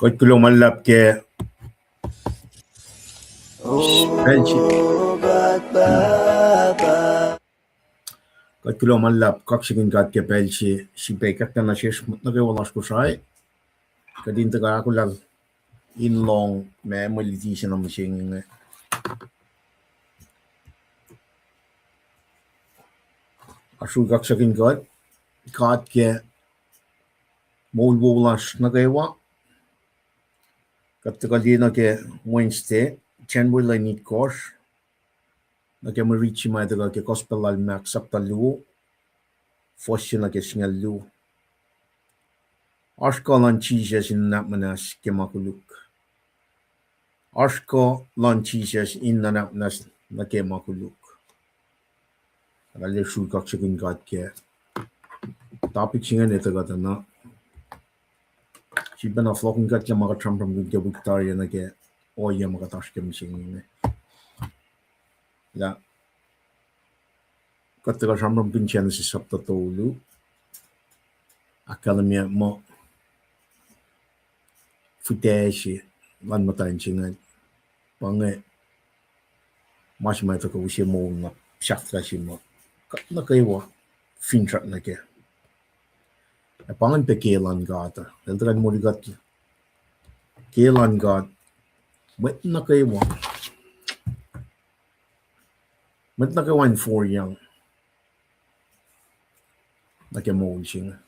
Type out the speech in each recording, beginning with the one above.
Koit kulumallap ke pelchi. Koit kulumallap 20 ke pelchi sipeikat na shesh nagewalash ko sai. Kadin taga kulal inlong me malitisha na machine. Ashu 20 kat ke molwalash nagewa. Katakadina ke Wednesday, January nit kosh, na ke marichi mai daga ke gospel al mak saptalu, foshina ke singalu. Ashko lan cheeses in napmanas ke makuluk. Ashko lan cheeses in napmanas na ke makuluk. Rale shu kakshagin gat ke. Topic singa neta gata na. She's been a flocking got Yamaga Trump from the Victorian again, or Yamaga Tashkim singing. Yeah. Got the Trump from Pinchanis up the Tolu Academy Mo Futeshi, one more time singing. Bange much matter go she moon, Shafrashimo. Nakawa, Fintrap Nake. A pang Pekelan gata, the Drag Morigat Kelan God, but Nakawa. But Nakawan for young. Like a mold singer.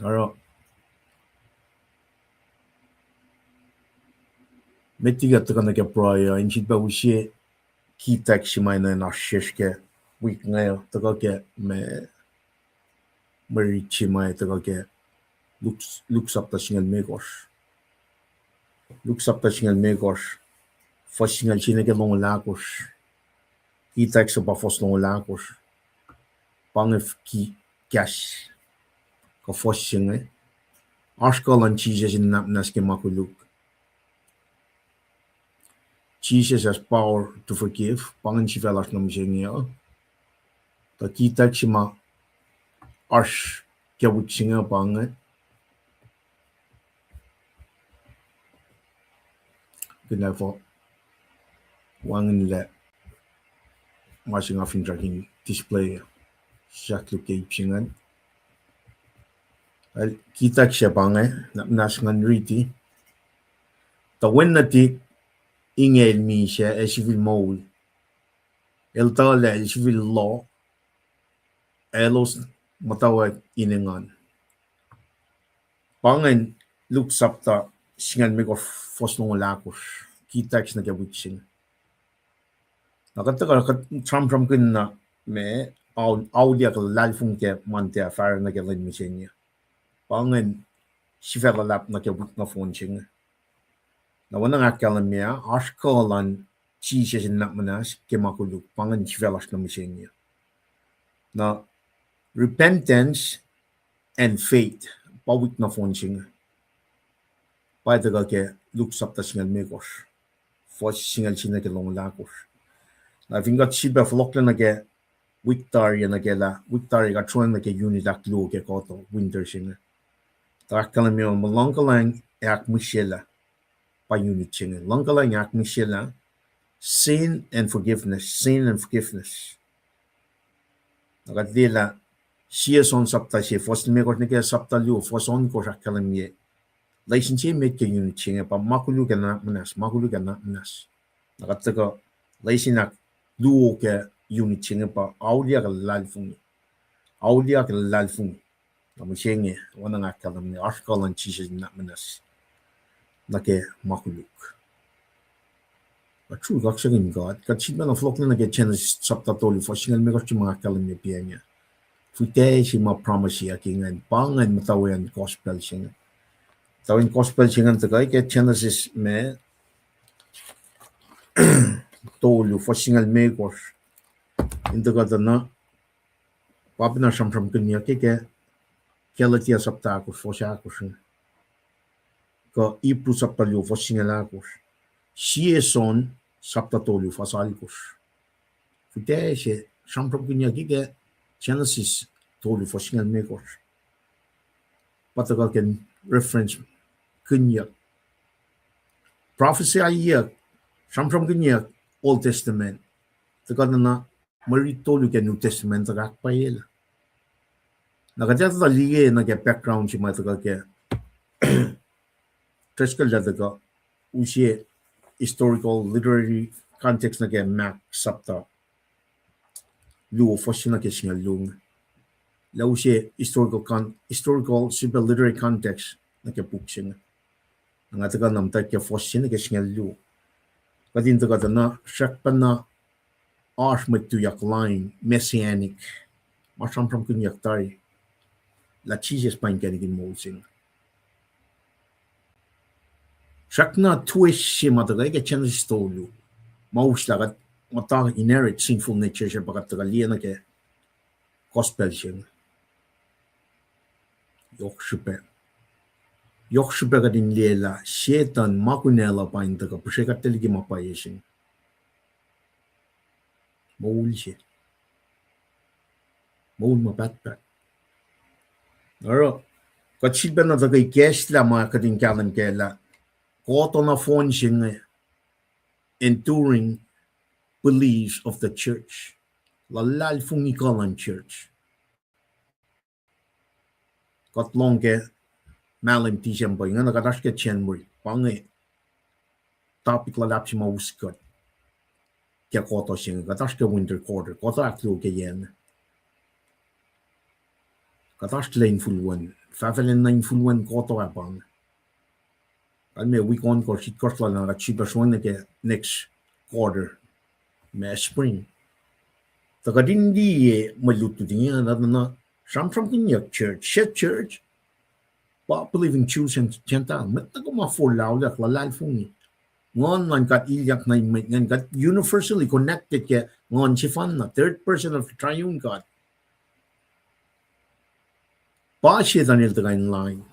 Alright. Metigat to gonna get prior, and she'd be she key taxi mine and our shishke. Week nail to go get me. Marichi mai to go get looks up the single megosh. Looks up the single megosh. First single chineke long lagosh. Key tax up a first long lagosh. Bang if key cash. Ka first single. Ashkal and cheeses in napnaske makuluk. Jesus has power to forgive. Bang and chivelas nam jengel. The key tax ma arsh kya wiksinga bang kina fo wangin le marching off in dragging display shaklu ke ipsingan kita ksya bang nasangan riti ta wenna ti ingel mi siya civil mole el tala civil law elos matawag inengan bangen look sapta singan me ko fosnong lakos kita ksya na kya wiksin nakataka tram kin na me audia ka lalfung ke mantia far na ke lin misenya bangen sifela lap na ke wik na phone ching na wana ngakala mea ashkolan chi se na manas ke makuluk bangen sifela na misenya na repentance and faith pawik na phone ching pa daga ke look sapta singal megos for singal china ke long lakos na vinga chiba flokla na ke Victoria na gela Victoria ga chuan na ke unit ak lu ke koto winter sing ta kala mi on longkalang ak michela pa unit sing longkalang ak michela sin and forgiveness na dela sia son sapta se fos me ko ne ke sapta lu fos on ko kala mi laisin che me ke unit sing pa makulu ga na manas na ta ko laisin ak lu ke unit ching pa aulia ka lalfung na mo chenge wana nga kalam ni ashkalan chishes na manas na ke makuluk a true gaksang in god ka chidma na flok na ke chen sapta toli fo singal me ko mga kalam ni pianya fute si ma promise ya kingan pangan matawen gospel sing tawin gospel singan ta ke genesis me tolu fo singal me ko Intaga na papina sam kenya ke kelatia sapta ko fosha ko ko ipu sapta lu fosingala ko sieson sapta tolu fasal ko fute se sam kenya ke genesis tolu fosingal me ko pataga ken reference kenya prophecy ayya sam kenya old testament taga na marito lu ke new testament ta pa yela nakajata ta lige na ke background si mata ke teskal jata ka usie historical literary context na ke map sapta lu fosina ke singa lung la usie historical simple literary context na ke book singa ngata ka namta ke fosina ke singa lu kadin ta ka na shakpana Arshmet to yak line messianic masam from kun yak tari la cheese pain getting in mosing shakna twist shi mataga ke chen stolu maus lagat mata inherit sinful nature she bagat ta liena ke gospel shin yok shupe gadin lela shetan makunela pain ta ka pushekat telgi mapayeshin Mole ma backpack. Aro, kachilba na tagay cash la mga kading kalan kela. Koto na phone sing enduring beliefs of the church. Lalal fung ikalan church. Katlong ke malim tisyan boy nga nakadash ke chen boy. Pangi topic lalap si mauskot. Kaya koto sing katash ke winter quarter koto aklo ke yen katash lane full one favelen 9 full one koto abang alme week on ko shit kostla na chipa shone ke next quarter me spring ta kadindi malutu dinga na sam kinya church pa believing choose and gentle meta ko ma for laula la fungi ngon man kat ilyak na ngan kat universally connected ke ngon chifan na third person of triune god pa she danil the line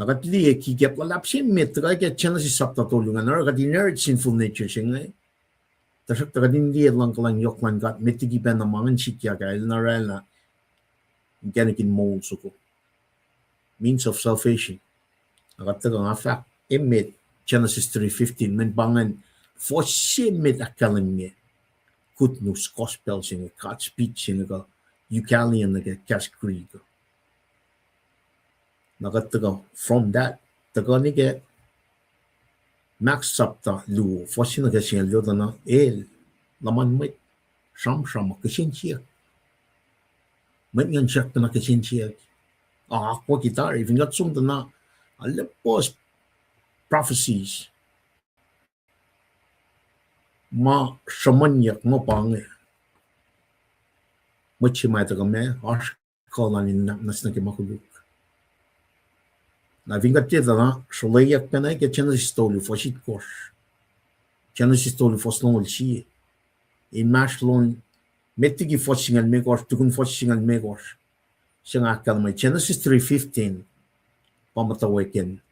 nagat li ki gap la lapsi met ga ke genesis sapta to lunga na kat inherent sinful nature singai ta sak ta din li lang kalang yok man kat metigi ben na mangan chikya ga na rela genikin mold suko means of salvation nakataga nga fact emit Genesis 3:15 men bangan for shimit akalan good news gospel singa God speech singa Eucalian naga cash creed nakataga from that taga nige max sapta lu for singa singa lodana el laman mit sham kashin chia mit ngan chak na kashin chia ko guitar even got some na alle post prophecies ma shamanyak mo pange muchi mai taga me ash kolan in nas na ke makuluk na vinga tida na sholayak pena ke Genesis stolu for shit kosh Genesis stolu for slong chi in mashlon metigi for singal megor tukun for singal megor singa kalma Genesis 3:15 pamata weken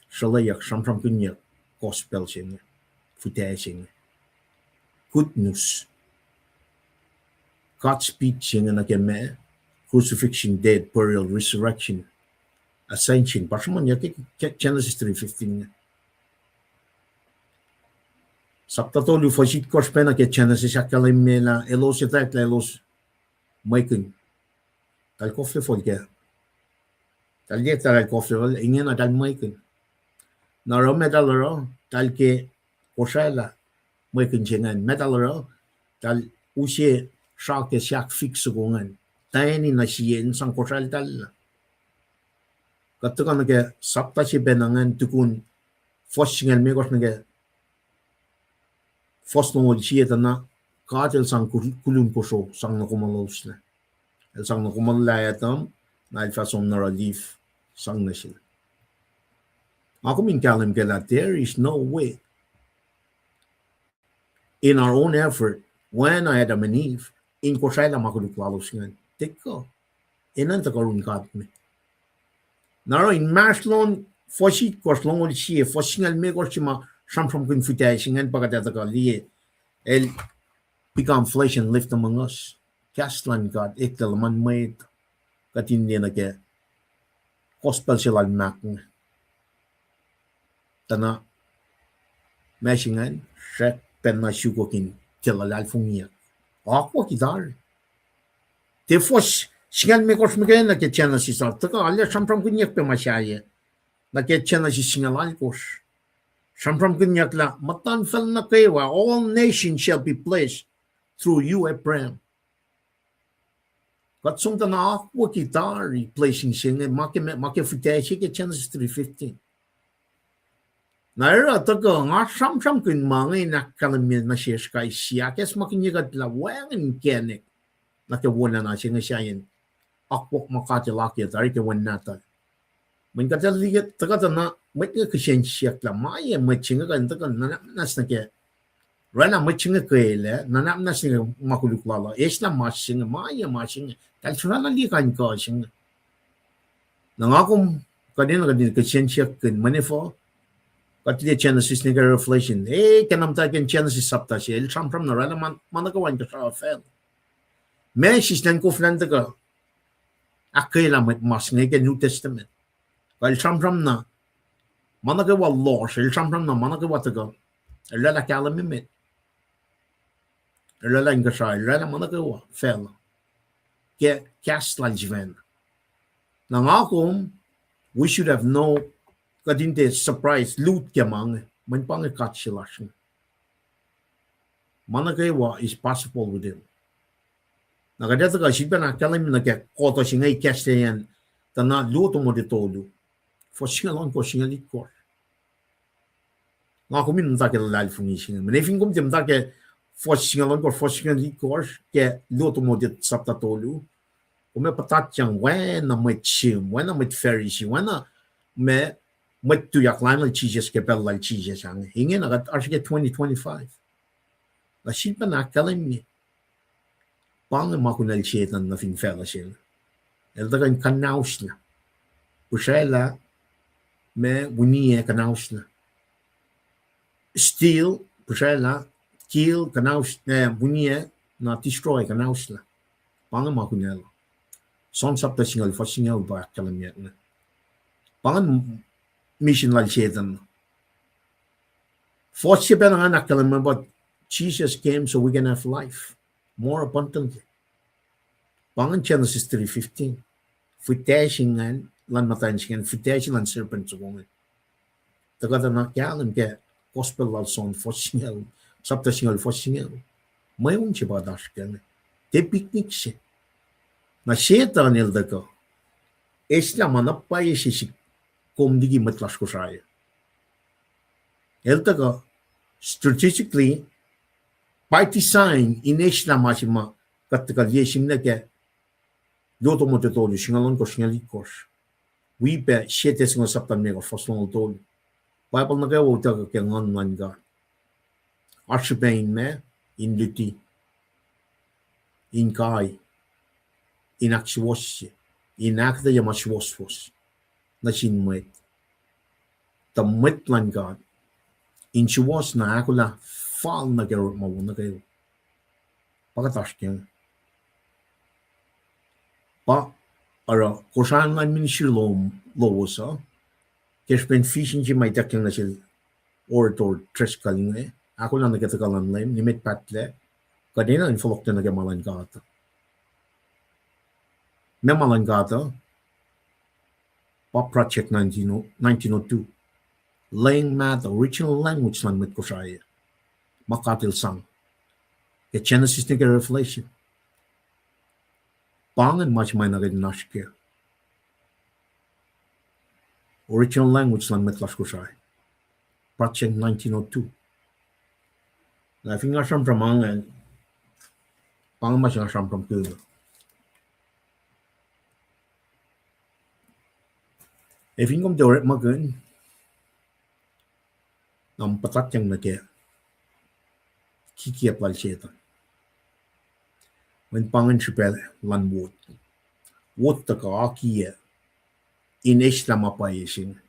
sholayak sham kunya gospel singa futashing good news God's speech na keme crucifixion, death, burial, resurrection, ascension. Pasman ya Genesis 3:15. Sabta tolu fosit kors pena ke Genesis akalim mela elos etak elos maikun. Tal kofle folke. Tal ye tal kofle ingen na tal maikun. Na ro metal ro tal ke kosala maikun jengan metal ro tal usie sharke shark fix gongan. Tani na siyen sang kosal tal. Kataga nage sabta si benangan tukun fossingal megos nage fosnol sieta na katel sang kulun koso sang na kumalosna. El sang na kumalayatam na el fason na relief sang na sila. Ako min kalim kela there is no way in our own effort when Adam and Eve in kosay na makuluklalos ngan. Teko, inan ta karun katme. Naro in maslon fosit koslong ol siye fosingal me korsima from kun futashingan pagkatata ka liye el become flesh and lift among us. Kastlan God ektal man made katindi na ke gospel sila makng tana meshingan shek pen na shukokin kilalal fungiya. Ako kitar. Te fos singal me kors megen na ke Genesis taka alle from kunyak pe masyaye na ke Genesis singal kors from kunyak la matan fel na kewa all nations shall be blessed through you Abraham. Kat sumta na ako kitar replacing singa make futashi ke Genesis 3:15. Na era taka nga from kun mangay na kalamin na siya kay siya kes makinyagat la wang kenek na ke wala na singa siyayin akwok makatilaki at ari ke wan nata. Man kataligat taka na may nga kasyan siya la maya may chinga kan taka nas na ke rana may chinga kaile nas nga makuluklala es na masinga maya masinga tal surana li kan ka singa. Nangakom kadina kasyan siya kan manifo katli Genesis ni reflection kanam ta ken Genesis sapta siya el from na rana managawan ka sa fel. May sisnan ko flan taka akela met mas ngeke New Testament. Kal from na managawa law el from na managawa taka elala kala mimet elala ingasa elala managawa fel ke cast lanjven. Nangakom we should have no kadinte surprise loot kamang man pang katsilashin. Managawa is possible with him. Nakadeta ka siya na kalim na kaya koto siya ngay kastayan tana luto mo ditolo for siya lang ko siya likor. Nga kumin nta kaya lalal fungi siya. Manifing kum tim ta kaya for siya lang ko for siya likor kaya luto mo dit sapta tolo. Kume patat siyang wana may chim, wana may ferisi, wana may tuyak lang ng cheeses kaya pelal cheeses ang. Hingin nakat arsiya 2025. La siya na kalim niya. Pang makunal siya na fin fellowship. El tagan kanaus na. Pusela me winiye kanaus na. Steal pusela kill kanaus na winiye na destroy kanaus na. Pang makunal. son sabta singal fa singal ba kalamya na pangan mission lal shetan for siya na anak kalamya but Jesus came so we can have life more abundantly. Pangan Genesis 3:15 fitashingan lan matanshingan fitashin lan serpent sugongan tagada na kyalan ke gospel lal son for singal sabta singal for singal may unchi ba dashkan te picnic siya na shetan eldaka esla manappa yeshi komdigi matlas ko saya eldaka strategically by design in esla mashima katakal yeshim na ke yoto mo te tolu singalon ko singalikos we be shete singo saptan mega foslong tolu Bible na kaya wota ka ngan ngan ga archipain me in duty in kai in actuosje in akte ya machwosfos na sinmet the mitlan god in chuwas na akula fall na kaya mawuna kayo pagatash kaya pa ara kosan lan ministry lowosa kespen fishing ji may takang na sil or tres kaling ako lang nagkatakalan lem limit patle kadena infolok na nagamalan gata memalan gata pa project 1902 laying math original language lang mit ko siya makatil sang ke Genesis ni ke Revelation pangan much may naginashkir original language lang met ko siya project 1902 na finga siyang pramangan pangan mas siyang pramkulo finga mdore magun ng patat yang nage kikiap lal shetan when pangan sipel lan wot ta ka akiya in Islam apayising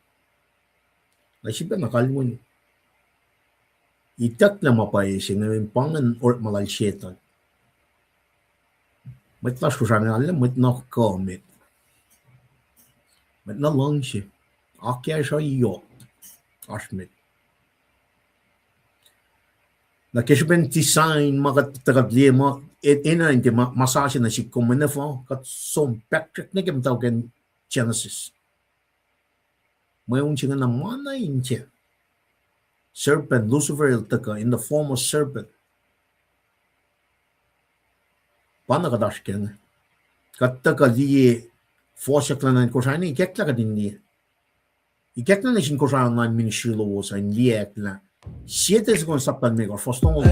na siya nakalimun itak na mapayising ng pangan or malal shetan matlas ko siya alam mat na comment mat na lang siya akya siya iyo asmit na kesben design makatagli mo ina hindi masasya na si kumanefo kat som Patrick na kim tawag Genesis may unchi nga namana inche serpent Lucifer iltaka in the form of serpent panakadash ken kattaka liye forsaklan ko shani ikekla ka din niya ikekla na sin ko shani nga ministry lo sa liye ekla siete seconds sapan me ko fostong todo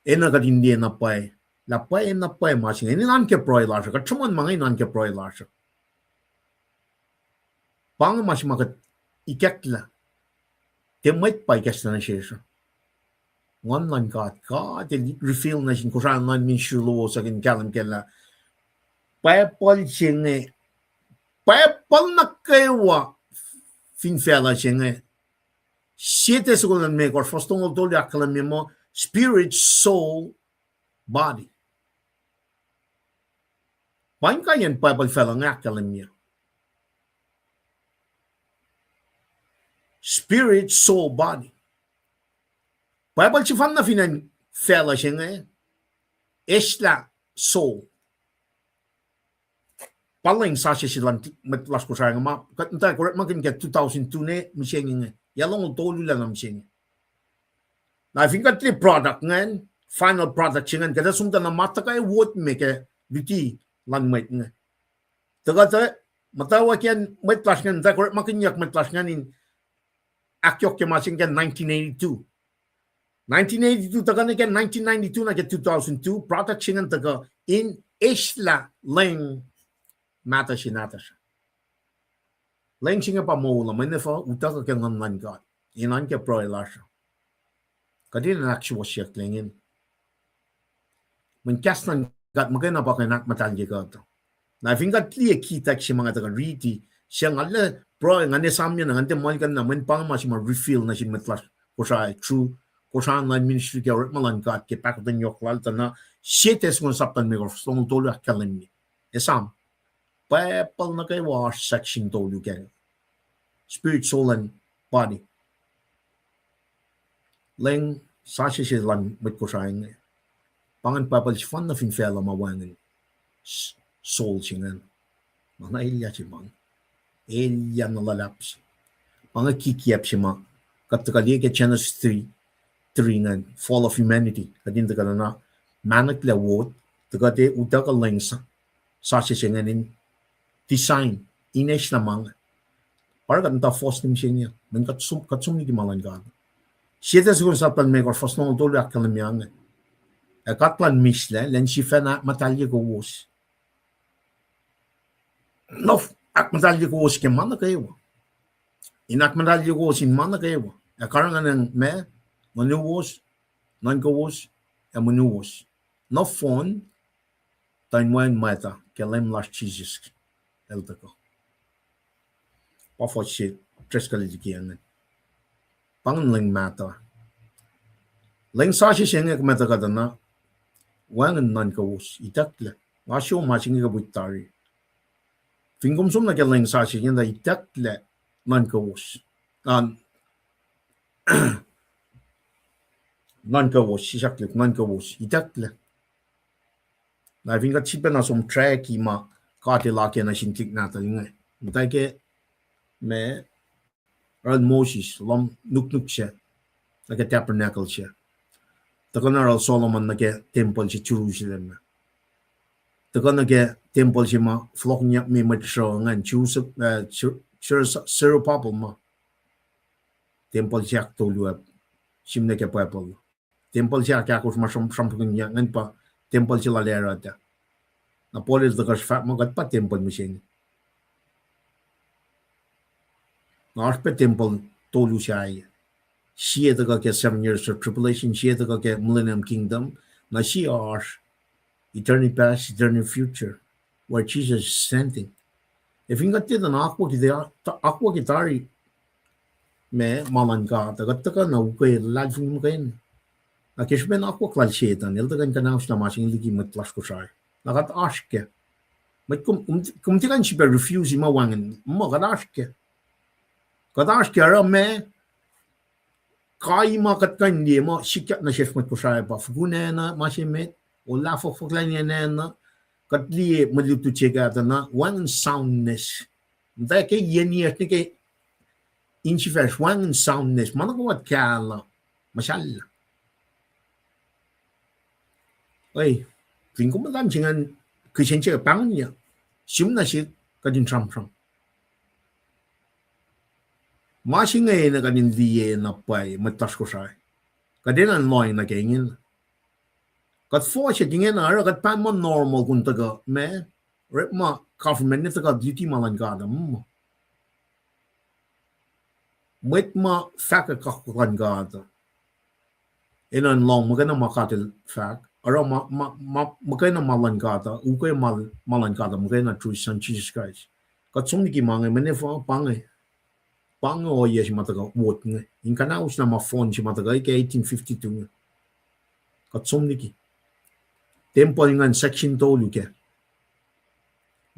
ina ka din niya na pay la pay na pay machin ini nan ke proy lasha ka chuman mangai nan ke proy lasha pang mas makat ikekla temait pay kesta na siya one lang ka te refill na sin ko shani nan ministry lo sa kin kalam kela paypal singe paypal na kaywa finfela singe siete segundos me ko fostong todo akala mo spirit soul body pain kayan paypal fela ngakala niya spirit soul body paypal si fan na finan fela singe esla soul paling sasya silang matlas ko sa nga katanta correct makin ke 2002 ne misheng yalong tolu lang am sheng na I think at the product ngan final product chingan kada sumta na mata kay wood me ke biti lang mait nga taga matawa kyan matlas ngan ta correct makin yak matlas ngan in akyok ke masing kan 1982 taga na kan 1992 na ke 2002 product chingan taga in Isla Leng mata sinata siya. Leng singa pa mo la manefa utaka ka ngan God. Inan ke pro elasha. Kadin na actual siya klingin. Man kasnan gat magana pa kay nak matalje ka to. Na finga tliye kita si mga taga riti siya ngala pro ngane samya na ngante mo kan na man pang mas ma refill na si matlas ko sa true Kosan lan ministry ke orit malan kat ke pakatan yok lal tana siete ngon saptan me gor stong tolu akalan ni. Esam. Pepal na kay wash section tolu ke. Spirit, soul and body. Leng sashi si lan mit kosain. Pangan papal si fan na fin fela mawangin. Soul singan. Mana ilya si man. Ilya na lalaps. Panga kikiap si ma. Katakali ke Genesis 3 ngan fall of humanity. Kadin taka na manak la wot. Takate utaka leng sashi singan in design. Inesh na mga. Para kanta force nim siya. Men katsum ni malan gana. Siete siguro sa plan me gor fos no dolu akalam yang. E katlan misle len si fena matalye ko wos. No ak matalye ko wos ke mana kayo. Inak matalye ko wos in mana kayo. E karangan ng me manu wos nan ko wos e manu wos. No phone tan wan mata ke lem las Jesus el tako. Pa fo shit tres kali dikian. Pangan leng mata. Leng sashi siya nga kumata ka na wangan nan ka wos itakla. Wasyo masing nga butari. Fingom sum na ka leng sashi nga itakla nan ka wos. Nan ka wos sisaklik nan ka wos itakla. Na finga chipa na som track ma kate laki na sintik nata nga. Mutay ke me Earl Moses lam nuk siya. Naka tabernacle siya. Taka na Earl Solomon naka temple siya Jerusalem. Taka naka temple siya ma flok niya may matisyo ngan Sir Papa ma. Temple siya tuluap. Sim naka Papa. Temple siya kaya kus masampagin niya ngan pa temple siya lalera ta. Na polis dakas fat magat pa temple mo siya. Arpe temple tolu siya. Siya daga ke 7 years of tribulation, siya daga ke millennium kingdom, na siya are eternity past, eternity future, where Jesus is standing. If you got na aqua kitari me malan ka, daga taka na ukay lalfing mo kayo. Na kishben aqua klal siya tan, il daga ka na usna masing ligi matlas ko siya. Nakat ask ke. Mat kumtikan siya refuse ma wangan, mo kad ask ke. Kadash kera me kai ma katkan dia ma sikat na chef mat ko saya pa fugune na masimet o la fo foklan na katli malutu chega na one soundness da ke yeni ke inchi fresh one soundness mana ko wat kala mashallah oi tingko malam jingan kishen che pang niya simna si kadin tram Masing ngayon na kanin diye na pay matas ko siya. Kadin ang loy na kengin. Kat fo siya kengin na kat pa mo normal kung taga me rep ma government ni taga duty malan kada mo. Wait ma faka kakulan kada. Inan long magana makatil fak. Aro magana malan kada. Ukay malan kada magana true son Jesus Christ. Kat sumni ki mangay manifo pangay. Pango ya si mataga wot nga. In kanaus na ma-phone si mataga ike 1852 nga. Katsom niki. Temple nga section tolu ke.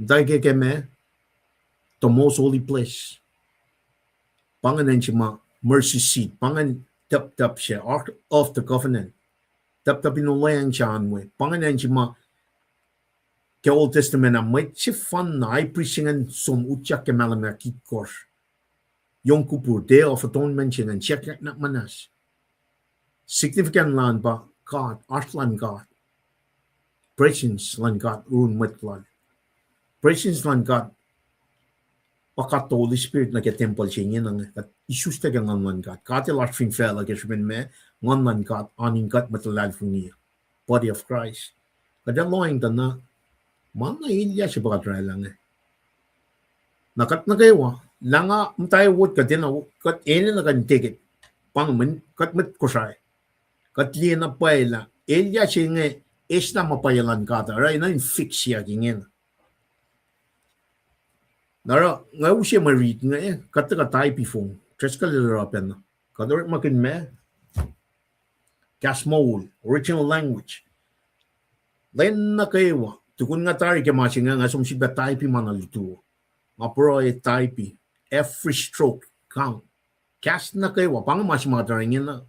Dai ke me the most holy place. Panganan si ma mercy seat. Pangan tap siya of the covenant. Tap inulayang siya anwe. Panganan si ma ke Old Testament na may si fan na ay prisingan som utyak ke malam na kitkors. Yom Kippur, Day of Atonement siya ng check na manas. Significant land ba? God, Ashlan God. Presence land God, Urun Matlan. Presence land God. Pakat Holy Spirit na ke temple siya niya ng isus taga ng land God. Kati last fin fella kesben me, ng land God, aning God matalal niya. Body of Christ. Kada loing ta na, man na ilya siya bakatry lang eh. Nakat na kayo langa mtayo wot ka din kat ene na kan ticket pang men kat met ko sai kat li na paila elya chinge es na mapayalan ka ta right na fix ya gingen nara ngau siya marit nga kat ka tai pi phone tres ka lera pen kador makin me cast mold, original language. Len na kayo, tukun nga tayo kamasin nga sum si type manaluto. Mapro ay type, every stroke count. Cast na kayo, pang mas mataringin na.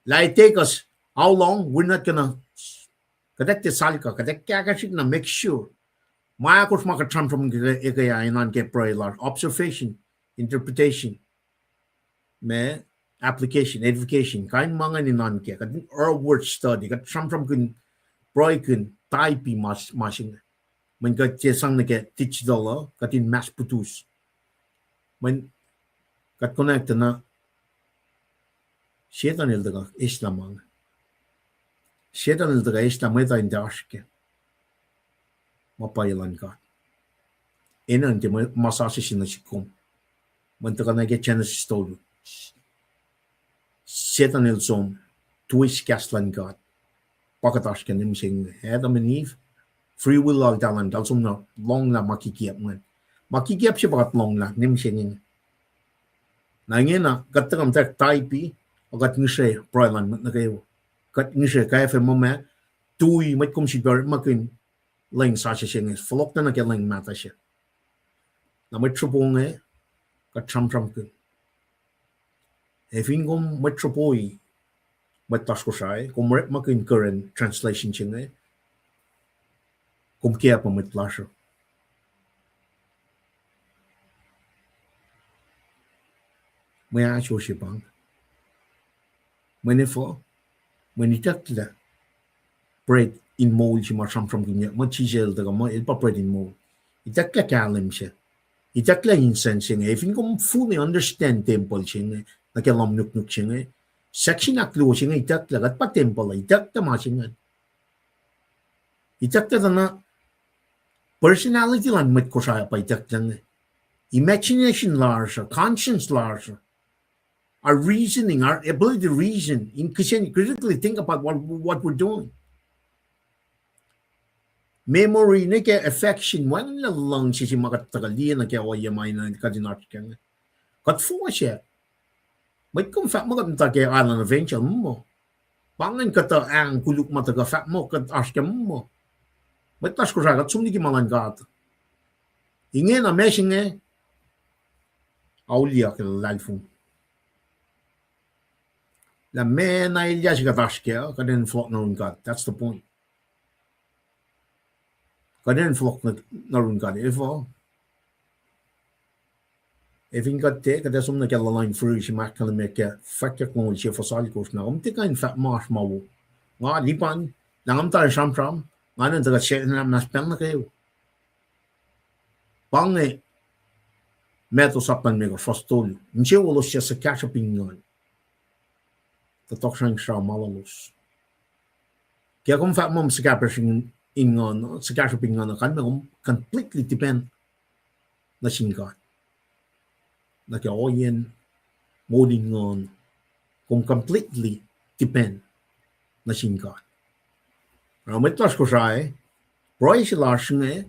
Like take us how long? We're not gonna kadak te salka, kadak kya kasi na make sure. Maya kos makatram from ikaya inan ke proilar observation, interpretation, me application, edification, kain mga ninan ke kadin or word study, kat from kun proy kun type masing. Man kat sang na ke teach dollar, katin mass produce. Man kat connect na şeytan ildaga islamang. Şeytan ildaga islamay da indaşke. Mapayalan ka. Inan di masasi sinasikom. Mantaga na get Genesis story. Şeytan ilsom twist kaslan ka. Pakataşke nimsing Adam and Eve. Free will al dalan dalsom na long na makikiyap man. Makikiyap siya bakat long na nimsing. Nangin na katagam tak type agat ngisay proilan na kayo. Kat ngisay kaya fe mama tui mat kum si bar makin lang sa siya ng flok na nagyalang mata siya. Na may trupong kat tram kun. Efin kum may trupoy mat tas ko siya kum rep makin current translation siya kum kaya pa mat lasyo. May aso siya bang. Manifo, manitakla, bread in mold si marsam from kunya, machisel daga mo ilpa bread in mold. Itakla kalim siya. Itakla incense siya. If you fully understand temple siya, nakialam nuk siya, section aklo siya, itakla at pa temple, itakla ma siya. Itakla na personality lang mat ko siya pa itakla. Imagination larger, conscience larger. Our reasoning, our ability to reason, in critically think about what we're doing. Memory, na kaya affection, wala lang siya makatagalian na kaya wayamay na kadinat ka nga. Katfo siya. May kung fat mo katang kaya alam na venture mo. Pangan kata ang kuluk mataga fat mo kat ask mo. May tas ko siya kat sumniki malan kat. Ingin na meshing aulia ka lalfong. La mena ilya siya katashke, kaden flok na rungat. That's the point. Kaden flok na rungat. If in got take, kada sum na kaya line free siya makala meka fakyak mo siya fasalikos na. Tika in fat marsh mawo. Nga lipan, langam tayo sham, nga nang taga siya na naspel na kayo. Pange, meto sapan mega fastol. Nsiya walo siya sa kashapingan. Tatok siya malalos. Kaya kung fat mom sa kapingan, sa kashapingan, kan mo completely depend na singkat. Na kaya oyen, modingan, kung completely depend na singkat. Ramitlas ko siya Roy sila siya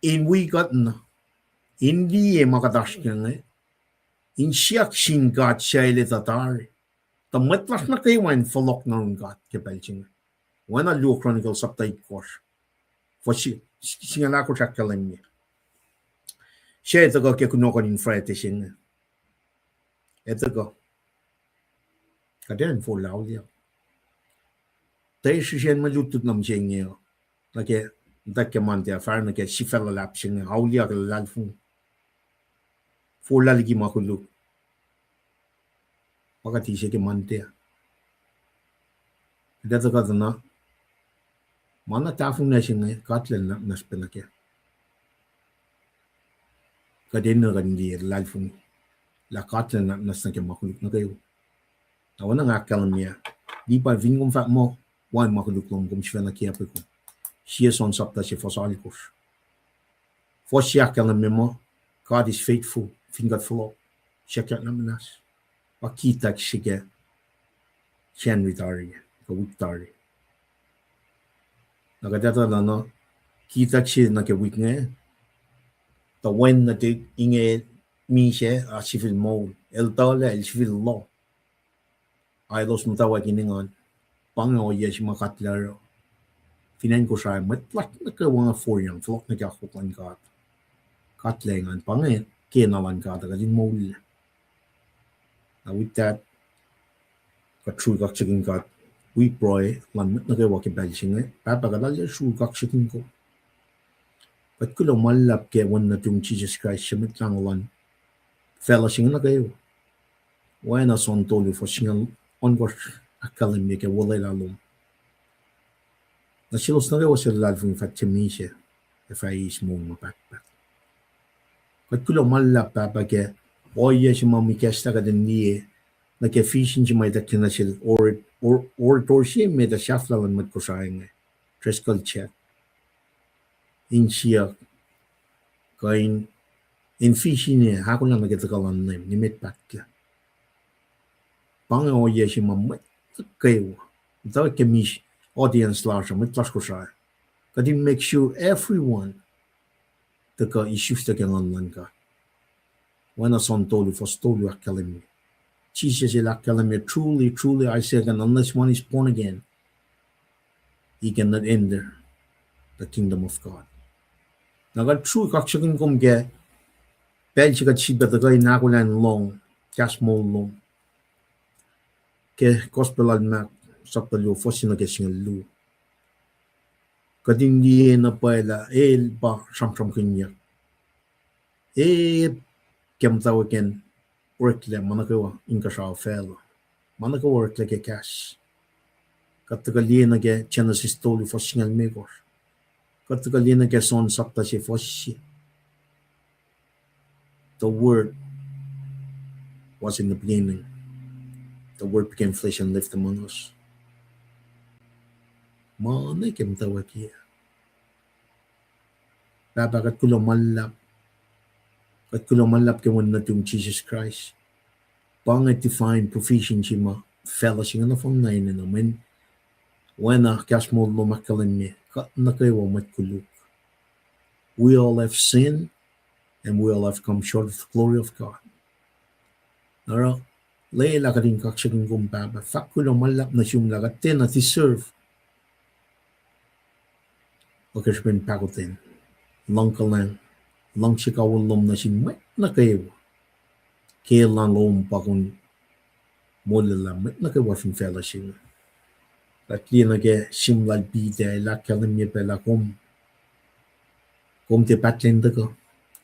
in we got na, hindi makatash niya in siyak singkat siya ilitatari. Tamatlas na kayo man falok na rungat kapal siya. Wana Luke Chronicles subtitle course. For singala ko siya kalang niya. Siya ito ko kaya kuno ko ng frete siya. Ito ko. Kadayan for lao liya. Tayo siya malutod nam siya niya. Lagi, dagke man tiya, far na kaya si felalap siya. Aulia ka lalfong. For lalagi makuluk. Pakati siya ke man tiya. Dito ka na. Mana tafong na siya ngayon, katlan na naspila kaya. Kadin na kandi lalfong. La katlan na nasna kaya makuluk na kayo. Tawa na nga kalam niya. Di pa vingong fat mo, why makuluk lang kung siya na kaya pa ko. Siya son sapta siya fasalikos. For siya kalam mo, God is faithful, fingat flow. Siya kaya naman nas. Pakita siya siya ritari, kawitari. Nakadata na no, kita siya na kawit nga. Tawan na tig inge mi siya, civil mo. El tala, el civil law. ailos mutawa kiningan pango yes makatlar finan ko siya matlat na ka mga foryang flok na kakuklan ka katlengan pangit kinalan ka taga din mول now with that ka true kak chicken ka we boy lan na ka waki belching papa ka dalya true kak chicken ko but kulo malap ke wan na tung Jesus Christ shimit lang lan fella sing na kayo why na son tolu for singal onward akalim ke wala lalom na silos na kayo sa lalfing fatchemisha if I is mo mapakpak kat kulo malap papa ke oye si mami kesta ka din niye na ke fishing si may takin na sil or torsi may da shaflawan mat ko sa nga trescal chat in siya kain in fishing niya hako lang nagitakalan na ni met pakya pang oye si mami kayo ito ke mish audience large mat klas ko sa kadin make sure everyone taka issues taka ngan ka wana son tolu for stolu academy Jesus il academy truly I say that unless one is born again he cannot enter the kingdom of God naga true kaksakin kom ke pel chika chiba taka inakulan long kas mo long ke gospel al mak sapalo fosina ke singalu kadin di na paila el ba sam kanya kem tawaken workle manakawa inka sha fel manaka workle ke cash katka liena ke Genesis tolu for singal megor katka liena ke son sapta si foshi the word was in the beginning the word became flesh and lived among us mana kem tawaki baba kat kulo malap ke wan na tung Jesus Christ pangit define proficiency ma fellowship na fong na ina naman wena kas mo makalan me kat na kayo matkuluk we all have sinned and we all have come short of the glory of God nara leila ka rin kaksakin kong baba fak kulo malap na siyong lagat na deserve okay spin pakotin lang ka lang siya kawalom na si mat na kayo kailan lom pa kung mula mat na kayo wafing fellowship at liya na kaya simlal bida la kalam niya pala kung te patlin da ka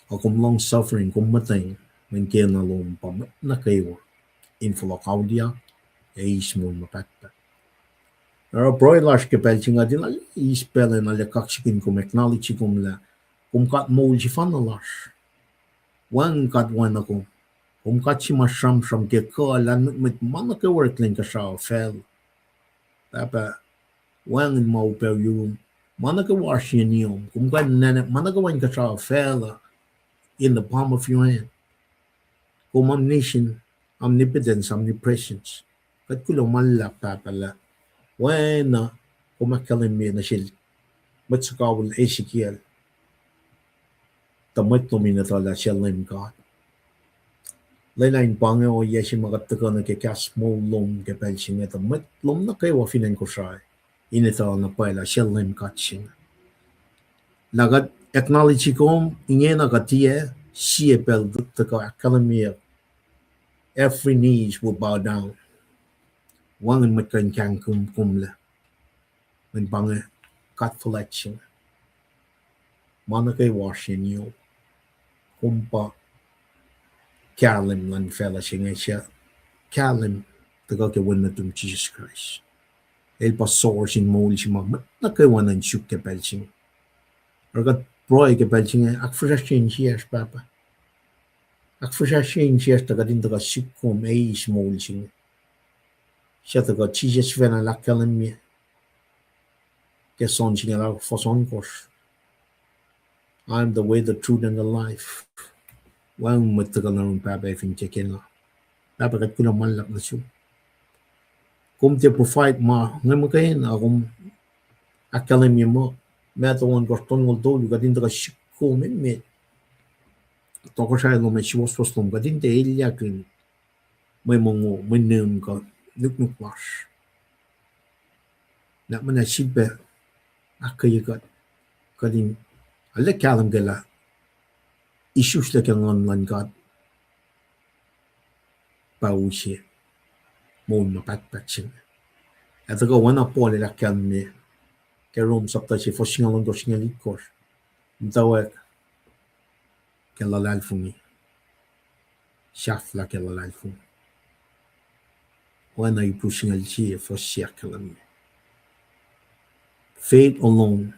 o kung long suffering kung matay man kailan lom pa mat na kayo info kaudia small mapakta pero broilers ke pelchi nga din ala ispelen ala kaksikin kung acknowledge kung la kung kat mo si fanalas wan kat wan ako kung kat si masam ke ko lan mit mana ke work link ka sa fel tapa wan mo per yung mana ke wash yung kung kat nana mana ke wan ka sa fel in the palm of your hand kung omniscient omnipotence omnipresence kat kulo malap pala wan kumakalim na sil matsukawal Ezekiel tamat nominato la shalem God. Lain pange o yeshi magataka na ke kas mo lom ke pelching eta mat lom na kayo finan ko siya. Inita na paila shalem katching. Lagat acknowledge ko inge na katie siya pel dutaka academia. Every knees will bow down. Wangan matkan kang kumla. When pange kat fletching. Mana kayo washing you. Kumpa kalim lan fellowship siya kalim taga ke wan na tung Jesus Christ el pastor sin mol si ma na ke wan an shuk ke pelching ragat proy ke pelching ak frashin siya papa ak frashin siya taga din taga shuk ko may small siya taga Jesus vena la kalim mi ke son siya la fason kos I'm the way, the truth, and the life. Wang matagal na rin papa ifing check-in la. Papa kat ko na malap na siya. Kung te provide ma, ngayon kayo na akong akalim mo, may atawan korton ngol tolu, kadin taga shiko may. Toko siya lo may siwas lom, kadin te ilyakin. May mongo, may niyong ka. nuk wash. Na mana sibe akayigat kadin alle kalam gala issues la kang online god pauche mon mapatpatsin. At go wana pole la kan me ke rom sapta si fosingalong dosingalikor. Mtawa ke la lalfungi. Shaf la ke la lalfungi. Wana ipusingal si fosia kalam. Faith alone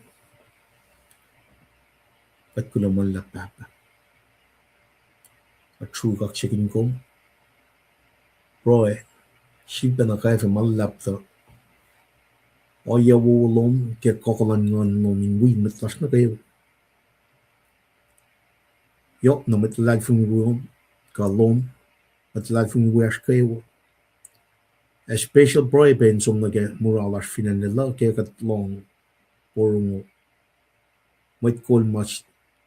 at kulaman la papa. A true kak chicken kom. Roy, sheep na kaya fa malapta. O ya wo lom ke kokolan ngon no min wi mitlas na kayo. Yo no mitlal fungi wo ka lom mitlal fungi wo as kayo. A special broy ben som na ke muralas finan nila ke kat long porungo. Might call much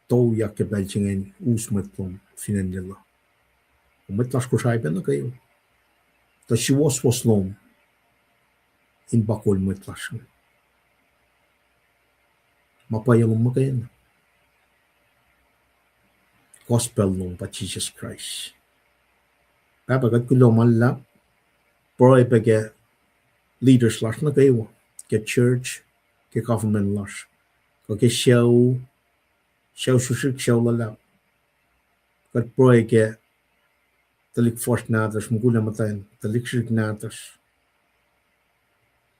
to yak ke belchingen us mitlom finan nila. Mitlas ko siya ben na kayo. Ta si was lom in bakol mitlas. Mapayalong mo kayo. Gospel long pa Jesus Christ. Papagat ko malap broy pege leaders las na kayo. Ke church, ke government las. Ko ke show susik show lalap. Kat broy ke talik force natas mugula matayin. Talik sirik natas.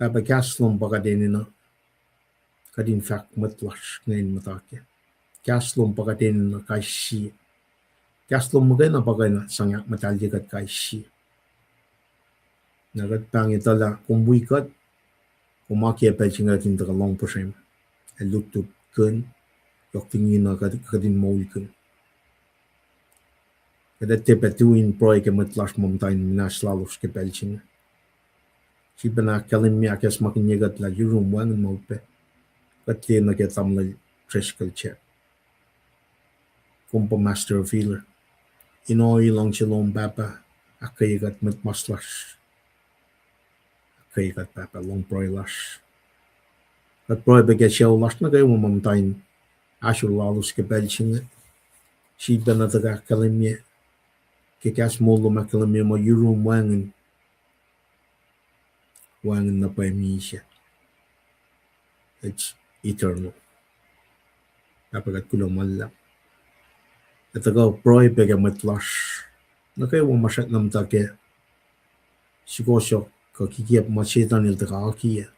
Papagas long baga denina. Kadin fact matlas ngayon matake. Kaslom baga denina kay si. Kaslom magay na bagay na sangyak mataljigat kay si. Nagat pang itala kumbuikat. Kumakia pelchingat in the long pushing. And look to gun. Yok tingin na kadin mawikun. Kada tepetuin proy ke matlas momtain minaslalos ke pelching. Si bana kalim mi akas makinyagat la yurum wangan mawpe. Katli na ke tamla triskal check. Kumpa master of healer. Inoy lang silong papa. Akayagat matmaslas. Akayagat papa long proy las. Kat proy bege siyaw las na kayo momtain. Ashur lalos ke pelching. Si bana taga kalim mi. Kikas molo makalamia mo yurum wangan na pa siya. It's eternal. Kapagat kulo malap. Ito ka proy pega matlas. Na kayo masyak nam take. Sigosyo ka kikiyap masyeta nil taka akiya.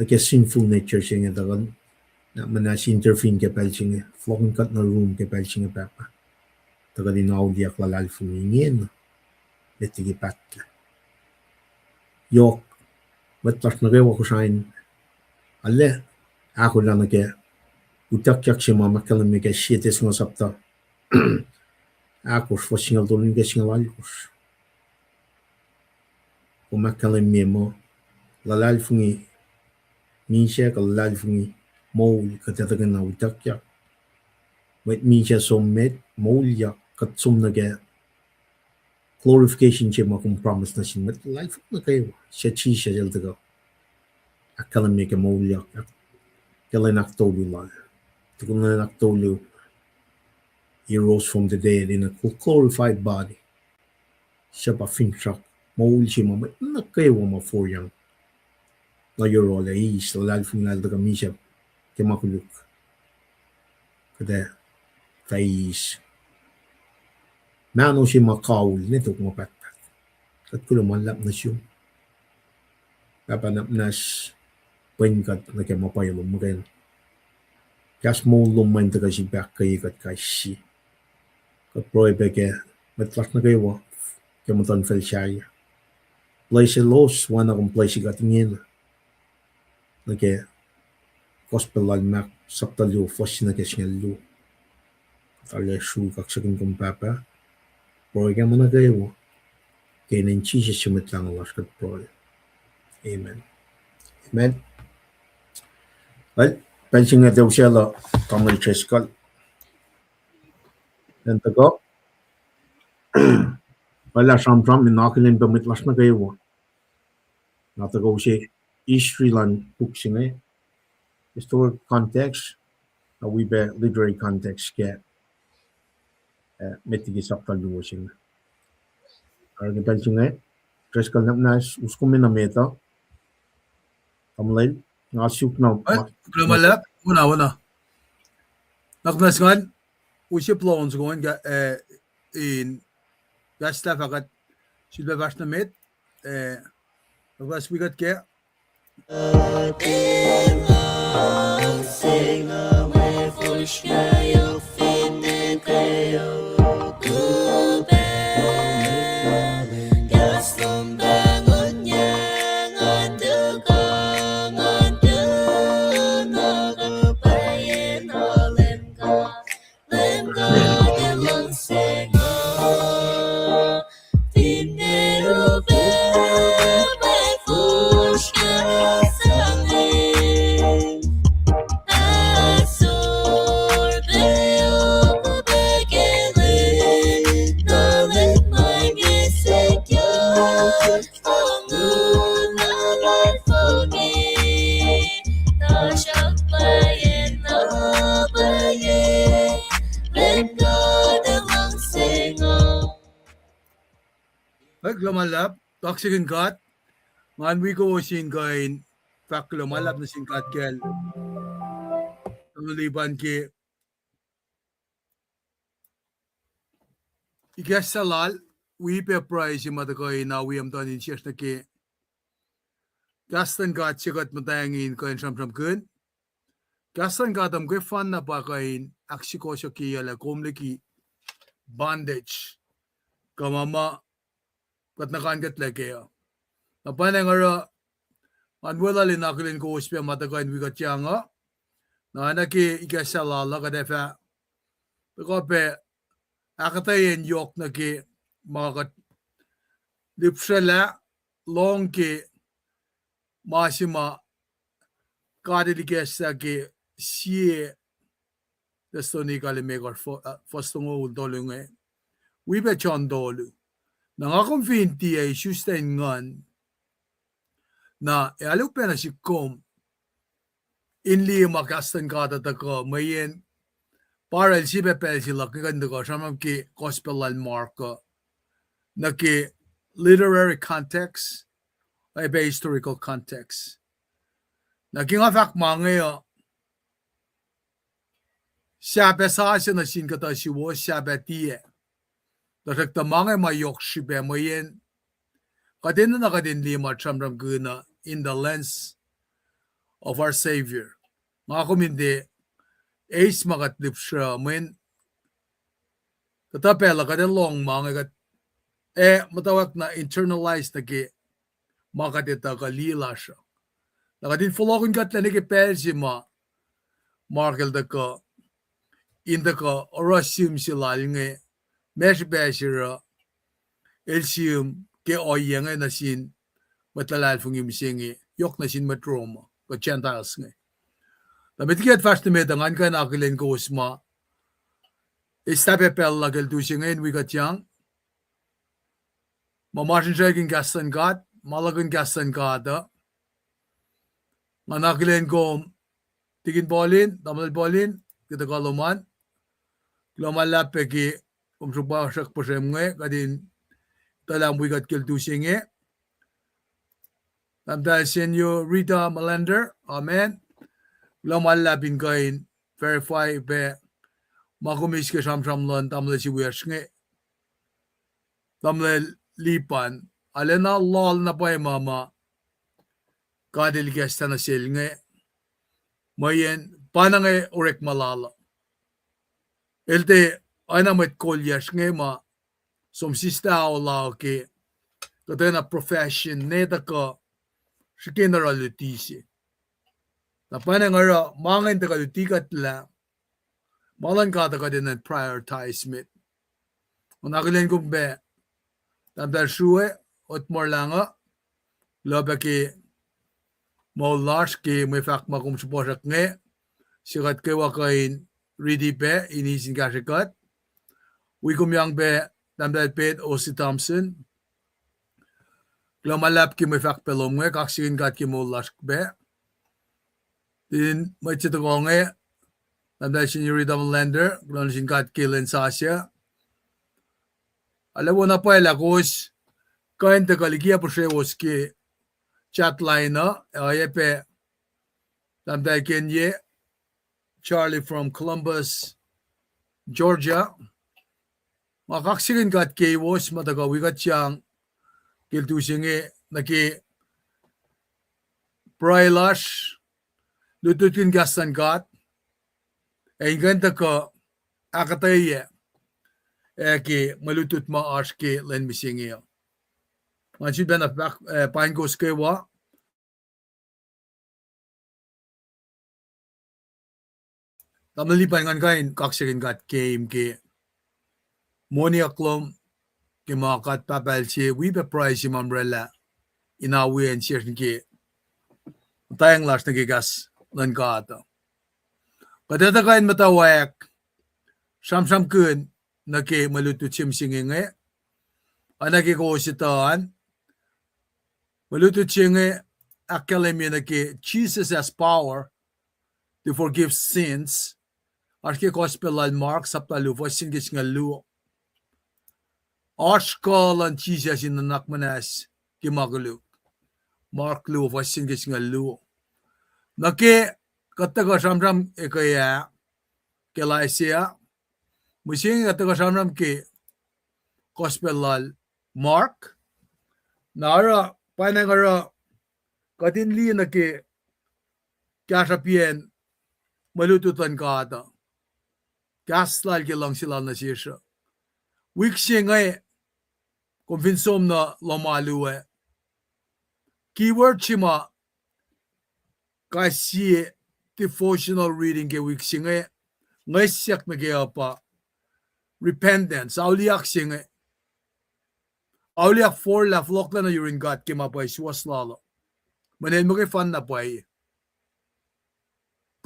Na kaya sinful nature siya nga takan. Na manas intervene ke pelching. Flocking cut na room ke pelching papa. Taga din audiak lalal fumingin. Betigi patla. Yok. Matlas na kayo ako sain. Ale. Ako lang na kaya. Utak-yak siya mamakalam kaya siyetes nga sapta. Akos fa singal tulun kaya singal alikos. Kumakalam mo. Lalal fungi. Minsya ka lalal fungi. Maul katatagan na utak-yak. Wait minsya sommet. Maul yak. Katsum na kaya. Glorification siya makong promise na siya. Lalal fungi na kayo. Siya chi siya jalta ka. Akalam kaya maul yak. Kaya naktolo lang. Kung na naktolo, he rose from the dead in a glorified body. Siya pa finchak. Maul siya mamay. Nakayo ma for yang. Na yorola is. Lalal fungi lalta ka misya. Kaya makuluk. Kada. Kais. Mano siya makawul. Nito kumapatat. At kulo malap na siya. Kapanap nas. Pengkat na kaya mapayalong mo kayo. Kas mo lumayan taga si back kayo kat kay si. Kat proy beke. Matlas na kayo. Kaya matan fel siya. Place los. Wana kong place katingin. Na kaya. Gospel almak. Saptalo. Fos na kaya siya lo. Kaya su kaksakin kong papa. Proy kaya mo na kayo. Kaya nang Jesus sumitlang alas kat proy. Amen. Amen. Well, pensing nga daw siya la. Kamal cheskal. Yan tago. Wala samsam minakilin pamitlas na kayo. Natagaw si history lan buksine. Historic context, we be literary context ke metigi saptal duwasing. Arang ipansinge, tres kalnapnas usko minameta. Tamlay, ngasuk na. Malap, una. Naknas ngan, usi plons going in gasta fakat silbe vashna met. Naknas we got ke. Lumalap, toxic kat, ngan we go sin kain, fak lumalap na sin kat kel. Ang liban ke, ikas salal, we pe price yung matakain na we am done in shares na ke. Gastan kat sikat matayangin kain sam kun. Gastan kat am kay fan na pa kain, aksiko siya kiya la kumliki bondage. Kamama, kat nakangat lagi ya. Napanay nga anwala linakilin ko uspya matakain wigat siya nga. Na naki ikasalala kadefa. Kape akatayin yok na ki mga lipsala long ki masima kadilikesa ki siye destoni kalimekar fostungo uldolunge. Wibe chondolu. Nangakonfinti ay sustain ngan na aluk pa na si kom inli makastan kada tako mayen para si bepel sila kaganda ko samam ki gospel marka na ki literary context ay ba historical context na kingafak mga siya sa na sin kata si wo siya tiye datak mga mayok sibe mayen kadin na kadin lima chamram guna in the lens of our Savior. Mga kumindi, ace makatlip siya, main katapela kadin long mga kat matawag na internalized na ki makatita kalila siya. Nakadin fulokon kat na nikipel si markel da ka inda ka orasium sila yung mesh bashira elsium ke oyeng na sin matalal fung imsingi yok na sin matroma ko Gentiles nga. Damit kiat fast na medangan ka nakilin ko usma istape pel lagal tu siya ngayon wigat yang mamasin siya king gastan kat malagan gastan kada manakilin ko tigin bolin tamal bolin kita kaluman lumalap peki umsubasak po siya nga kadin talang wigat kil tu siya nga tamdal senyo Rita Malander amen lumalapin kain verify pe makumis ka samsamlon tamla si wiyas nga tamla lipan alena lol na pa mama kadil gesta na sil nga mayen panang orek malala elte ana met kolyas nga ma som sista o lao ke katena profession neta ka si generalitisi na panang mangin ta kalutikat la malan ka ta din prioritizement unakilen kung be tabdar suwe ot morlanga lobe ki mo large ki may fak makum suposak nga sikat ke wakain ready be inisin ka sikat wikum yang be Damdal pet Osi Thompson. Glomalap ki may fak pelom nge, kaksigin kat ki mo lask be. Din may chitagong nge, damdal sinyuri double lender, glon kat ki lensasya. Alam mo na pa elakos, kain te kalikia po siya was ki chat line na, pe, damdal kenye, Charlie from Columbus, Georgia. Makaksigin kat ki was matagawigat siyang kiltusingi naki Prailash lututin gastan gat ganta ko akataye ki malutut ma ash ki len misingi manchi bena back pine goes kewa tamali pangan kain kaksigin gat game ki monia klom ki makat papalsi we be price umbrella inawi and share ki tayang last nagi gas len gata kadata kain matawak sam kun naki malutut simsingi nge anaki ko sitaan malutut singi academy naki Jesus has power to forgive sins arki gospel al mark saptalu voisin gis ngalu Ashkal and Jesus in the nakmanas kimagalu mark lu voisin gis ngalu naki kataga samram ekaya kelaisia musingi kataga samram ki gospel al mark nara panagara kadinli naki kasapien malututan kata kaslal ki lang sila na siya wiksi ngay konvinsom na lomaluwe keyword chima kasi devotional reading ke wiksi ngay siyak na kaya pa repentance auliak singa auliak for la flok na yuring gat kima pa iswas lalo manen mo kay fan na pa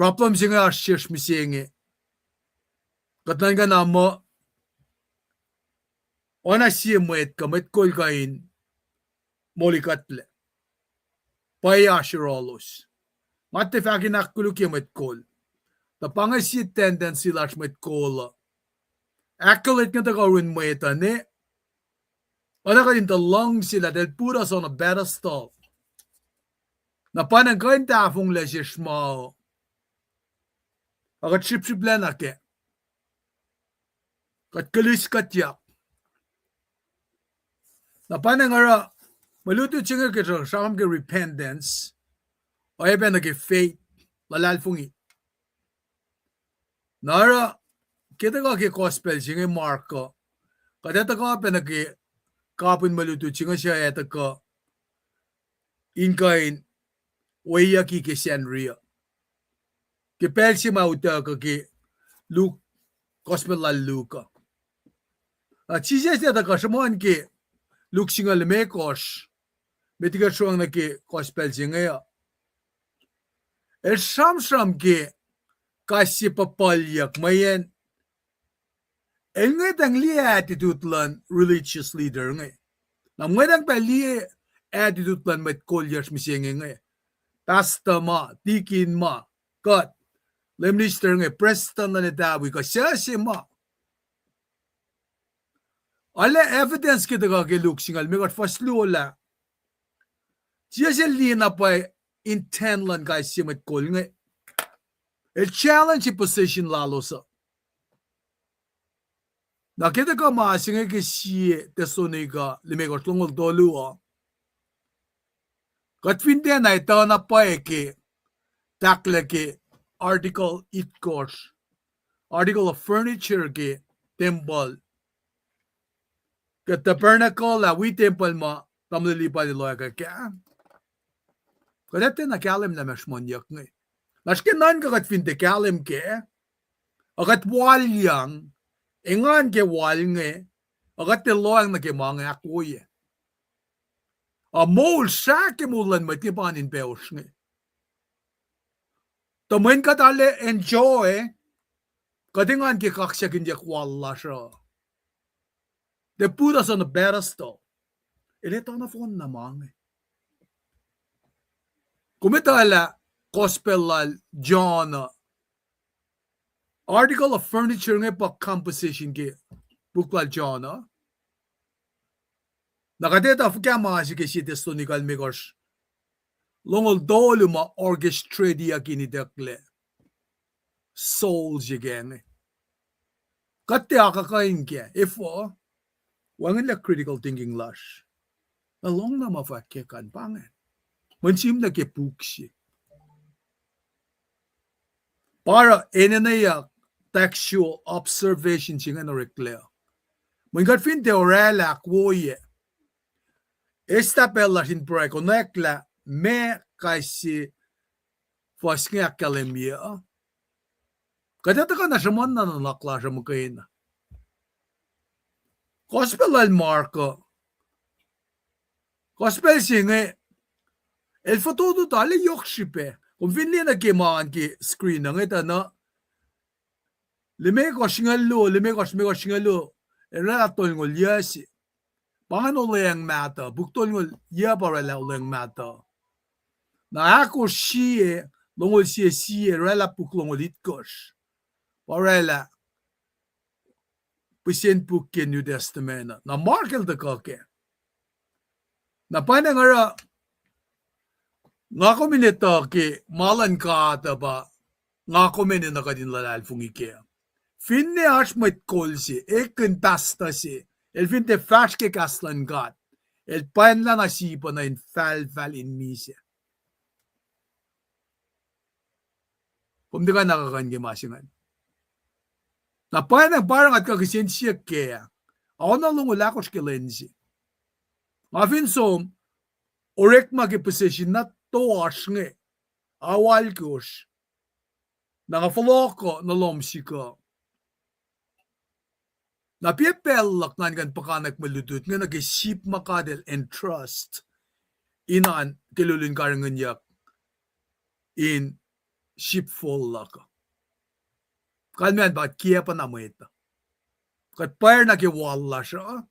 problem singa ashish misingi katan ka na mo ona siya moet kamet kol kain molikatle paya shirolos mate fakin akulu kemet kol tapanga si tendency lash met kol accolade nga tagawin moeta ne ona ka din long sila del puras on a pedestal na panang kain tafong leshish mo akat ship lena ke kat kalis katyak na panang ara maluto chinga ke sham ke repentance o eben ke faith lalalfungi nara kita ka ke gospel chinga marko kadata ka ben ke kapun maluto chinga siya eta ka inkain waya ki ke senria ke pelsi mauta ka ke Luke gospel la Luka a chise eta ka shmon ke Luke singal mekos betiga shuang na ke gospel singa sham ke kasi papalyak mayen engay tang li attitude lan religious leader ngay na ngedang pa li attitude lan met kolyas misinga ngay pasta ma tikin ma kat le minister ngay preston na netawi ka sasi ma ale evidence kita ka ke Luke singal mekat fasluola siya li na pa intent lan guys si met kol ngay challenge position lalo sa nakita ka maasinga ke siye tesoniga limekot tungol dolu katfinte na ito na pa ke takle ke article itkos article of furniture ke temple ke tabernacle la we temple ma tamlilipa ni loya ka kya kadete na kalem na mashmonyak ngay Lashkin nan ka katfinte kalem ke akat walyang engan ke wal nge agat te loang na ke mga akuye a mol sa ke mulan mati panin peos nge tamen katale enjoy kadingan ke kaksya kinjak walla sha They put us on a pedestal. Ito na phone namang. Kumitala gospel John article of furniture nga pa composition ke bukla John. Nakadeta fuka mga si kesi testonikal megos. Longol dolu ma orchestradia kinidekle. Souls again. Kati akakain ke. Ifo, wangin la critical thinking lash. Along na mafakekan pangan. Mansim na ke puksi. Para enanaya textual observation singa na reclare. Mungkat fin teorela kwoye. Esta pella sin pre konekla me kasi fasnga akademia. Kadata ka na shaman na nakla siya makain. Gospel al Marco. Gospel singa el foto tale yokshipe. Kung finli na kimaan ki screen ng ito na lime ko shingalo. Ratol ngol yasi. Pangano leyang mata. Buktol ngol yabara leyang mata. Na ako siye, longol siye, rela puklongol itkos. Parela, pisen pukke New Testament. Na markel da kake. Na panangara, nga ko minito ki malan ka ba, nga ko minito na kadin lalal fungike. Finne ashmet kolsi, eken pasta si, el finte fashke kaslan gat, el panla na sipa na in fal in mise. Kung di ka nakakangimasingan. Na parang at kagisensya kaya, ako na lungulakos kilensi. Nga finsom, orek magiposition na toas nga, awal kos, nangafaloko na lomsika. Napipelak nga kan pakanak malutut nga nag-isip makadel and trust inan kilulun karangan yak in shipful laka. Kalmian ba kia pa naman ito. Kat pair nakiwala siya.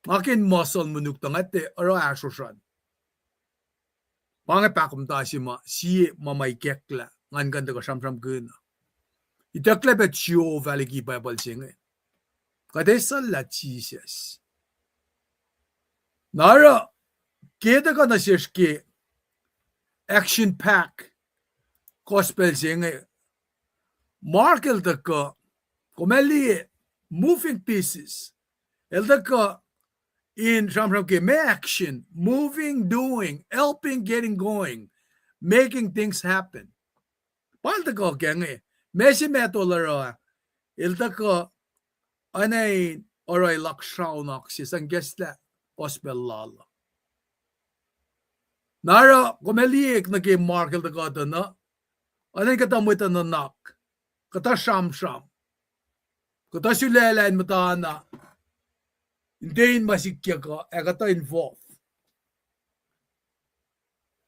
Akin muscle munuk ate aro asosan. Pangapakum ta si mamay kekla ngan ganda ko samsam guna. Itakla bet siyo valigi Bible singa. Kadesa la Jesus. Nara kita ka na siya action pack gospel singa. Markel da ka kumeli moving pieces. El da ka in samsam ke me action, moving, doing, helping, getting going, making things happen. Pal da ka kenge. Mesi meto lara. El da ka anay oray lakshaw naksis ang gesla gospel lala. Nara kumeliik na ke Markel da ka na. Anay katamutan na nak. Kata sham. Kata sulelain mata na. Hindi masikya ka, kata involved.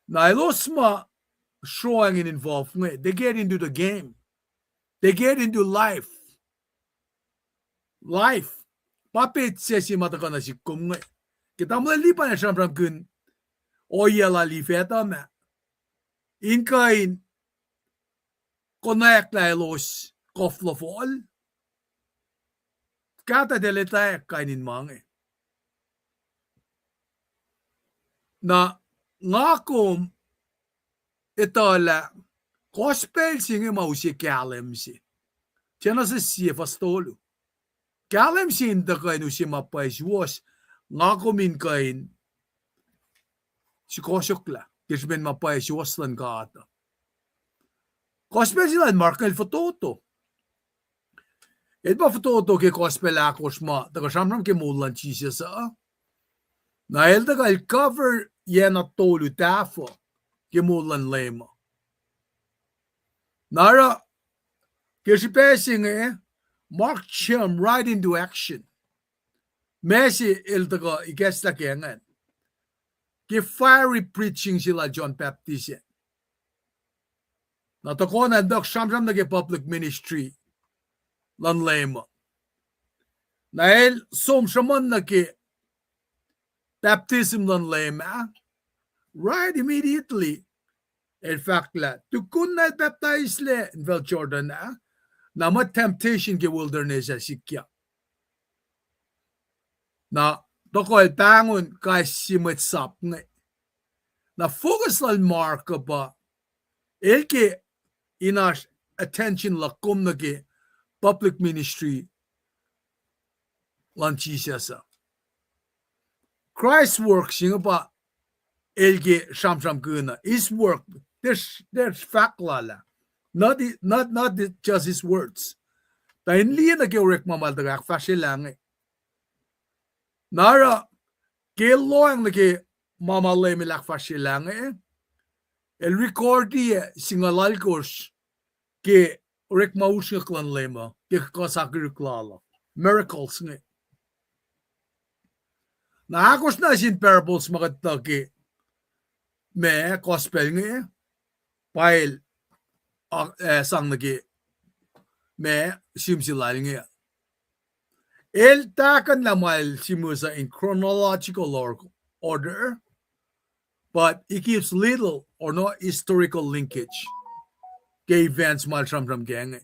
Na ilos ma showing in involved nga, they get into the game. They get into life. Life. Papit siya si mata ka na si kum nga. Kita mo lipan na siyam kun oya la lifeta ma. Inkain connect na ilos koflofol. Kata deleta kainin mange. Na ngakom ito la gospel singe mausi kalem si. Tiyan sa siya fastolo. Kalem si inda kain usi mapais was ngakomin kain si kosok la. Kisben mapais was lan kata. Gospel sila markel fototo. Edba fototo ke gospel akos ma. Daga samram ke mulan chisya sa. Na elda ka cover yena tolu tafo ke mulan lema. Nara kesi passing mark him right into action. Messi elda ka ikesta kengan. Ke fiery preaching sila John Baptist. Natakona dak samsam na ke public ministry lan lema. Dahil sumsaman na ki baptism ng lema, right immediately. In fact, tukun na baptize le in Vel Jordan na temptation ki wilderness sikya. Na dokoy bangun kay simit sap nga. Na focus lang mark ba elke inash attention la kum na ki public ministry lan Jesus. Christ's work singa pa elke sham guna. His work there's fact lala. Not just his words. Dahil liya na kiurek mamaldagak fashion lang Nara keloang na ki mamalay milak fashion lang El recordi singalal kors ke urek maus nga klan lema ke kasakir klala. Miracles nga. Naakos na sin parables makataki me gospel nga while sang nagi me simsilal nga. El takan lamal simusa in chronological order, but it gives little or no historical linkage ke events mal from gang.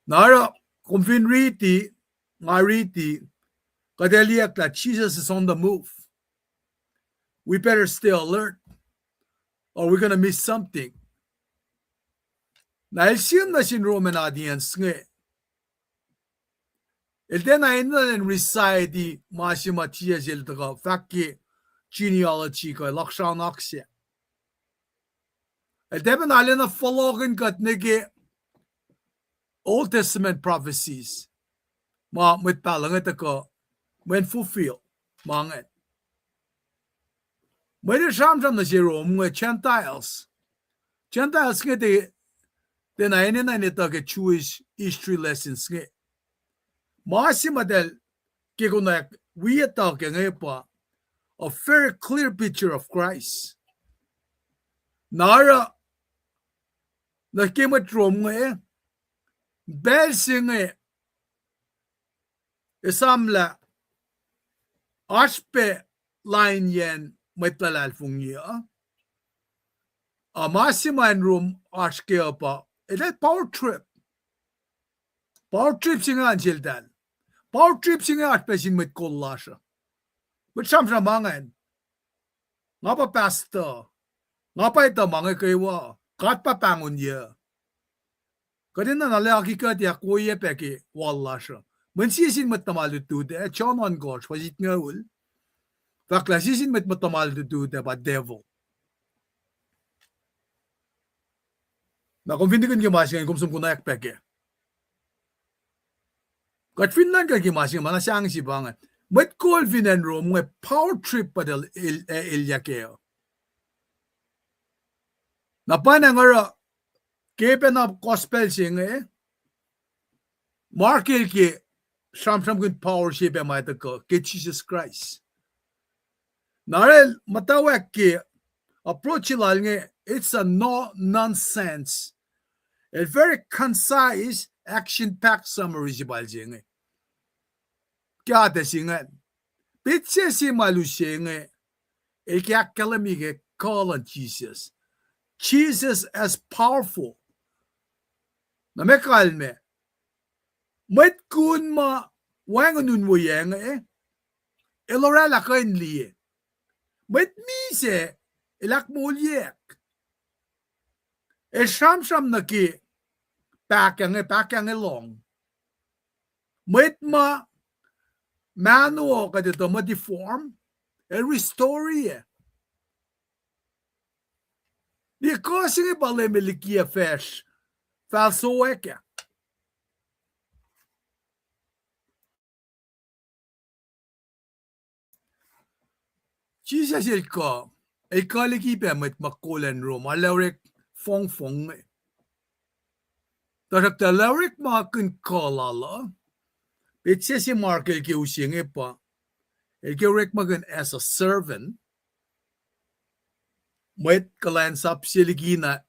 Nara confinriti mariti kadeliak that Jesus is on the move. We better stay alert or we're gonna miss something. Na elsin na sin Roman audience nga. El den aynen reside di masima Jesus daga fakki genealogy ko lakshan aksya. El deben alena following kat nege Old Testament prophecies ma mit palangat ko when fulfilled mangat. May sham na zero mga Gentiles nga den aynen na nito ke Jewish history lessons nga. Masima del kikunak we are talking about a very clear picture of Christ. Nara nakimat rom nga bel singa isamla aspe line yen metalal fungia masima in room aske apa it power trip singa anjil dal power trip singa aspe sin met kollasha but samsam mangan ngapa pastor ngapa ito mga kaywa kat pa pangun ya kadina nalaki ka dia koye peke wallasha men sisin met tamalutu de John on gosh was it ngul fakla sisin met tamalutu de ba devil na konfindikan ki masing kumsum kunayak peke kat finland ka ki masing mana sang si bangan met call finan room ng power trip pa del ilyakeo napanangara kepen of gospel sing markel ki samsam kun power shape ma ta ko ke Jesus Christ narel matawak ki approach lal nge it's a no nonsense a very concise action packed summary jibal jeng kya ta sing pitse si malu sing el kya kalami ke call on Jesus as powerful. Na me kalme. Met kun ma wanganun mo yang elora la kain liye. Met mise elak mo liek. Sham na ki pakang long. Met ma manuo ka dito ma deform restore ye. Di cosa che balle melikia fesh falso eka. Jesus el liki pe met makulan ro malawrek fong tarak talawrek makun kolala pitse si mark el ki using pa el ki rek magan as a servant met kalansap siligina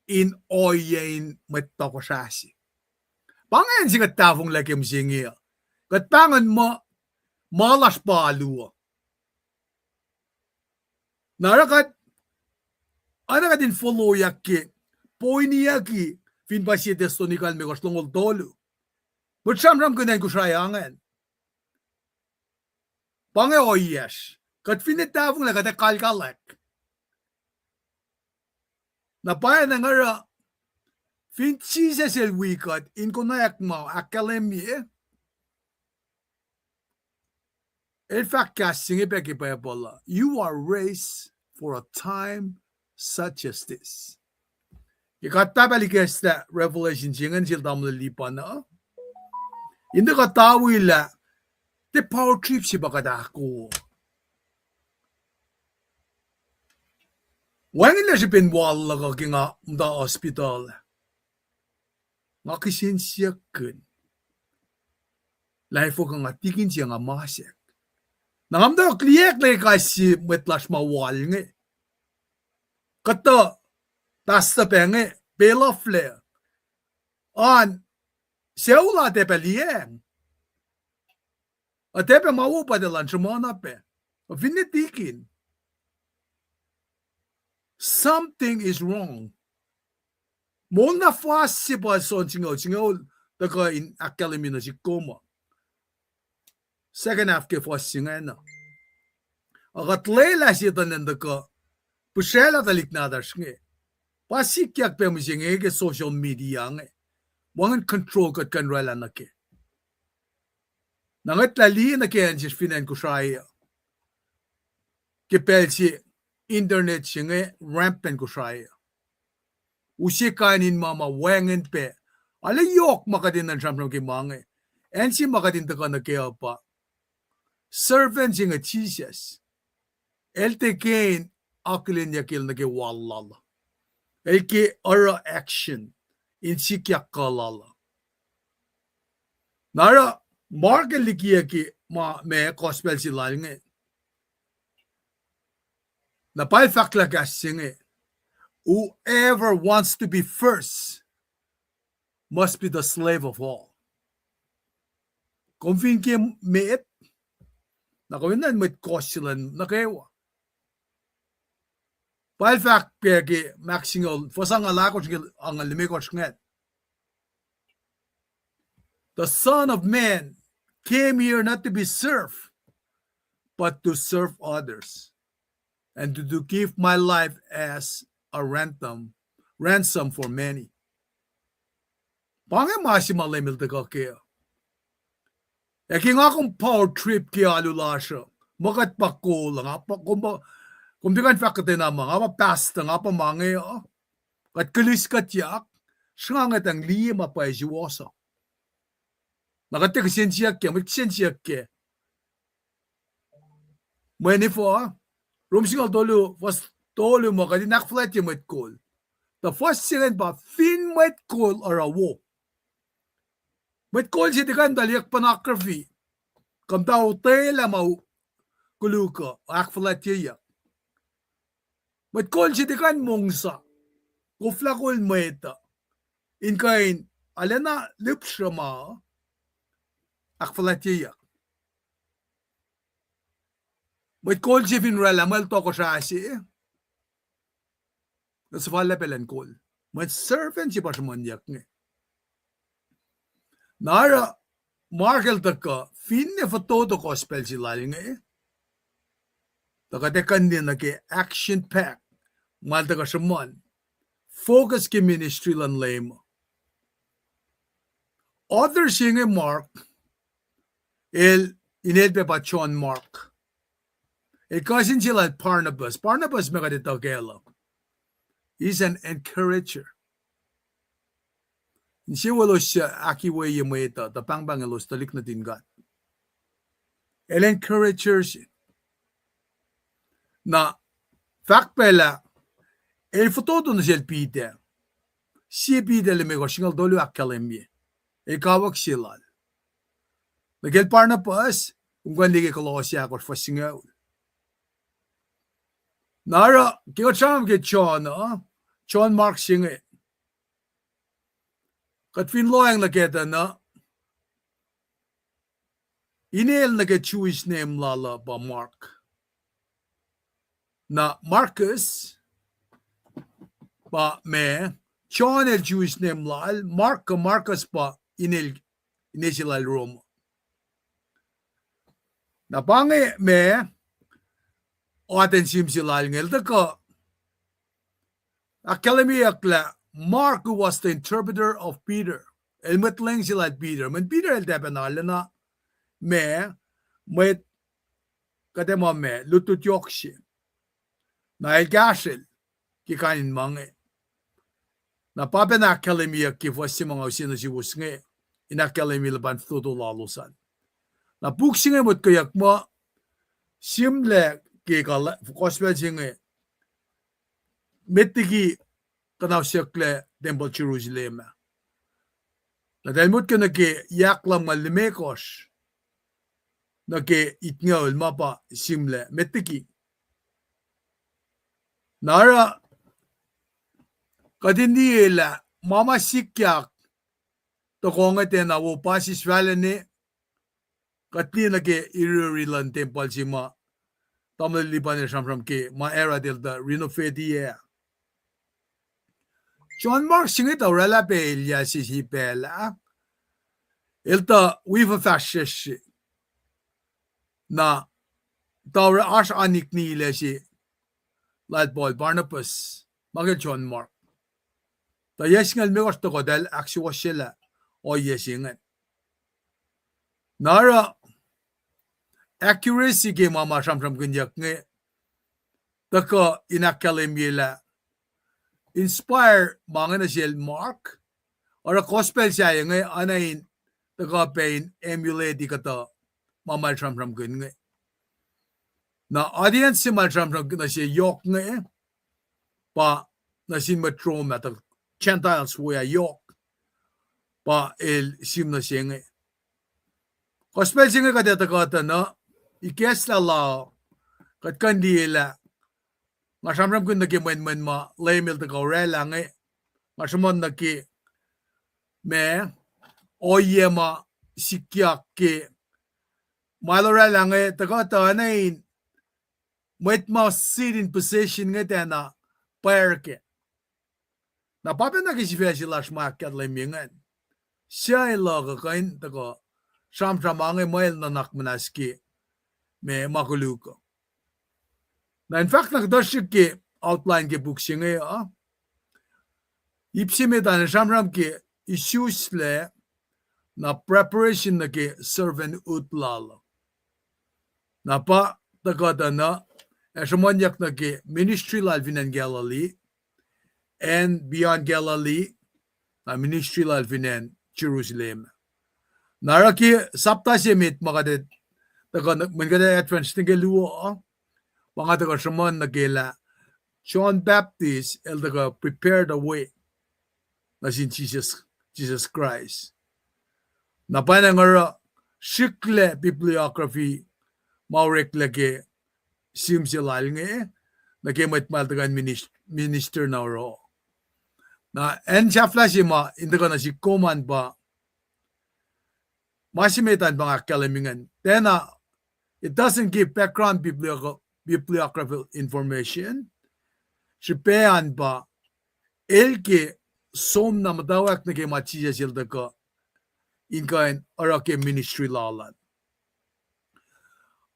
in oyen met pakosasi. Pangan singa tafong lakim singi Katangan mo, malas paluwa. Narakat, ano ka din follow yaki, poini yaki, fin ba siya destonikan me koslongol tolu. But samram kunen kusayangan. Pange o yes. Kat finitavong na kata kalkalek. Napaya na nga fin Jesus el wikat in kunayak mo akademie. In fact, casting it back you are raised for a time such as this. Ikatabalik sa Revelation jingan sil damla lipa na. Hindi katawila the power trip si bakadako. Wangin na si pinwala ka kinga mda hospital. Nga kisensya kun. Lahi fo ka nga tikin siya nga masyak. Nangamda kliyek na kasi metlash mawal nga. Kato, tasta penge, pelofle. On, siya ula tepe liyeng. At tepe mawupadalan sumana pe. Vinitikin. Something is wrong. Mona fast si pa son singaw daga in academy na si koma. Second half ke fast singa na. Agat lela si tanan daga pusela talik na dar singe. Pasikyak pe mo singe ke social media nge. Wangan control kat kanrela na ke. Nangat lali na ke anjis finan ko siya. Ke pelsi internet singe rampant ko siya. Usikanin mama wengen pe. Ala yok makadin ng samsam ki mange. Ensi makadin taka na kaya pa. Servant singa Jesus. Eltekein aklin yakil na ki wallala. Elke ara action. Insikyak kalala. Nara marken likiya ki ma me gospel sila nge. Napal fakla kasi nge. Whoever wants to be first must be the slave of all. Kung finke meet, nakawinan met kosilan nakaewa. Pal fak peke maxingol fosang alakos ang limikos nget. The Son of Man came here not to be served, but to serve others, and to give my life as a ransom for many. Pange masi malemil te kake. Eki nga kung power trip ki alulasya. Makat pa ko lang. Kung di kan fakate na mga pasta nga pa mange. Kat kalis katyak. Shangat ang lima pa isiwasa. Nakate kasensiyak ke. Magsensiyak ke. Mweni fo rumsingal tolu. Was tolu mo kadi nakflat yung met cool. The first second pa, fin met cool or a wo. Met cool siya tikan daliyak panakgrafi. Kam tao tela mau kuluka, akflat yiyak. Met cool siya tikan mongsa. Kuflakul meta. In kain, alena lipsya ma, akflat yiyak. Met cool siya fin relamal toko siya siya. Nasfala pelan kol. Met servant si pasmanyak nge. Nara markel taka finne fototo gospel sila nge. Taka tekan din na ke action pack. Mal taka saman. Focus ki ministry lan lema. Others yung Mark. Inelpe pa John Mark. Cousin sila Barnabas. Barnabas makadito kela. He's an encourager. Siya walo siya akiway yung ito, tapang los talik na tingat. El encourager siya. Na, fact pala, el fototo na siya pide. Siya pide le mego singal dolo akalemye. Kawak sila. Nagel parna pas, kung ligi kalo siya ako fa singaw. Nara, kaya siyam kay John Mark singe. Kat finloang naketa na Inel na Jewish name lala ba Mark. Na Marcus ba me John el Jewish name lal Marcus ba initial Rome. Na bange me aten simsilal ngel da ka Academy akla Mark was the interpreter of Peter. Elmet lang sila Peter. Men Peter el tabanal na me met kademo me lutut yokshi. Na el gashel ki kanin mange. Na pape na Academy ki wasi mga usina si wusnge. In Academy laban tuto lalusan. Na buksinge mot kayak mo simle ki kala gospel singe metigi kanaw siyakle temple Jerusalem. Na dahil mo't ka yaklang malimekos na itngaw mapa simle metigi. Nara kadindi ila mama sikyak to kongete na wo pasis valene katli irurilan temple sima tamal liban samram ke ma era del da renovate John Mark singe daw rela pe ilya si pela. Ilta wifa fashish na daw ash anik ni ile si lad boy Barnabas magel John Mark. Da yesingal megos to godel aksi wasila o yesingan. Nara accuracy ke mama samram kunyak nge taka inakalemila inspire mga na siya Mark or a gospel siya yung anayin taga pain emulate ka to mamal from kun nga na audience si mal from na siya yok nga pa na sin matrom at Gentiles waya yok pa el sim na siya nga gospel siya nga taga na ikes la lao kat kandila Masamram kun nakimen ma lemil to go relang masamon naki me oyema sikyak ke malora lang takota nain wait ma sit in position ngetana parke na papen na kisifya sila shmakat lemingan siya ilaga kain tako samsamange mail na nakmanaski me makuluko na in fact nagdashik ke outline ke book singe ipsime dan samram ke issues le na preparation na ke servant utlal na pa tagada na esamonyak na ke ministry life in Galilee and beyond Galilee na ministry life in Jerusalem naraki sapta semit makadet tagada mangada advance tingeluo mga taga Shimon nagela John Baptist el taga prepared the way na sin Jesus Christ. Na panangara shikle bibliography maurek lage simsilal nge nagemat mal taga minister na ro. Na en chafla sima indaga na si koman ba masimetan mga kalamingan. Tena it doesn't give background bibliographical information. Sipean ba elke som na madawak na kay machija silda ka inkain arake ministry lalan.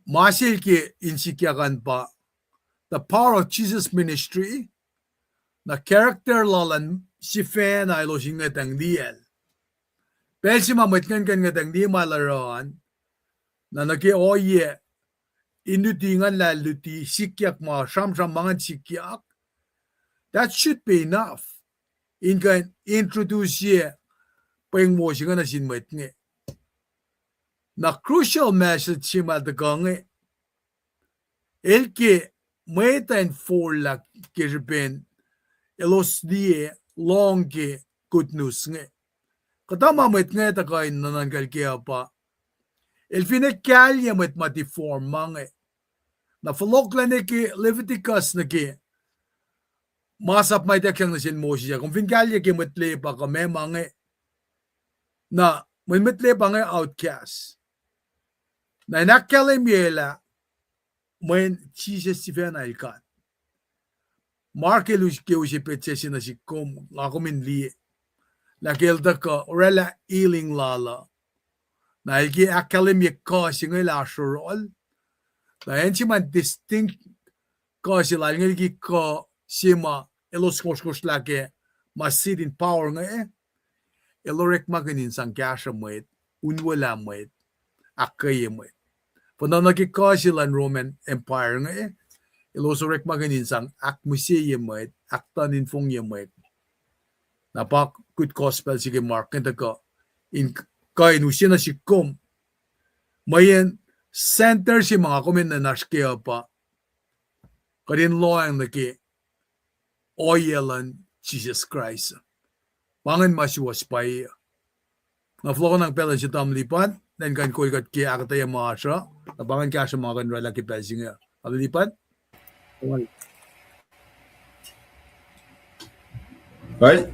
Masil ke insikyakan pa the power of Jesus ministry na character lalan si fan ay lo singa tang diel. Pel si mamatkan kan nga tang di malaroan na naki oye inutingan la luti sikyak ma sham mangan sikyak that should be enough in can introduce ye peng mo singa na sinmet nge na crucial message sima de gange elke meta en for la kirben elos die long ke good news nge katama met nge ta kain nanangal ke apa el fine kalye met mati form mange na folokla ne ke Leviticus ne ke masap may tekyang na sin Moses kung fin kalye ke metle pa ka me mange na may metle pa nga outcast Na nakkalim yela when Jesus siven alkat. Markelus keusi petsesi na si kom ngakumin li. Nakelda ka orela iling lala. Na ilgi akkalim ye kasi ngay lasurol. Na ensi man distinct kasi la ilgi ka sima elos koskos lake masidin power ngay elorek maganin sang kasha moed unwala moed akaye moed. Pananaki kasi lan Roman Empire ngay elosorek maganin sang ak museye moed ak tanin fong ye moed. Napak good gospel sige mark kenta ka in kay nusina si kom mayen center si mga komen na nashkea pa kadin loang naki oyelan Jesus Christ. Pangan masiwas pa iya. Nga flow ng pela si tam lipat, dan kan koy kat kaya akataya mga asya, nabangan kaya siya mga kanra laki pelsi nga. Ano lipat? Right?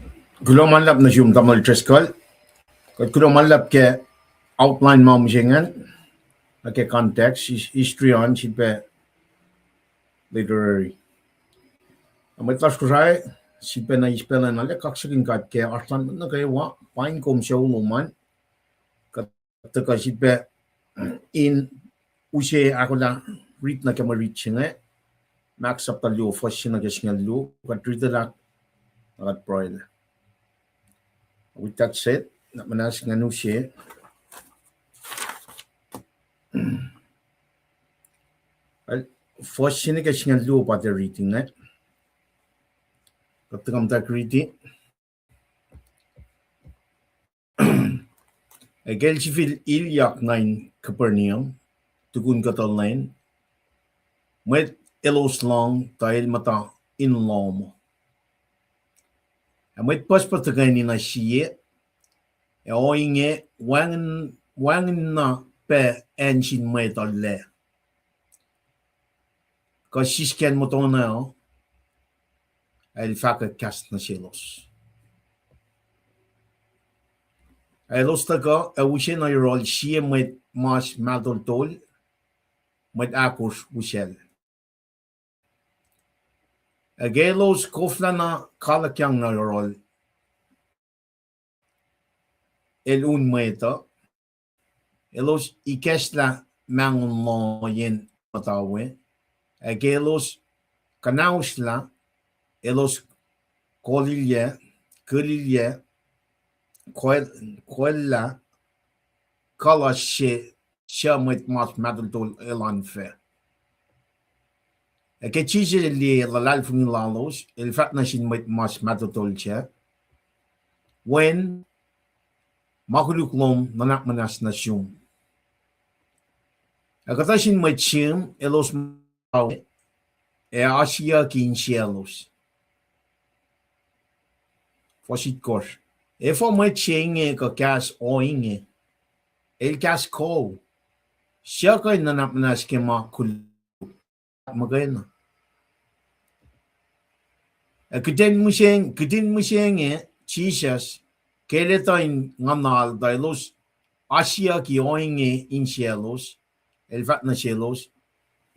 Kulo manlap na siyum tamal treskal. Kulo manlap ke outline mo mjengan. Ke context, history on, sipe literary. Amat tas kusay, sipe na ispela na le kaksakin kat ke arslan na kaya wa pain kom siya uluman. Kataka sipe in ushe ako la read na kama read siya max up talo first siya na kaya lu katrita na nakat proil. With that said, na manas nga no siya. First siya na kaya lu pa the reading na. Katakam tak reading. Egel sifil ilyak nain Capernaum, tukun katal nain, met elos lang dahil mata inlaw mo. Met pas patagay ni na siya, o inge wangin na pe ensin met alle. Kasisken mo to na o, ay fakat cast na silos. Ay los taga, awusya na yorol siya met mas madoltol, met akos wusyel. Agelos kofla na kalakyang na yorol, elun meta, elos ikesla mangun lo yen matawe, agelos kanausla, elos kolilye, Quella kala she met mas madultol elan fe. Ke chise li lalal fun lalos, el fat na shin met mas madultol che. When makuluklom nanak manas na shum. Akata shin met shim elos mawe e asia kin cielos. Fosit kor. E for my chinge ka kas oinge. El kas ko. Siya kay nanapnas ke makul magana. Kuten mo siyang Jesus keletain nganal dailos Asia ki oinge in cielos. El fat na cielos.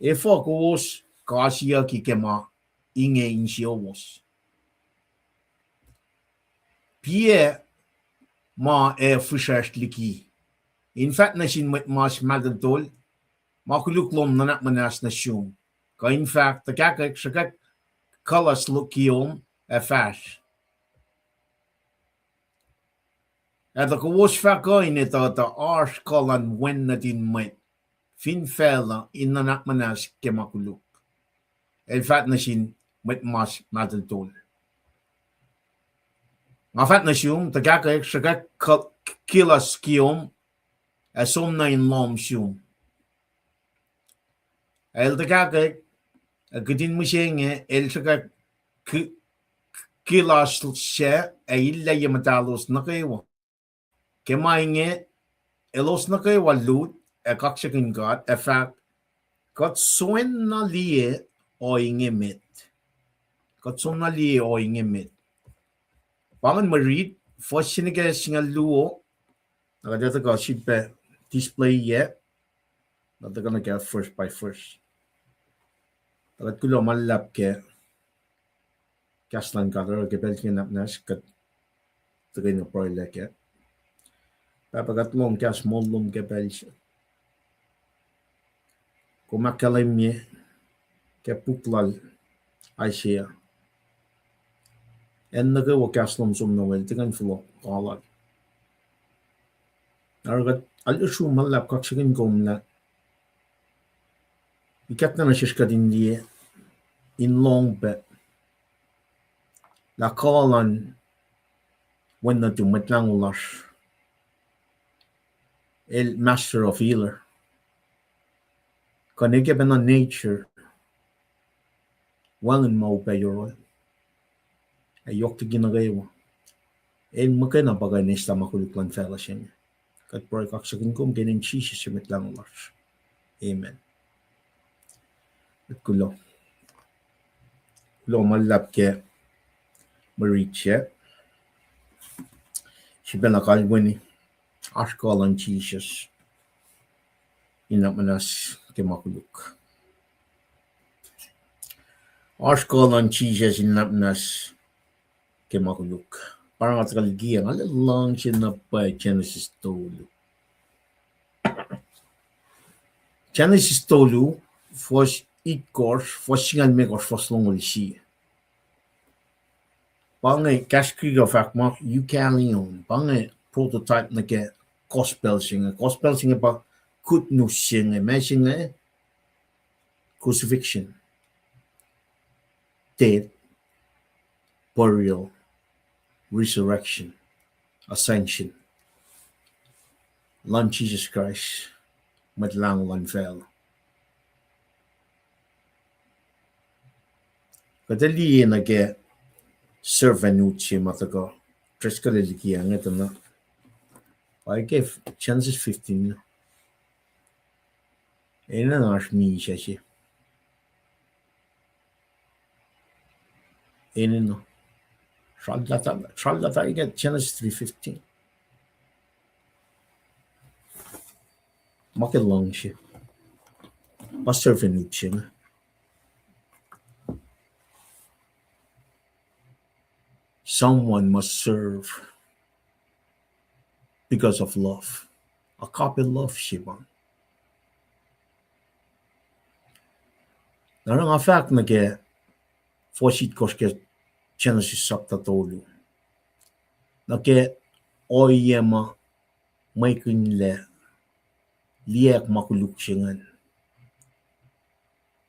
E for kos ka Asia ki kema inge in cielos. Pie ma fushash liki. In fact na sin mas madadol, makuluklom nanak manas na shum. Ka in fact, takakak shakak kalas lukiom fash. At the kawas fakoin ito ta arsh kalan wen natin met. Fin fela in nanak manas ke makuluk. In fact na sin mas madadol. Nga fat na siyum, tagakak shakak kilas kiyom, asom na in lom siyum. El tagakak, agudin mo siya nga, el shakak kilas siya, ay illa yamatalos na kayo. Kemay nga, elos na kayo walut, kaksakin kat, fact, kat suen na liye o ingemit. Kat suen na liye o ingemit. Pangan ma-read, first sinigas nga luo, nakadata ka, sipe display ye, that they're gonna get first by first. Tagat kulo malap ke kaslan kadar ke belkin apnas kat trin proile ke. Papagat long kas mollum ke belch. Kumakalimye ke puklal Asia. En naga wa kaslum sum no wel tigan flo qala. Argat al ishu malap kakshigin gomla. Ikatna na shishkadin die in long bet. La kalan when na tu matlangulas. El master of healer. Kaneke bena nature. Wangen mau pa yoro. Ayok te ginarewa. El makena bagay nesta makuluklan fellowship. Kat proy kakshigin kom genin chisha sa matlangulas. Amen. At kulo. Kulo malap ke mariche. Si bena kalwini. Ashkalan Jesus. Inamanas ke makuluk. Ashkalan Jesus inamanas ke makuluk. Parang at kaligiyan, lang sinapay Genesis tolu. Genesis tolu, fos ikors, fos singal megos fos longol si. Bangay kaskriga fakmak, Eukaryon, bangay prototype na ke gospel singa ba good news singa, may singa crucifixion, death, burial, resurrection, ascension. Lord Jesus Christ, matlang lan fel. Kadali na ke servanucci matago. Treskaliliki ang ito na. I gave Genesis 15. Ena nash mi siya siya. Ena no. Trallata I get Genesis 3:15. Makilang siya. Paservanucci na. Someone must serve because of love. A copy love siya. Narang a fact na ke fosit koske Genesis sakta tolu. Na ke oyema may kunle liyak makuluk siyangan.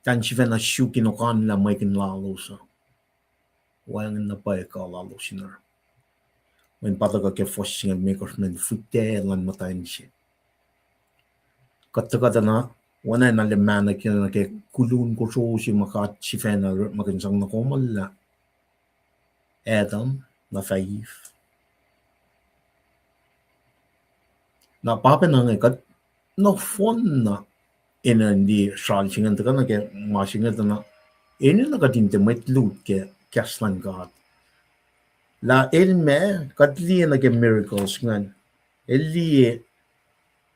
Tan siya na shukin o kanla may kinlalo sa. Walang na pa lalo sinar. When pataga ke fosit makers men fute lan matayin siya. Kata na wana na lemana kina na ke kulun ko so si makat si fena magansang na komala. Adam na faith. Na papa na kat no fon na ina hindi shal singan ta na ke masinga ta na ina na katinte met loot ke kaslan God. La elme katli na ke miracles ngan. Eli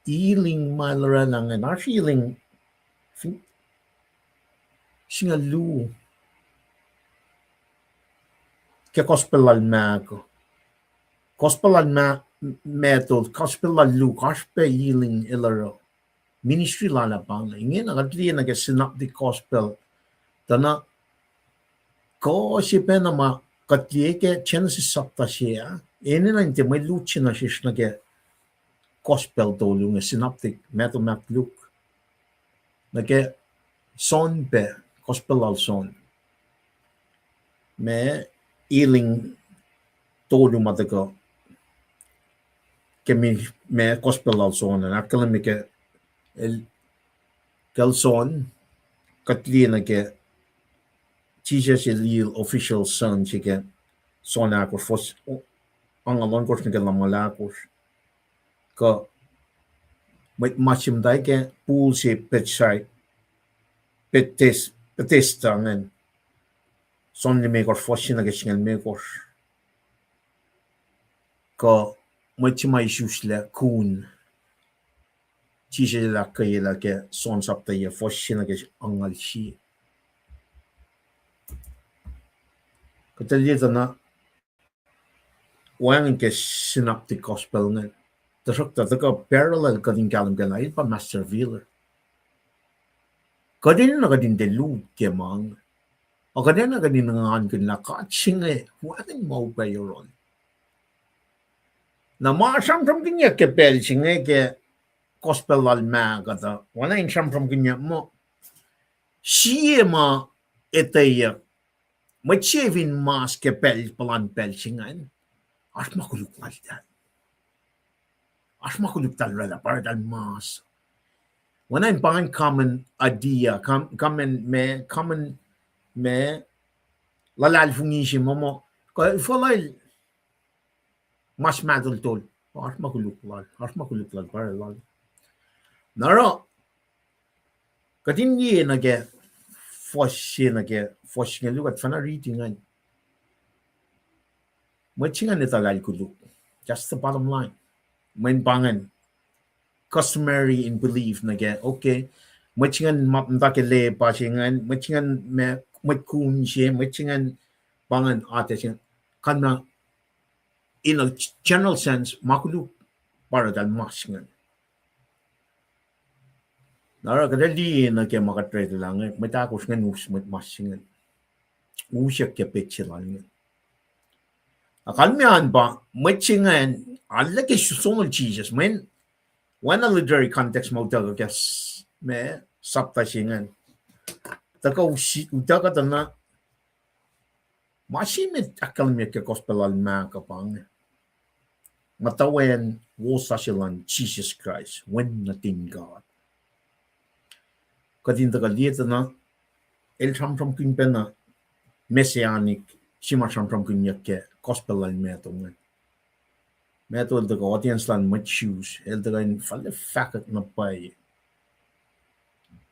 healing malara lang and our healing singa lu ke gospel al mago. Gospel al method, gospel al lu, gospel healing ilaro. Ministry lala bang ingin agad na ke synoptic gospel tana ko si penama katli ke Genesis sapta siya ene na inte may luchi na shish na ke gospel tolu ng synoptic method map look na ke son pe gospel al son me healing tolu matako ke me gospel al son na akalam ke el son katli na ke Jesus el official son chike son ako fos ang alon ko na ke lamalakos ka may machim dai ke pool si petsai petestangen son ni mekor fosin na ke singal mekor ka may chimay susle kun Jesus kaya ke son sapta ye foshina ke angal shi. Kataliya na wang ke synoptic gospel na. Tasok ta parallel kadin kalam ke na pa master wheeler. Kadin na kadin de lu ke mang. O kadin na kadin ngan kin na katsinge wang mau pa yoron. Na ma sam from kinya ke pel singe ke gospel al ma kata. Wana in sam from kinya mo. Siye ma etaya. Machevin mas ke pel pelan pel singan. As makuluk lalitan. As makuluk talrela para dal mas. When I'm buying common idea, common me lalal fungishi momo. Folay mas madul tol. As makuluk lal para lal. Naro kadinye na ke fosh nga lugat fana reading. Machingan nitalal kuluk. Just the bottom line. When bangan customary in belief na ke okay machingan mapndakele pasingan machingan me matkun siya machingan bangan ate siya kana in a general sense makulu para dal masingan nara kadali na ke makatrade lang matakos nga nus masingan usyak ke pechilan akalmian ba machingan alla ke susong Jesus men when a literary context mo taga guess me sapta singan taka utaka tana masimit akalmi ke gospel al ma kapang matawen wo sasilan Jesus Christ when nothing God kadin taka lieta na el from kinpena messianic sima from kinyak ke gospel al metongan meto the audience lan machus el the in falle fakat na pai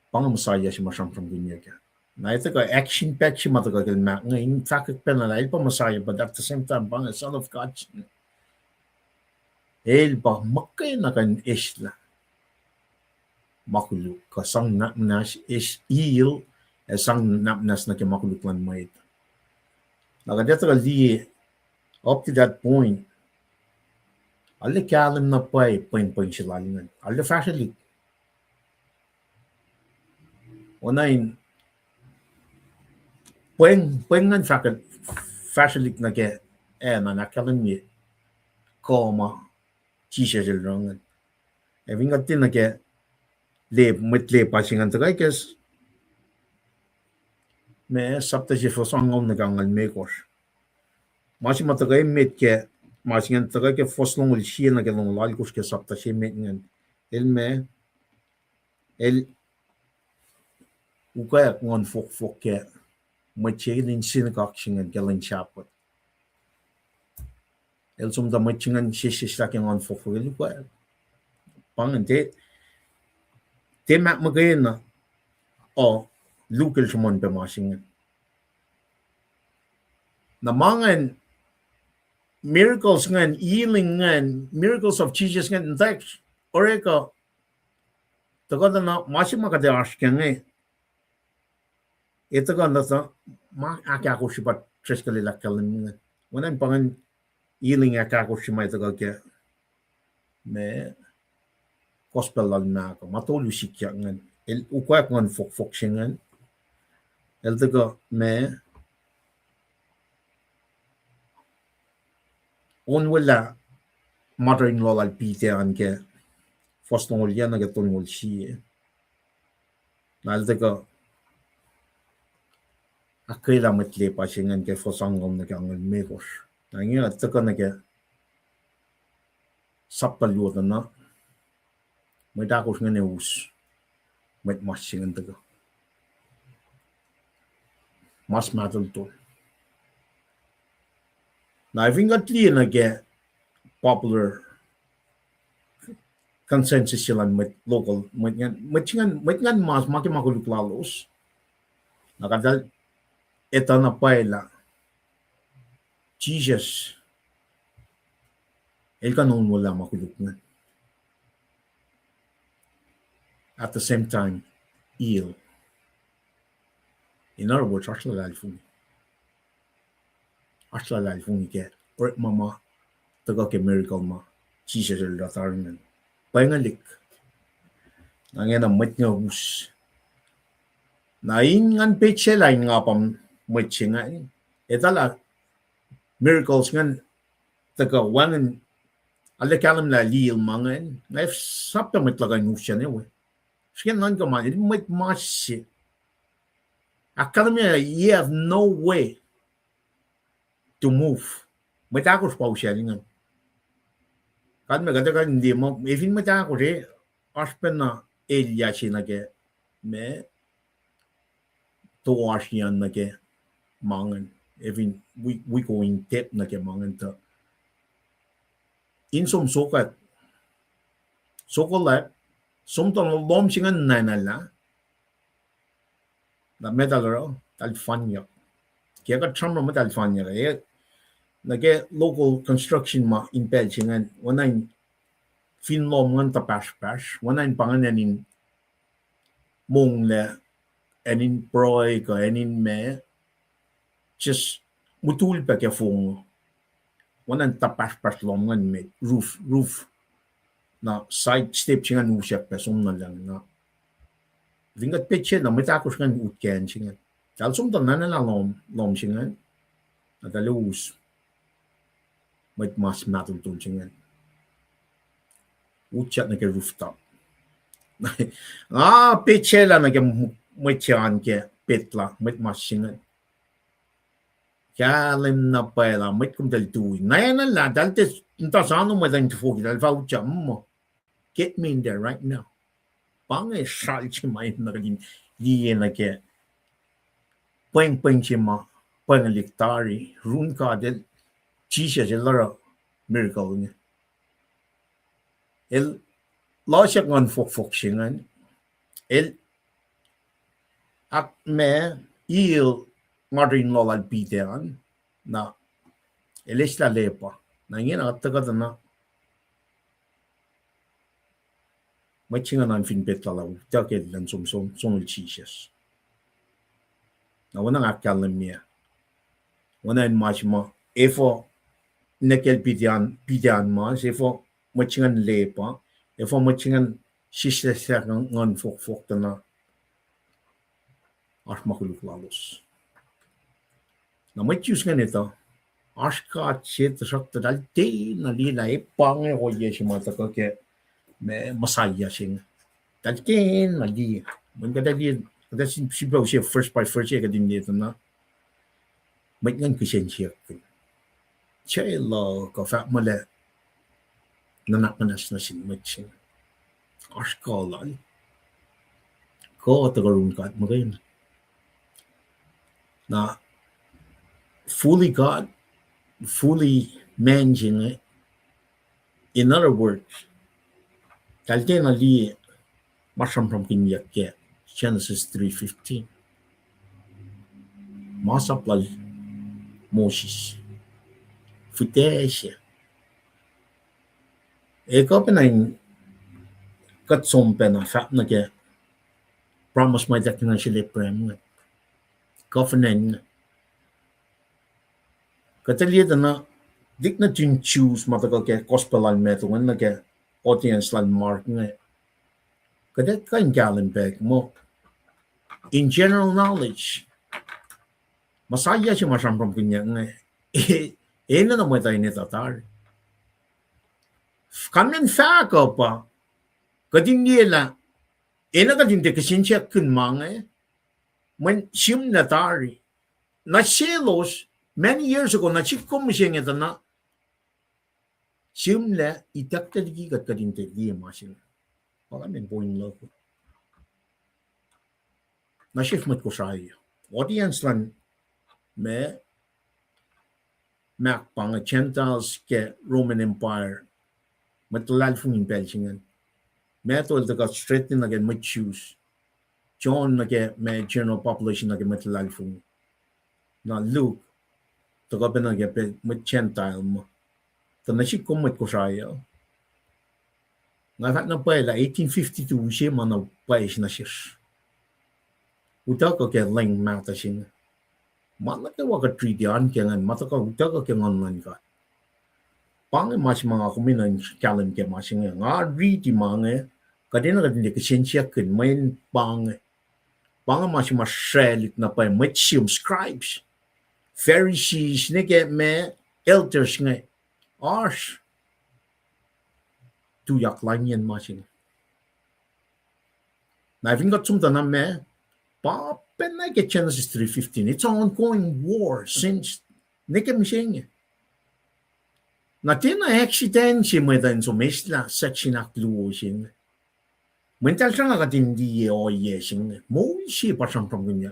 pang masaya si masam from dunia ka na ito ka action patch si mata ka na ngayon fakat pena la el pa masaya but at the same time pang son of God el pa makay na kan isla makuluk ka sang nas is il sang nas na ke makuluk lan may nagadeto ka li up to that point alle kalam na pai point sila lingan alle fashionly onain puengan fashionly na ke na nakalam ni koma chisha jelrongan eving atin na ke le pasingan tagay kes me sapta si fosangong nagangal mekos masi matagay met ke masingan tagay ke foslong ul siya na ke long lalkos ke sapta si met ngan el ukaya ngon fok ke machelin sinakak singan ke lang chapat el sum da machingan shisha ke ngon fok el ukaya pangan te mak magayin na o lukil sumon pe masingan na mangan miracles ngan healing ngan miracles of Jesus ngan text oreka tagada na masima ka de ashkenge ito ka na sa ma ako sipat tres kalila kalin wanan pangan healing ako simay taga ke me gospel lang na ako matulu sikya ngan el ukwa ngan fok singan el taga me on wala mother-in-law al pite an ke fostong ulya na gatong ulsi nal taga akela matle pa singan ke fosangom na kangal mekos nangyay at taga na ke saptaluot na may dakos nga neus may mas singan taga mas matul to na iving atli na ke popular consensus sila met local met ngan mas makimakuluk lalos nakadal ito na paila Jesus el kanon wala makuluk na at the same time ill. In other words, ashla ke or mama taga ke miracle ma Jesus el datarngan. Pangalik nangena matnya hus. Na ingan peche lain nga pam matchinga. Etala miracles ngan taga wangan alle kalam la lil mangan. Nef sapta matlaga nusya ne we. Skin nan ka man it might mash. Academia you have no way to move. Mata ko pausya ngan. Kan me gada kan hindi mo even mata ko re aspen na elia sina ke me to asian na ke mangan even we going tip na ke mangan ta in som sokat sokolat som to lom singan nanala na medalero tal fanya kaya ka tram mo tal fanya eh na ke local construction ma in Belsingan wanain finlom ngan tapas wanain panganan mong le enin proy ka enin me just mutul pa ke fong wanan tapas lom ngan me roof na side step singan usap pa som na lang na vingat peche na metakos ngan utken singan tal som ta nana la lom singan na talus met mas matun tun singan uchat na ke rooftop peche la na ke metian ke petla met mas singan Kalim na pala met kum dal tu na la dal te ta sano mo dal tu dal va ucha mo get me in there right now pang e sal chi mai na rin di na ke peng chi ma peng liktari run ka del chi se la miracle ni el lo syak ngon fok singan el ak me il Martin Lolal Peteran na elisla lepa na ngin at taga na machinga nan fin petla taked lan som chiches na wana akal mia wana en machma efo nekel pidian ma efo machinga lepa efo machinga shisle sak ngon fok na as makuluk lalos na machus nga nito aska chet sakta dal te na lila e pange ho yeshi mata ka ke me masaya sing dal ke na di mun ka dali kada sin sibaw siya first by first ka din dito na may ngan kisen siya che lo ka fa mala nanak manas na sin machin aska lal ko tagarun ka magayon na fully God, fully managing it. In other words, kalten ali masam from kinyak ke Genesis 3:15. Masaplal Moses. Futesya. Eko penain katsom pena fat na ke promise my that na sila prem. Covenant Katalia na dik na tin choose matagal ke gospel al metal na ke audience lan mark nga. Kadet ka in Gallenberg mo. In general knowledge, masaya siya masampang kanya nga. Na naman tayo ni tatar. Kamen fa ka pa. Kadin nila. Na kadin de kasinsya kun mga. Man siyam na tari. Na selos many years ago, na chikom siya nga na simle itaktaligi kat kadinte di masin. Wala men point lo. Na shift mat ko siya. Audience lan me mak pang Gentiles ke Roman Empire matlal fung in Belsingan. Me tol daga straight in again mat choose. John nage me general population nage matlal fung. Na Luke taga benage met Gentile mo. Tanashik ko met ko siya. Ngafat na pa la 1852 siya mana pa na siya. Uta ka ke lang mata siya. Mana ka waka treaty an ke ngan mata ka uta ka ke ngan ka. Pang mas mga kuminan kalan ke masing nga treaty mga kadena ka hindi ka siyensya kin main pang mas masyalik na pa machium scribes. Pharisees ne ke me elders nga ars tuyak lang yan masing. Na even got some na me pa penna ke Genesis 3:15. It's an ongoing war since ne ke mising. Na tina accident si mo dan so mesla section akluo sin. Mental sang ka tindi o yesing. Mo si pa sang pangnya.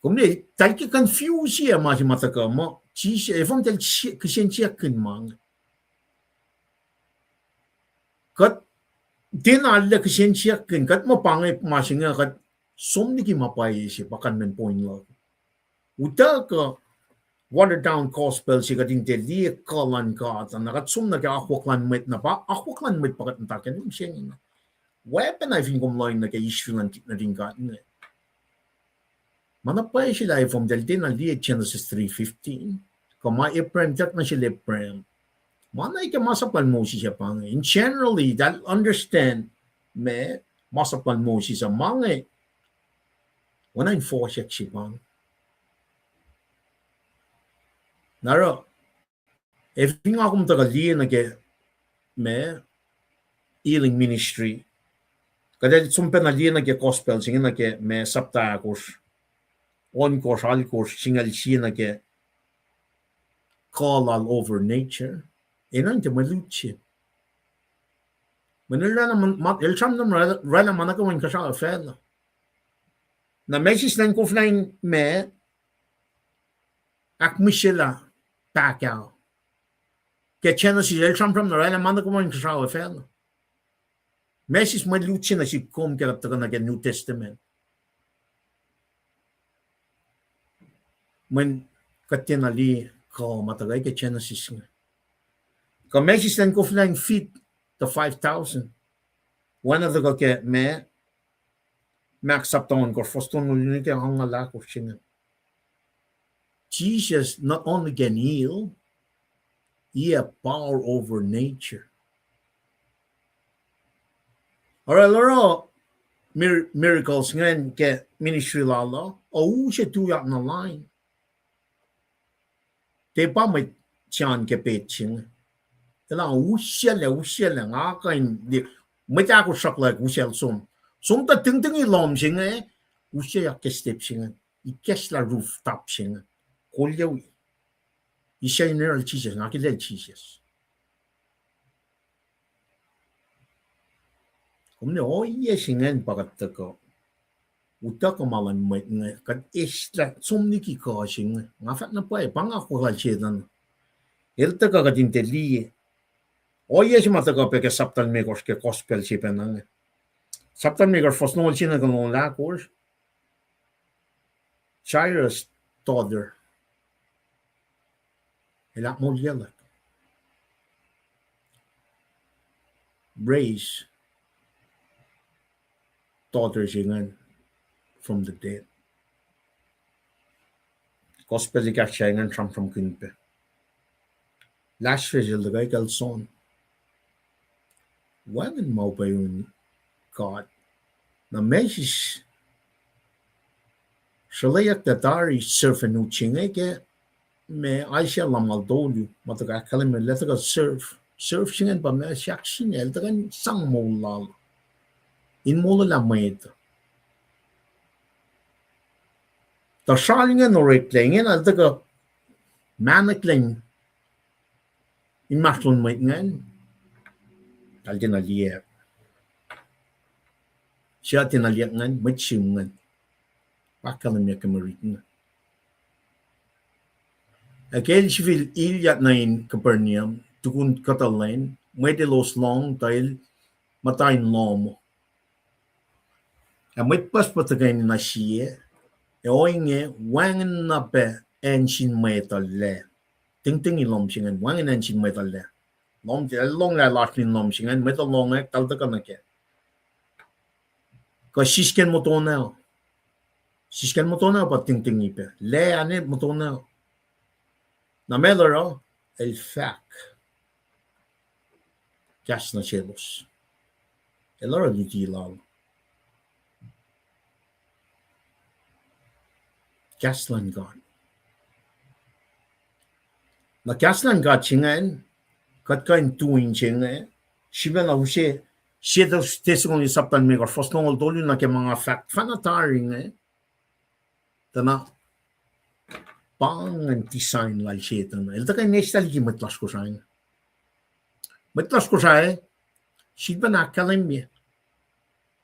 Kung ne tal ki confuse ya ma si mataka mo. Chi si e fong tel ke siyensya kin mang. Kat tina alle ke siyensya kin kat mo pangay masinga kat somni ki mapay si pakan men point lo. Uta ka watered down gospel si kading teli kalan ka at nakat sum na ka akwaklan mit na pa akwaklan mit pakat ntaken yung siyang weapon I think line na ka issue na din ka manapay sila from del din al di Genesis 3:15 kama iprem tak na sila iprem manay ka masaplan mo siya pang in generally that understand me masaplan mo siya mga wana enforce siya pang naro if nga akong tagali na ke me healing ministry kada sumpen na liya na ke gospel singin na ke me sapta kurs on course all course singal siya na ke call all over nature ina inte maluchi manila na mat el sam nam rala manaka wan kasha afel na mesis nan ko flying me ak mishela takao ke chena si el sam na rala manaka wan kasha afel mesis maluchi na si kom ke lapta na ke New Testament man katinali ko matagay ke Genesis nga. Ka mesis nan ko flying feet to 5,000. One of the ke me max up down ko foston no ni ke ang ala ko singa. Jesus not only can heal, he have power over nature. Alright, loro miracles ngayon ke ministry lalo. O siya tuyak na line. Te pa may tiyan ke peching. Tala usiya le nga kain di may ta ko sakla usiya som. Som ta ting ilom singa usiya ke step singa. Ikes la rooftop singa. Kolya isya general Jesus nga kilel Jesus. Kumne oye singa pagat ko. Uta ko malan may nga kad isla somni ki ka singa. Nga fat na pa panga ko hal chedan. Elta ka kadin teli. Oye si mata ka peke saptan megos ke gospel si penang. Saptan megos fosnol sina kan la course. Cyrus Toddler. Elak mo yela. Raise Toddler singan from the dead. Gospel ka singan from kunpe. Last result the guy called son. Wagon mo pa yun God. Na mesis shalayak tatari surfen uchinga ke me Aisha lamaldolyu mataga kalim letaga surf singan pa me shakshin el tagan sang mo lal in mo la mayet ta shalinga no reklengen al taga manakling in maslon mayt ngan al din aliye siya tinaliyak ngan matchim ngan pakalim ya kamarit Aquele civil ilha na in Capernaum, tukun Catalan, may de los long dahil matayin lomo. May pas patagay na siya, oinge wangan na pe enshin may tala. Ting ilom singan wangan enshin may tala. Nom chỉ long lại lát lên nom sinh anh mới tao long ấy tao tất cả cái sisken một tuần nào sisken một tuần nào bắt ting ting nhịp lẽ anh ấy một tuần nào na melo ro el fac gas na chelos el ora di tilal gaslan god na gaslan god chingan kat kain tuin chingan siya na ushe siya daw testimony saptan me first nong tolu na ke mga fact fanataring tana pangan design lal siya tana el ta kay nestal gi matlas ko siya siya na kalim me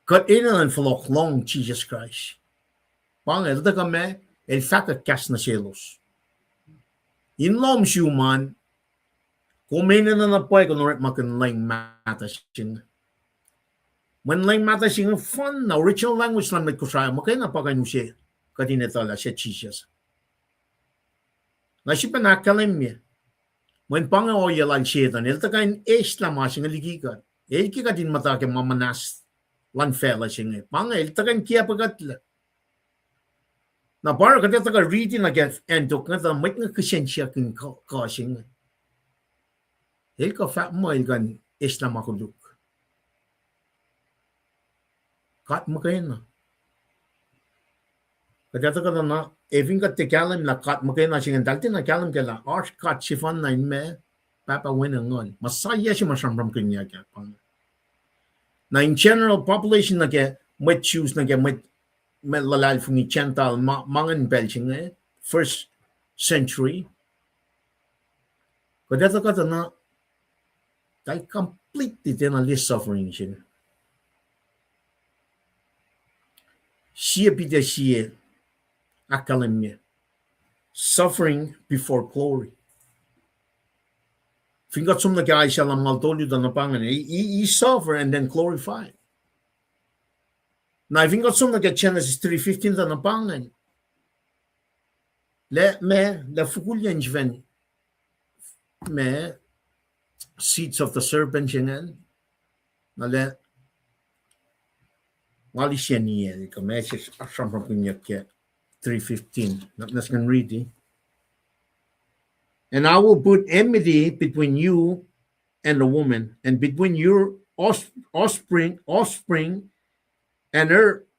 kat ina en verloch long Jesus Christ pang el ta kame el fact gas na chelos in lom human kumena na po ko no makan lang mata sing when lang mata sing fun na original language lang ko siya makay na pa kayo siya kadina tala siya Jesus na siya pa nakalim niya when pang o yalan siya tan el ta kain la ma sing ligikat el ki kadin mata ke mamanas lan fela sing pang el ta kain kiya pagatla na para ka ta ka reading again and to ka ta mek na kusensya kin ka sing el ka fa mo el gan la makuluk kat mo kayo na kaya ta ka na eving ka te kalam na kat mo kayo na sing daltin na kalam kala arch kat sifan na me papa wena ngon masaya si masamram kanya kya pang na in general population na ke may choose na ke may lalal fungi chantal mangan belching first century kaya ta ka na they completely didn't suffering siya. Siya pita siya akalam niya. Suffering before glory. Fingat sum nag-aay siya lang maltolyo na pangan. He suffer and then glorified. Na fingat sum nag-Genesis 3:15 na pangan. Le fukulyan jven. Me seeds of the serpent yan nale wali siya niya ito message asam from kunyak 3:15 not nas can read and I will put enmity between you and the woman and between your offspring and her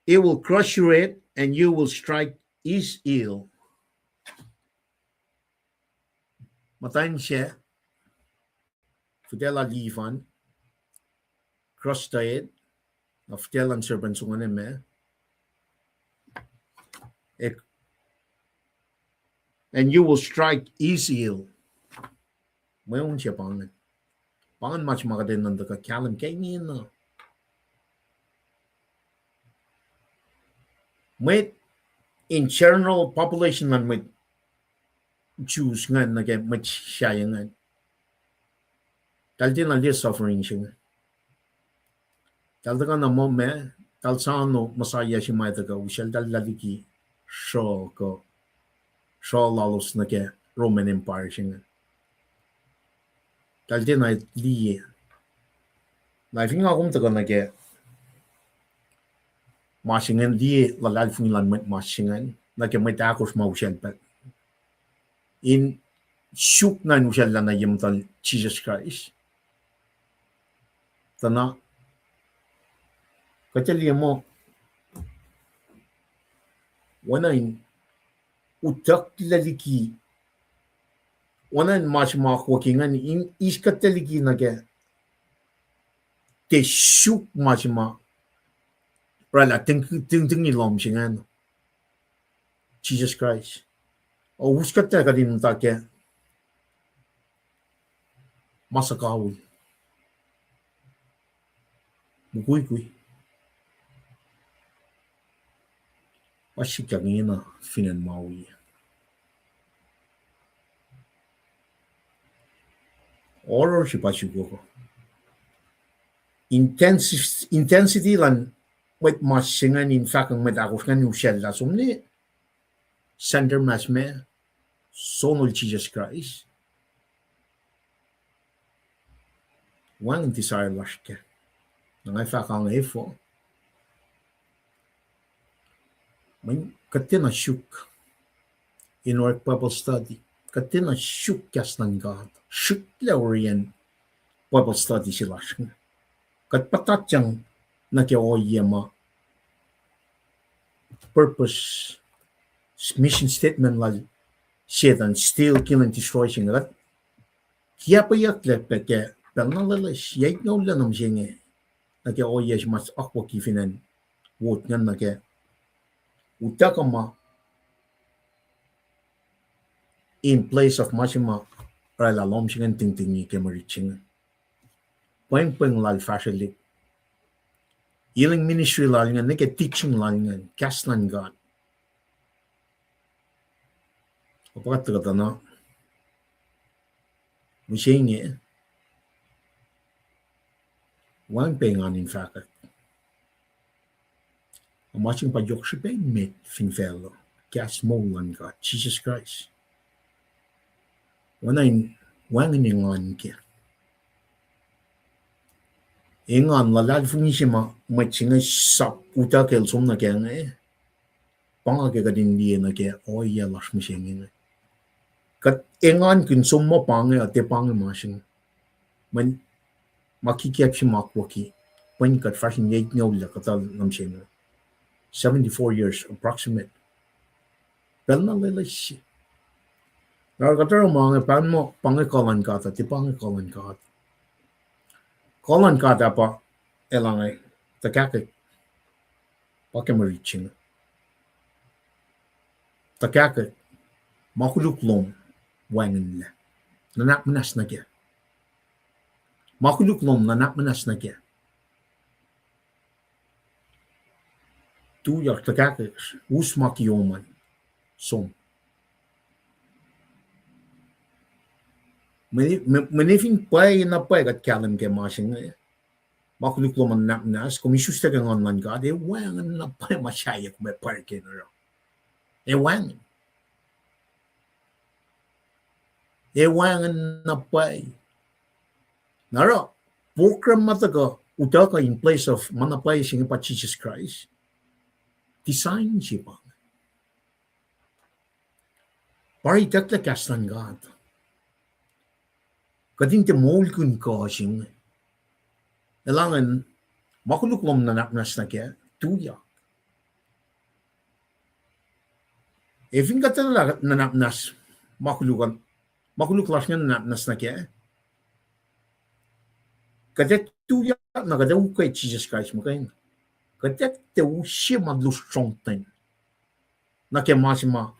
it will crush your head and you will strike his heel matayin siya Fidela Livan, cross diet, of Fidelan servants on him, and you will strike his heel. Mayon siya pangan. Pangan much makadin ng daga kalam kay niya na. May in general population man may Jews nga nagay may siya nga. Tal din lang suffering siya. Tal ka na mo tal sano masaya si may taga usyal dal laliki show lalos na ke Roman Empire siya. Tal din ay liye. Life nga kung taga na ke masingan liye lalal fungilan masingan na ke may takos mausyal pa. In shook na usyal na yung tal Jesus Christ. Tana kacali mo wanain utak laliki wanan mas makwakingan in iskataliki na ke te shuk mas ma rala ting ilom singan Jesus Christ o uskata ka din ta ke masakawi Bukui. Washikangina finan maui. Horror si pasugoko. Intensity lan wait masingan in fact ang madakos nga ni usyal la sumni. Sender mas me sonol Jesus Christ. Wang desire lashke. Nang fa kang efo. Man katina shuk in work Bible study. Katina shuk kasnan God. Shuk laurian Bible study si lashke. Kat patatjang na ke oyema purpose mission statement la sedan steal kill and destroy singat. Kia pa yak lepe ke pernaleles yait no lanam singe. Na ke oyes mas akwa kifinen wot ngan na ke utakama in place of machima rala lom singan ting ting ni ke mariching. Pweng pweng lal fashalik. Iling ministry lal ngan neke teaching lal ngan kaslan God. Opat kata na musinge wang pengan in fact. Amaching pa jokshi pe met fin fellow. Kas molan God Jesus Christ. Wanain wang ningan ke. Ingan lalal fungisima machinga sap utakel som na ke nge. Panga ke kadin dia na ke oya lash musinge. Kat engan kun summa pange ate pange masing man makikiap si makwaki when kat fashion yet no la katal namsing 74 years approximate pel na lele si na kataro mga pan mo pange kalan kata ti pange kalan kata pa elangay takake pakemariching takake makuluklom wangin la nanak manas na kya makuluklom nanak manas na kya tu yak takake usmak yoman som menefin pay na pay kat kalam ke masing makuluklom nanak manas komisyus ta kang online ka de wangin na pay masyaya kung may parke na wangin ewangan na pay. Naro, program mataga utaka in place of manapay singa pa Jesus Christ. Design siya pa. Para itakla kastan God. Kading te mol kun ka singa. Elangan makuluklom na naknas na kaya tuya. Efin ka talaga na naknas makulukan makuluklas nga nas na kaya. Kadet tuya na kada ukay Jesus Christ mo kayo. Kadet te usiya madlustrongten. Na kaya masima.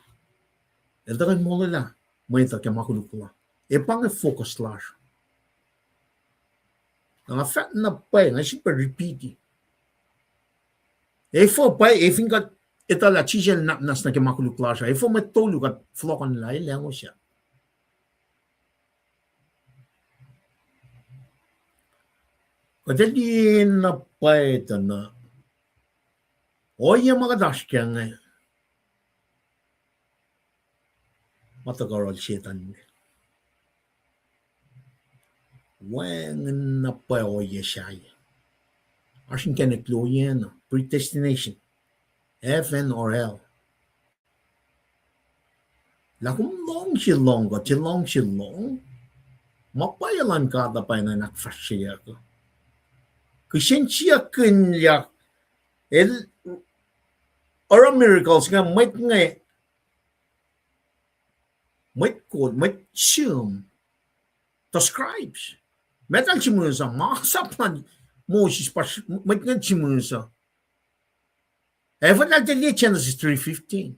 Eldagan mo lala. May ita kaya makulukla. E pang focus lash. Ang effect na pa nga siya pa repeat. E fo pa e fingat ita la chisel na nas na kaya makulukla siya. E fo matolo kat flokan la ilang siya. Kadali na paita na oya mga dashkyang matagarol setan wang na pa oya siya asin keneklo yan predestination heaven or hell lakum long silong mapayalan ka da pa na nakfasya ko Kusensya kanya or miracles nga might code might assume the scribes metal chimunsa masapan Moses pas might nga chimunsa ever that the Genesis 3:15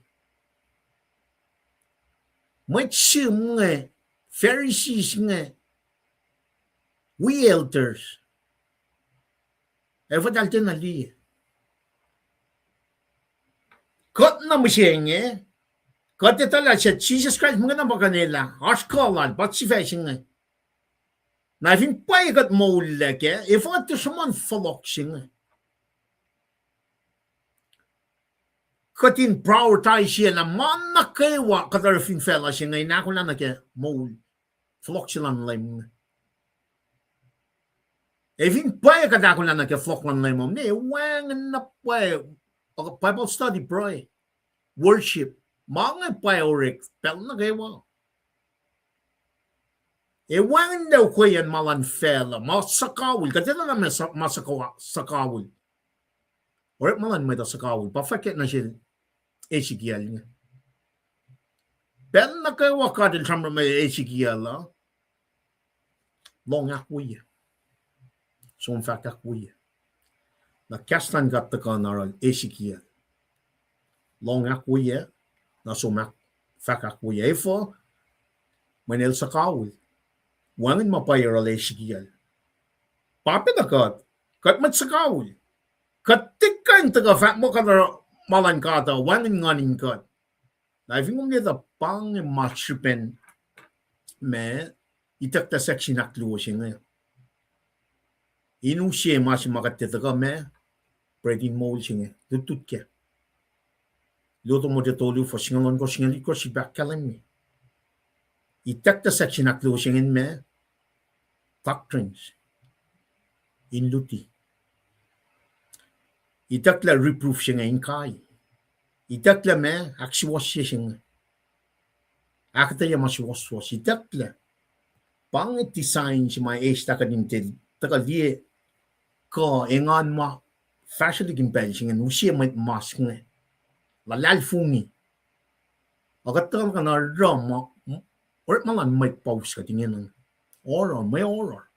might assume nga Pharisees nga we elders ever dalte na li. Kot na musyenge. Kot itala siya Jesus Christ mga namba kanila. Askalan bat si fashion nga. Na fin paigat mo leke. If at suman faloksing nga. Katin prioritize siya na man na kaywa katar fin fela siya nga. Inako na nake mo. Floksilan lay mga. Even pay ka dako na nagka-flock lang na mo. Ne, wangan na pay. Bible study, pray. Worship. Mga pay orik. Pel na kayo mo. Wangan daw ko yan malan fela. Masakawul. Kasi na naman masakawul. Orik malan may da sakawul. Pafakit na siya Ezekiel niya. Pel na kayo wakadin sama may Ezekiel. Long akwiya. Som fact akwiya. Na kastan gatta ka naral Ezekiel. Long akwiya. Na som fact akwiya. Efo, manel sakawul. Wangan mapayaral Ezekiel. Papi na kat. Kat mat sakawul. Katikan taga fact mo ka na malan kata. Wangan nganin kat. Na ifing mo nita pang machupen me itakta section akluwa siya ngayon. Inu siya mas makatita ka me pwedeng mo siya ngayon. Tutut ka. Luto mo ditolo for singalon ko singalit ko si bakalan me. Itakta section akluwa siya ngayon me doctrines. Inluti. Itakla reproof siya ngayon kay. Itakla me aksiwas siya ngayon. Akta ya masiwas-was. Itakla. Pangit design si mga age takanintil. Takaliye ka engan ma fashion ligin benching and usiya may mask nga. Lalal fungi. Agatang ka na rama or malan may pause ka tingin. Orar, may orar.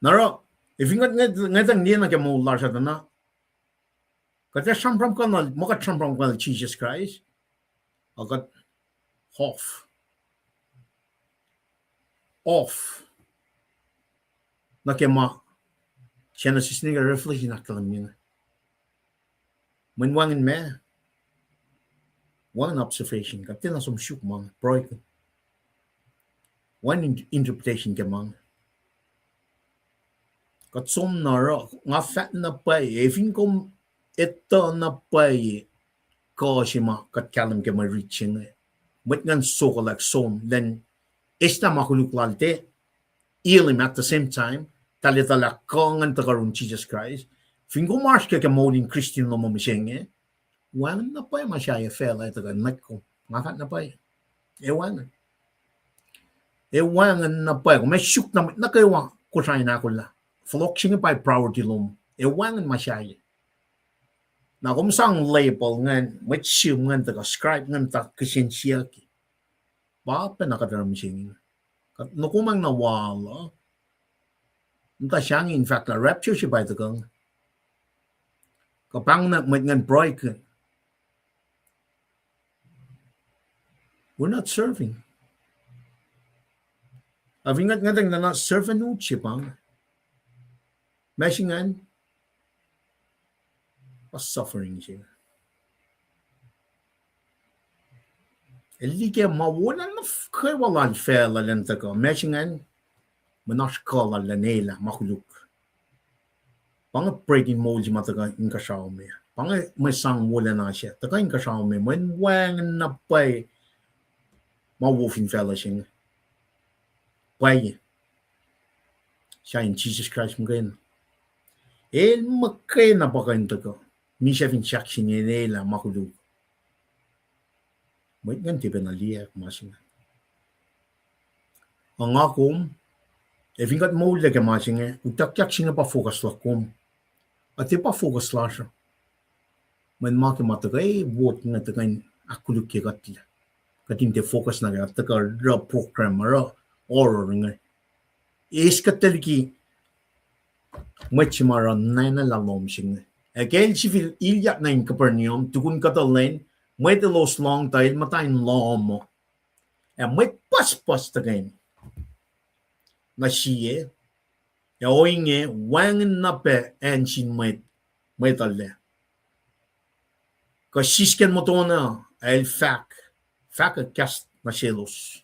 Nara, if ingat ngatang niya na kaya mo larsa na kaya sampram ka na, makasampram ka na Jesus Christ. Agat off. Nakema siya na sisniga reflection na kalam niya. Manwangin me. One observation. Kapti na sumsyuk mga. Proy ko. One interpretation ka mga. Katsum na ra. Nga fat na pay. Even kung ito na pay. Ko siya mga katkalam ka ma-reaching. But ngan so kalak som. Then esta makuluklalte. Ilim at the same time. Talitala kongan takarun Jesus Christ. Fingo mars ka moding Christian no mamisenge. Wangan na pa masyaya fela ito ka nagko. Ngakat na pa Ewangan. Ewangan na pa. Kung may syuk na kayo kusay na ako la. Flok siya pa priority lum. Ewangan masyaya. Na kung saan label ngan, may siyum ngan taga scribe ngan taga kisensya ki. Bapa nakadaram siya. Nakumang nawala. Nta siyang in fact la rapture siya ba ito kang. Kapang ngan break. We're not serving. Avingat nga na not serving no siya pang. Mesingan. Suffering siya. Eli kaya mawala na kaya walang fela lang taga. Mesingan. Manashkala lanela makuluk. Panga breaking mold yung mataga yung kasaw mo. Panga may sang wala na siya. Taga yung kasaw mo. When wang na pay mawufin fella siya. Pay. Siya yung Jesus Christ mo kayo. Makay na pa kayo taga. Ni siya finchak siya nila makuluk. May ganti pa na liyak masinga. Ang akom Vingat mo ulit ka masinge, utakyak siya pa focus la kum. At pa focus la siya. Man maki matagay, buot nga tagay akuluk kaya katila. Katin te focus na kaya, taga ra program, ra horror nga. Iskataliki, machimara na lalom siya nga. Kaya si Phil ilyak na yung Capernaum, tukun katalin, may telos long tayo, matayin lom mo. May pas-pas tagay. Na siya, yaoinge wangan na pe ensin may talle. Kasisken mo to na el fak cast na selos.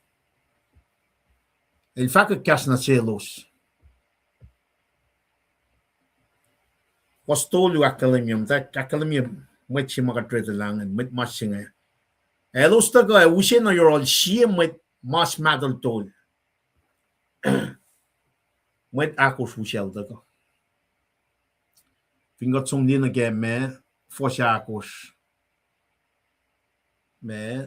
El fak cast na selos. Pastolo akalimyum, may siya makatrete lang, may mas siya. Elos taga, usin na yorol siya may mas madal tol. met akos hushel daga. Fingot som din again me foshakos me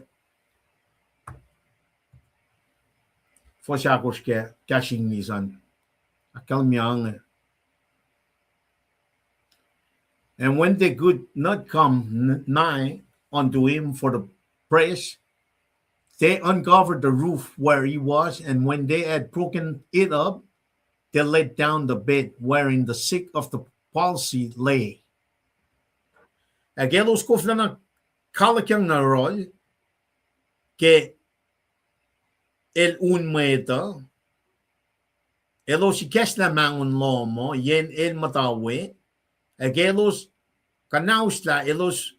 foshakos ke cashing nisan akal myang. And when they could not come nigh unto him for the praise, they uncovered the roof where he was, and when they had broken it up, they laid down the bed wherein the sick of the palsy lay. Agelos kofna na kalakyang na rol ke el unmeta elos ikesla mangun lomo yen el matawe agelos kanausla elos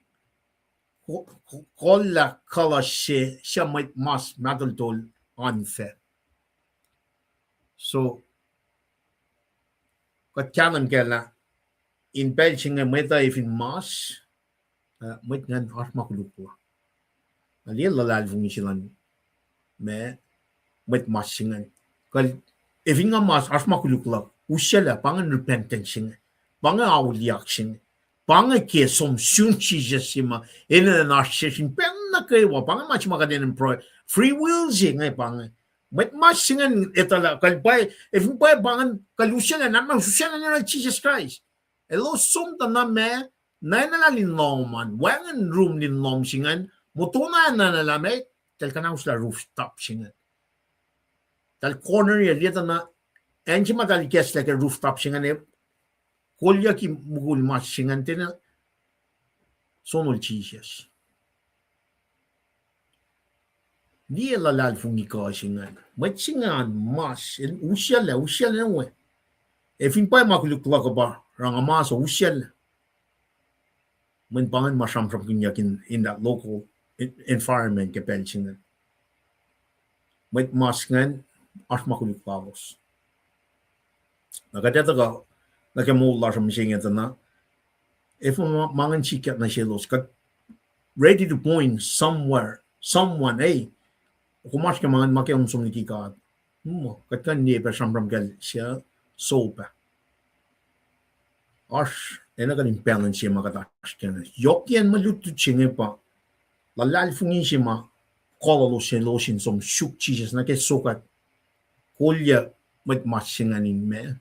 kolla kalashe shamait mas madaldol anfe. So katkanan kela in Belgium meta even mas met ngan asmakulupo. Ali lalal fungilan me met masingan. Kal even nga mas asmakulukla usela pangan repentance pangan awliak sing pangan ke som sunchi jesima in an narcissism penna kay wa pangan mach magaden pro free will sing pangan met masingan etala kal bay even bay pangan kalusela na susela na Jesus Christ. Elo som ta na me na nalalin man wangan room din lom singan mutuna na nalame tel kana usla rooftop singan tal corner ya lieta na enchi matal guess like a rooftop singan e kolya ki mugul mas singan tena sonol Jesus dia lalal fungi ka singan mat singan mas en usyala we e fin pa makuluk la ba ranga mas usyala when bangan masam from in that local environment ke pension met masngan as makulit pagos nakadeta ka nakamulla from singing na if mangan chikat na shelos kat ready to point someone hey kumas ka mangan makiam sumniki ka kat kan nie per samram gal siya sopa as ena kan imbalance siya makatash kana yokyan malutu chinge pa lalal fungi siya ma kolalo siya losin som shuk Jesus na ke sokat kolya met masinganin me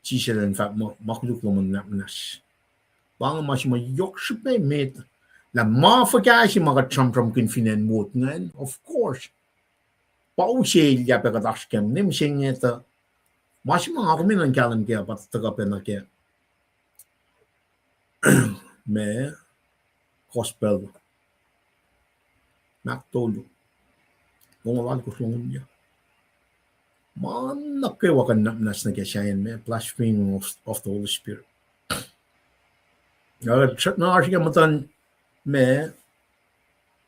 Jesus in fact makuluk lo man nas bang mas ma yok shipe met la ma fakashi mga from confident mot ngan of course pau siya ya pekatash kem nim singeta mas mga kuminan kalam kaya patagapen na kaya me gospel naktolo kung wala ko sungun niya man nakiwakan nas na kaya me blasphemy of the Holy Spirit na asya matan me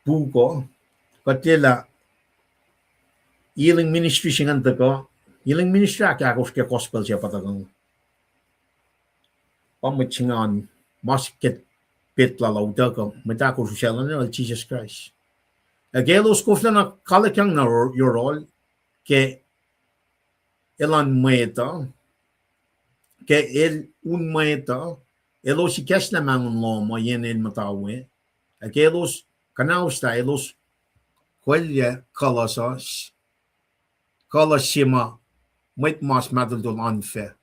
buko katila healing ministry singan ko healing ministry ako kaya gospel siya patagang pamitsingan masket pit lalauda ka matako susyalan na Jesus Christ. Agelos kofna na kalakyang na yorol ke elan maeta ke el un maeta elos ikas na mangun loma yen el matawe agelos kanausta elos kwelya kalasima met mas madaldol anfe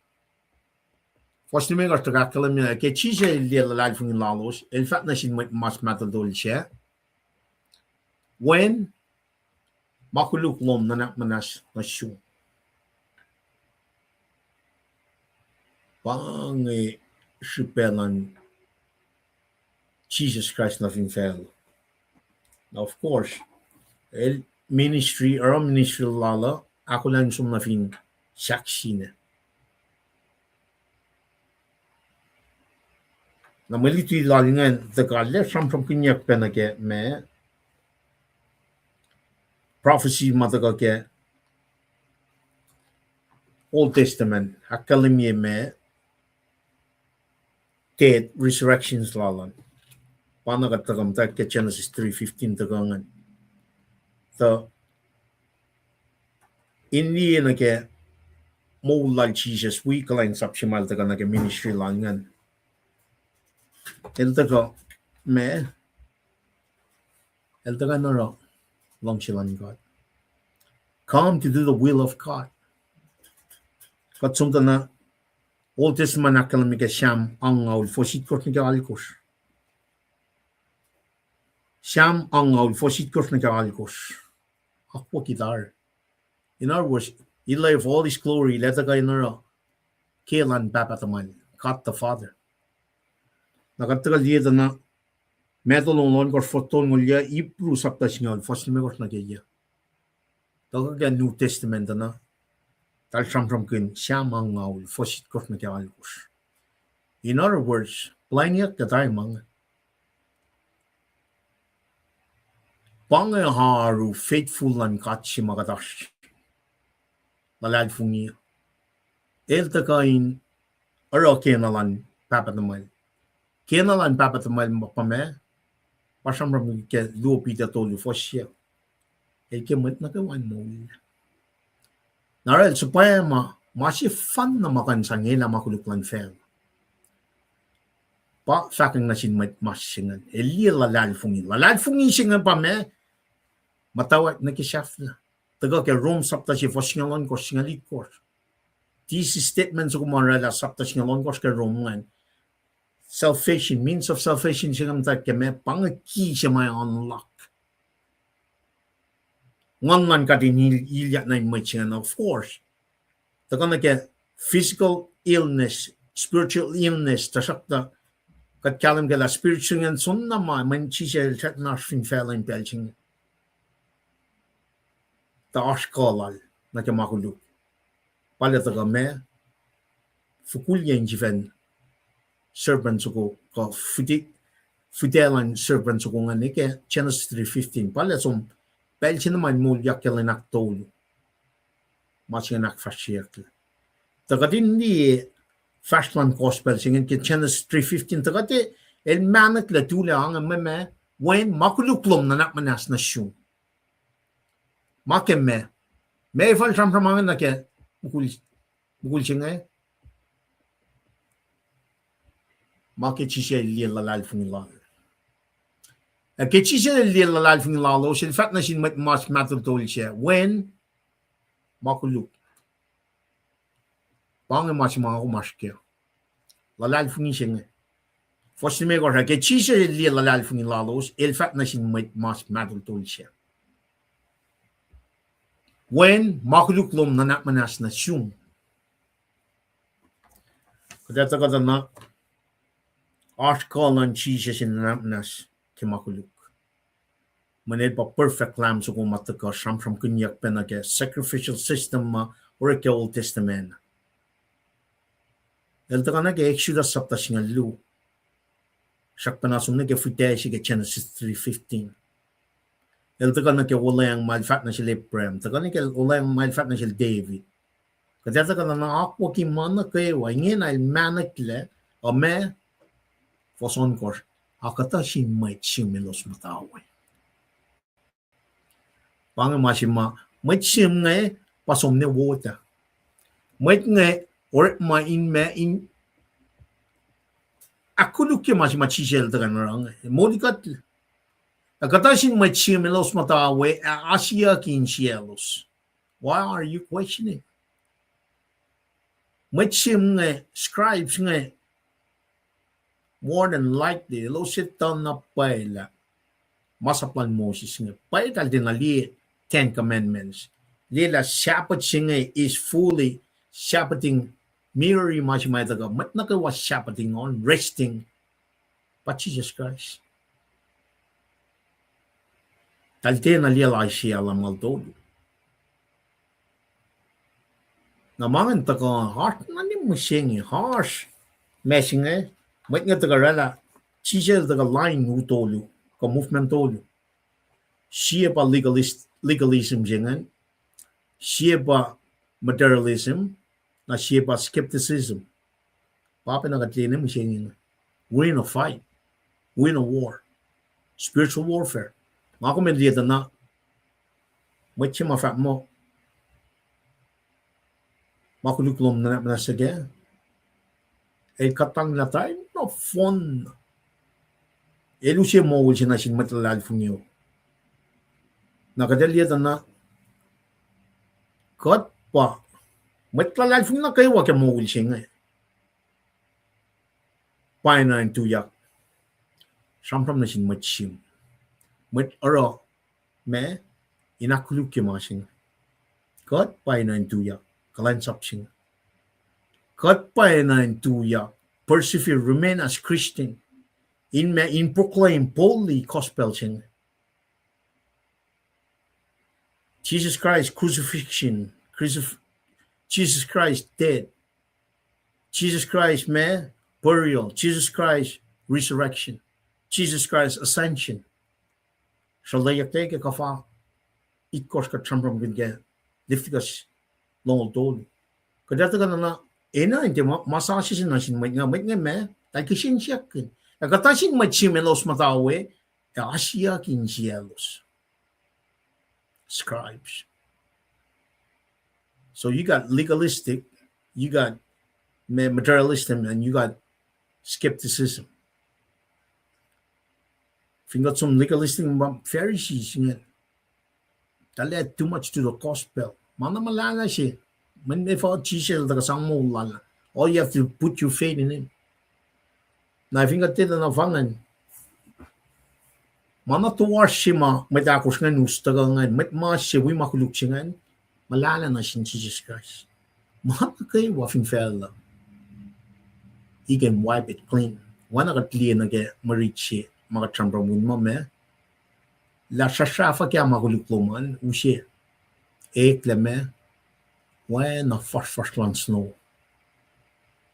Fost nu meer te rakkelen, ke cheese lele lal van lalos, el fat na sin mas matadol siya. When makuluk lom na manas na shu. Bang shipelan Jesus Christ na finfel. Now of course, el ministry lala, ako lang sum na fin saksine. Na maliti lalingan the galle from kinyak penake me prophecy mataga ke Old Testament akalimi me dead resurrections lalan panagat tagam ta ke Genesis 3:15 tagangan the inni na ke mulal Jesus we kalain sapsimal taga nag ministry langan. El taga me el taga naro long silan God. Come to do the will of God. Kat sumta na Old Testament akalamika Sham angaul fosit kortnika alikos. Sham angaul fosit kortnika alikos. Akwa kitar. In other words, he left all his glory, let the guy know Kelan Papataman, got the father. Nakatagal dito na metolong ko foton ngulya ipru saptas ngaul first megos na kaya. Talaga New Testament na tal from kin Sham angaul fosit kortnika alikos. In other words, blindyak katay mga pangaharu faithful lan katsi magatash. Lalad fungi. El takain aro kenalan papatamal. Kenalan papatamal mapame. Pasam ram ke luopita tolu fosya. El kemet na kawan mo. Naral supaya masih fun na makan sangela makuluklan fel. Pa saking na sinmet masingan. Eli lalad fungi. Lalad fungi singan pa me. Matawat na kisyaf na. Taga ke Rome sapta si fosngalan ko singalit ko. These statements ko marala sapta singalan ko ke Rome ngan. Salvation, means of salvation singan ta ke me pangaki siya may unlock. Ngan katin ilya na may singan of course. Taga na ke physical illness, spiritual illness, tasakta kat kalam ke la spiritual ngan sunna ma man siya chat na fin felen pelching. Ta ashkalal na ke makuluk. Pala taga me fukulyan jiven servants ko fidelan servants ko nga nike Genesis 3:15 pala som pelchin naman mo yakkel nak tolu masya nak fashiak taga din ni fastland gospel singen ke Genesis 3:15 taga te el manak la tula ang me when makuluklom na nak manas na shu makem me fal sam samangan na ke bukul singa make chisel li lalal fungla ke chisel li lalal fungla lo sil fat na sin mat mas matul tol siya when makuluk bang mas mga ko maske lalal fungi singa fosi me ko ke chisel li lalal fungla lo el fat na sin mat mas matul tol siya when makuluk lom na nak manas na siyum kata na article on Jesus in Ramnas Kimakuluk. Maned pa perfect lamb so kung mataka from kunyak penage sacrificial system or ke Old Testament. El taka na ke Exodus sapta singa lu. Sak panasum na ke fute si ke Genesis 3:15. El taka na ke ulayang malfat na sila Abraham. Taka na ke ulayang malfat na sila David. Kaya taka na ako ki mana kayo ingin ay manakle o me Foson kor, akata si might simelos mataway. Pangamasima, might sim nga pasom ne water. Might nga or ma in akuluk yung masima chisel tagan rang. Modikat, akata si might simelos mataway asya kin cielos. Why are you questioning? Might sim nga scribes nga more than likely, lo sit down na paila. Masaplan Moses nga. Paila din na li 10 Commandments. Lila Shabbat nga is fully Shabbating mirroring masimay taga. Mat nakawa Shabbating on, resting. But Jesus Christ. Talte na lila siya alam altolo. Namangan taga heart na ni mo singing harsh. Messing Might nga taga rala, siya taga line utolo, ka movement tolo. Siya pa legalism jangan, siya pa materialism, na siya pa skepticism. Papa nakatlina mo siya nga. We're in a fight. We're in a war. Spiritual warfare. Mga komendiyata na, might siya mafat mo. Makuluklom na sige. Katang na tayo no fun. Siya mo siya na sin matalal funyo. Nakadalya na kat pa. Matalal funyo na kayo wak mo siya nga. Pai na tuyak. Sampram na sin matsim. Mat aro me inakuluk ke masing. Kat pai na tuyak. Kalan sapsing. Kat pai na tuyak. Persevere, remain as Christian. In proclaim boldly gospel sing. Jesus Christ crucifixion, Jesus Christ dead, Jesus Christ burial, Jesus Christ resurrection, Jesus Christ ascension. Shall they take a kafa? Ikos ka trampram gudga, liftigas long told. Kadata ka na ena inte masasin na sin nga me, tay kishin siyakin. Nagkatasin machimelos matawe, Asia kin cielos. Scribes. So you got legalistic, you got materialism, and you got skepticism. If you got some legalistic Pharisees, that led too much to the gospel. Mana malala siya. Man if all Jesus sang mo lala. All you have to put your faith in him. Na if you got na vangan. Mana tuwar siya madakos nga nustaga nga. Matma siya wi makuluk siya nga. Malala na siya Jesus Christ. Mana kayo wafing fella. He can wipe it clean. Wana katliya na kaya marit siya. Makatrampamun mo La shashafa kya makuluk loman. Usye. Ekleme. Why na first land snow?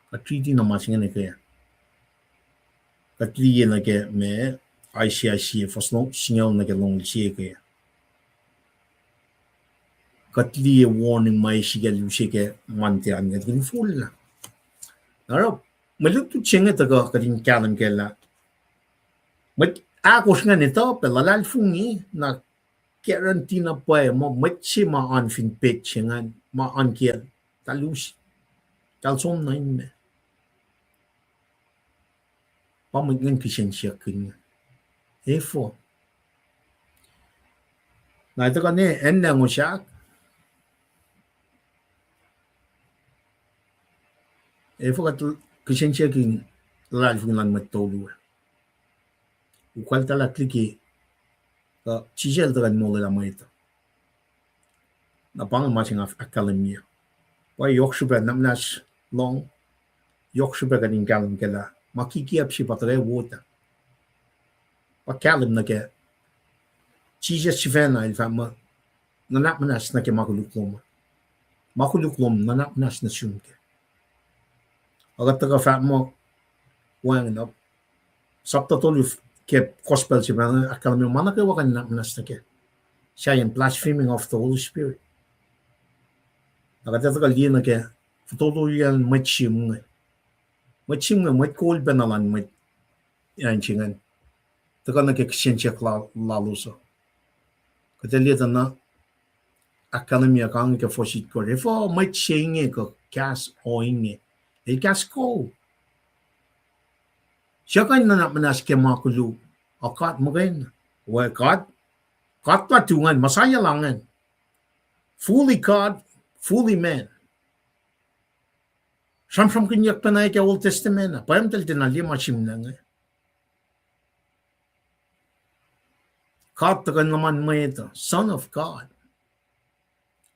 Katriti na masing na kaya. Katliya na kaya ICIC first no signal na kaya long siya kaya. Katliya warning may sigal siya kaya mantian nga kin full na. Naro maluto siya nga taga kating kanan kaya. Ako nga nito pelalal fungi na guarantee na pa mo matchi ma fin pitch nga ma kiel talus talsom na in me pamagin kishen siya kin efo na ito kani enda ngo siya efo kat kishen siya kin lalal fungi lang matolu ukwal tala kliki Chisel dengan mula lama itu. Napang masing akademia. Why yok super namnas long yok super kan ingalim kela. Makikiap si patre water. Pakalim na ke. Chisel si fena il fama. Nanak manas na ke makuluklom. Makuluklom nanak manas na sumke. Agat taga fama wang na. Sabta tolu ke gospel si mana akademia mana ke wakan nak manas na ke. Siya yung blaspheming of the Holy Spirit. Nakatata liya na ke todo yan matchim nga. Matchim nga mat cold benalan mat yan chingan. Taka na ke kisensya lalo so. Kata liya na akademia kang ke fosit ko. Refo matching nga ko kas oing nga. E kas ko. Siya kan na manas ke makulu. Akat mo kain. Well, God patungan, masaya langan. Fully God, fully man. Samsam kinyak panay ke Old Testament. Payam tal tinali machim na nga. God takan naman mo ito. Son of God.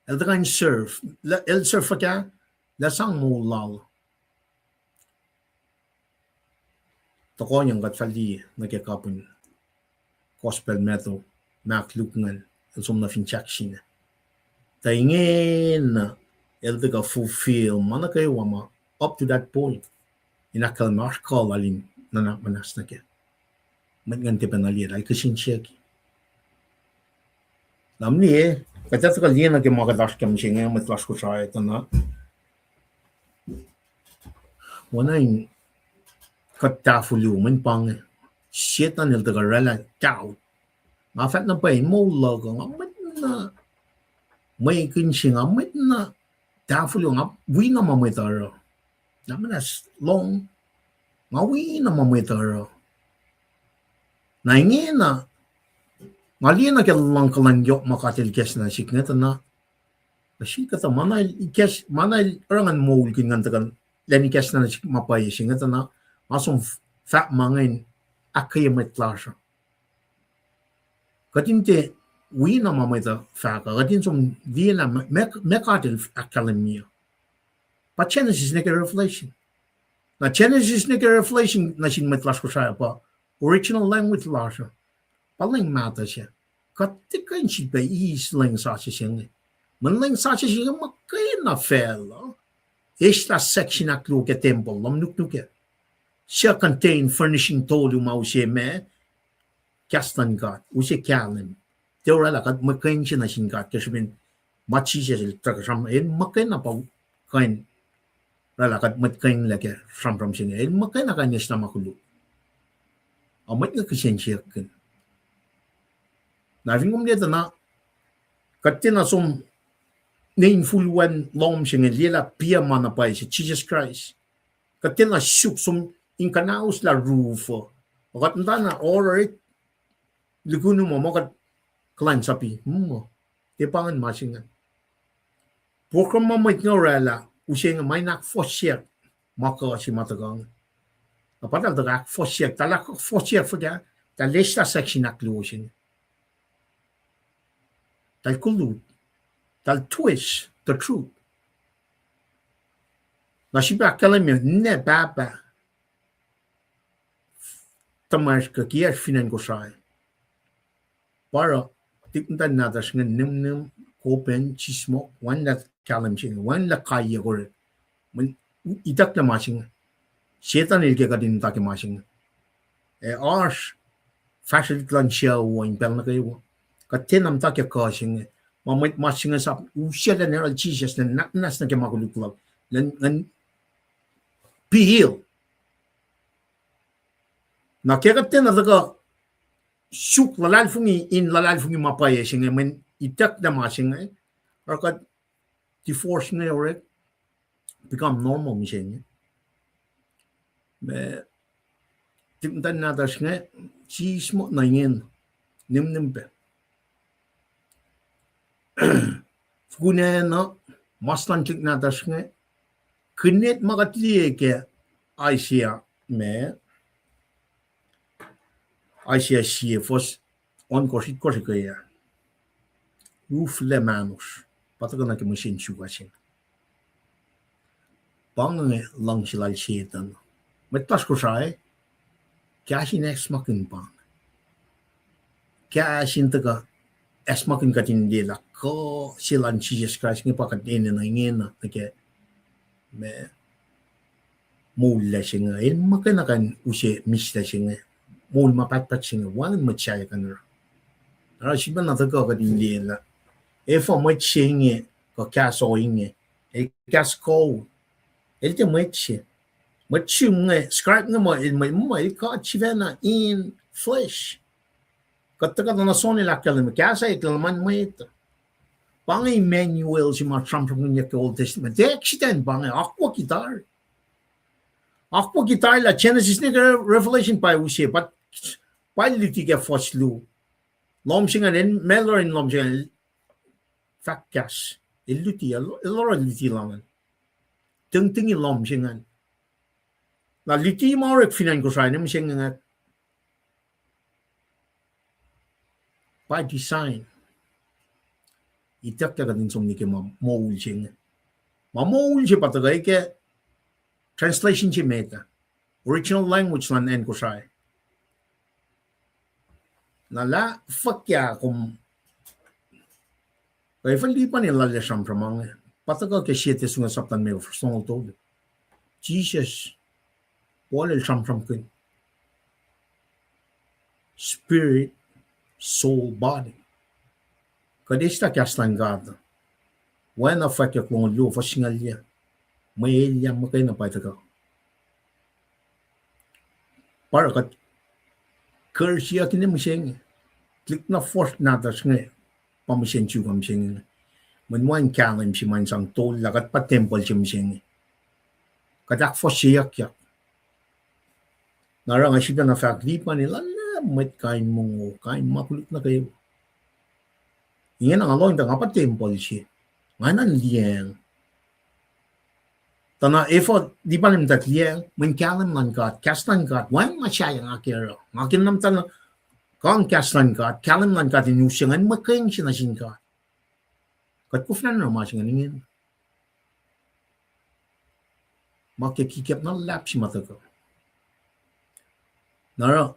El takan serve. El serve ka. Lasang mo lalo. Toko niyang katfali nagkakapon gospel metal maklukngan som na finchaksin. Taingin na eldaga fulfill mana kayo wama up to that point. Inakal markal alin nanak manas na kaya. Magante panalira ay kasin siyaki. Namni kaya takal diyan na kaya makadash kam siya ngayon matlas ko siya ito na. Wana yung katafuluman pang setan el taga rela tao. Mafat na pa mo logo ngamet na may kinsi ngamet na Tafulu nga we na mamitaro. Naman as long nga we na mamitaro. Na ingin na ngali na lang kalangyo makatil kes na siknet na kasi kata manay kes manay orangan mol kin ngantakan leni kes na sik mapay singet na asong fat mangin akay metlasha. Katinte we na mamita faka katin som di na mekatil akalemia. Pa Genesis na revelation. Na Genesis na revelation na sin metlas ko siya pa original language lasha. Paling mata siya. Katikan siya ba islang sa siya. Manlang sa siya makay na fela. Esta section na klo ke temple lam nuknuke. Siya contain furnishing tolu mau siya me kastan God. Usiya kalim. Teora la kat makain siya na sin God. Kasi bin machi siya sila takasam. Makain na pa kain. Rala kat makain lagi from siya. Makain na kanya siya makulo. Amat nga kasyan siya kan. Naving dito na katina som name full one long siya lela pia mana pa si Jesus Christ. Katina syuk som inkanaus la rufo. Kat na alright liguno mo kat klan sapi. Tepangan masingan. Pokram mamait nga rala usay nga may nak fosyak maka si matagang. Padahal tak fosyak talak fosyak for dia ta lesta section na closing. Tal kulut, tal twist the truth. Nasiba kalamya ne baba. Tamash ka kiyas finan ko say. Para tiktan natas nga nim kopen chismo wan la kalam ching wan la kaya gore. Man itak na masing Setan ilke ka din take masing. Ars fashion klan siya wan pel na kayo. Katinam take kasing. Mamait masing sa usya na nera Jesus na naknas na kemakulukulaw. Nan pihil. Nakikatin na taka syuk lalalfungi in lalalfungi mapaya singa men itak na masing rakat ti force na yore become normal misenya. Me timtan natas nga chismo na yin nimpe. Fugune na maslantik natas nga kinet makatliye ke Asia me Asia siya fos on kosit kaya uf le manus patakan na kemusin sugasin pange lang silal setan metlas ko say kasin esmakin pang kasin taga esmakin katindila ko silan Jesus Christ nga pakat ina na ngena nake me mula singa makanakan use mista singa mul mapatpat singa wan machaya kanara ara siban na taga katindila for much singa ko kaso inge kasko elte much nga scribe nga mo ka chivena in flesh kataga na soni la kalma kasa iklaman mo ito pang Emmanuel si Trump from the Old Testament de extent pang aqua guitar la Genesis nigga Revelation pa usye but pa liti ke foslu lom singa den melor in lom singa fakkas iluti elora liti langan tingting lom singa la liti marek finan ko sa nem singa by design itak ka din som ni ke maul singa maul si patagay ke translation si meta original language lan en ko sa nala fakya kum kaya fali pa nila lesam pramang patagal ke siete sunga saptan me firstong todo Jesus wala lesam pram kun spirit soul body kadesta kastan God when fakya kung lu fasingal ya may elia makay na patagal para kat curse ya kini miseng click na force natas nga pamisen chu kamsing mình muốn kalim si man sang tol lagat pa temple chim sing kadak fo siyak yak narang asida na fakri pa nila met kain mo kain makulit na kayo yan ang along nga pa temple si nganan liang tana efo di pa nim tat liang min kalim man kat kastan kat wan ma sayang akira makin nam tana kang kastan kat kalim man kat inusingan makeng sinasin kat kat kufnan na masingan ingin makikikip na lap si mata ko nara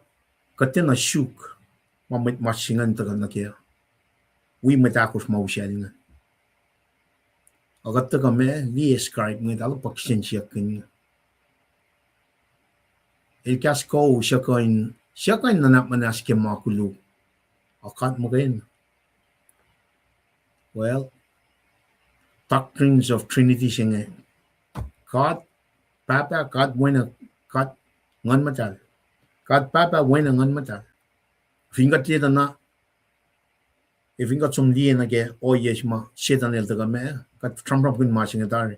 katin na shuk mamit masingan tagal na kaya we metakos mausyalingan agat taga me li scribe ngi dalo paksin siya kin el kasko siya kain nanap manas ke makulu akat mo kain well doctrines of Trinity siya God Papa God wena God ngan matal God Papa wena ngan matal fingat tita na fingat som liye na ke o yes ma setan el taga me kat tram kun ma singa dar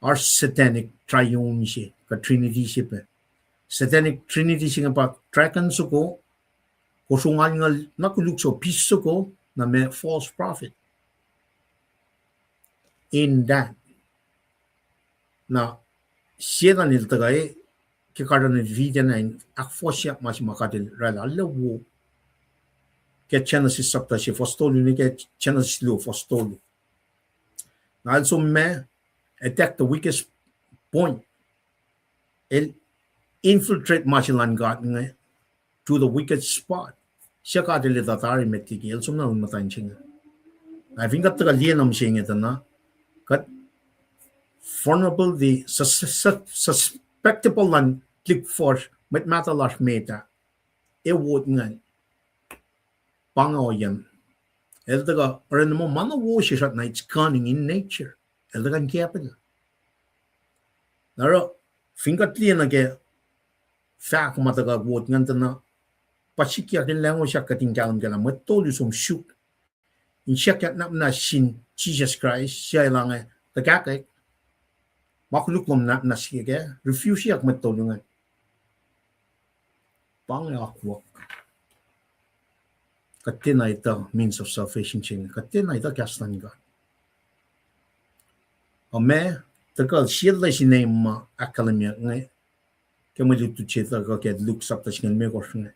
our satanic triune si ka Trinity si pe satanic Trinity singa pa trakan suko kosungal ngal nakuluk so piso ko na me false prophet in that na setan el taga ke kada na video na ak fosya mas makatil rala lewo ke Genesis sapta si fostolo ni ke Genesis lo fostolo na also me attack the weakest point el infiltrate machilan God nga to the weakest spot siya ka dili tatari metiki el sumna un matan chinga I think that taga liyan am siyang ito na kat vulnerable the suspectable lan click force met matalas meta would nga pangawayan el taga rin mo mana wo siya na it's cunning in nature el taga capital naro fingat liyan na ke fact mataga would nga na pasikya kin lango siya katingkalan ka na matolo som shoot in siya kat na sin Jesus Christ siya lang tagakay makuluklom na siya ke refuse siya matolo nga pangakwa katina ito means of salvation ching katina ito kastan God ame tagal siya la si name ma akalamya nga kamalutu cheta ka ke Luke sapta singan me ko nga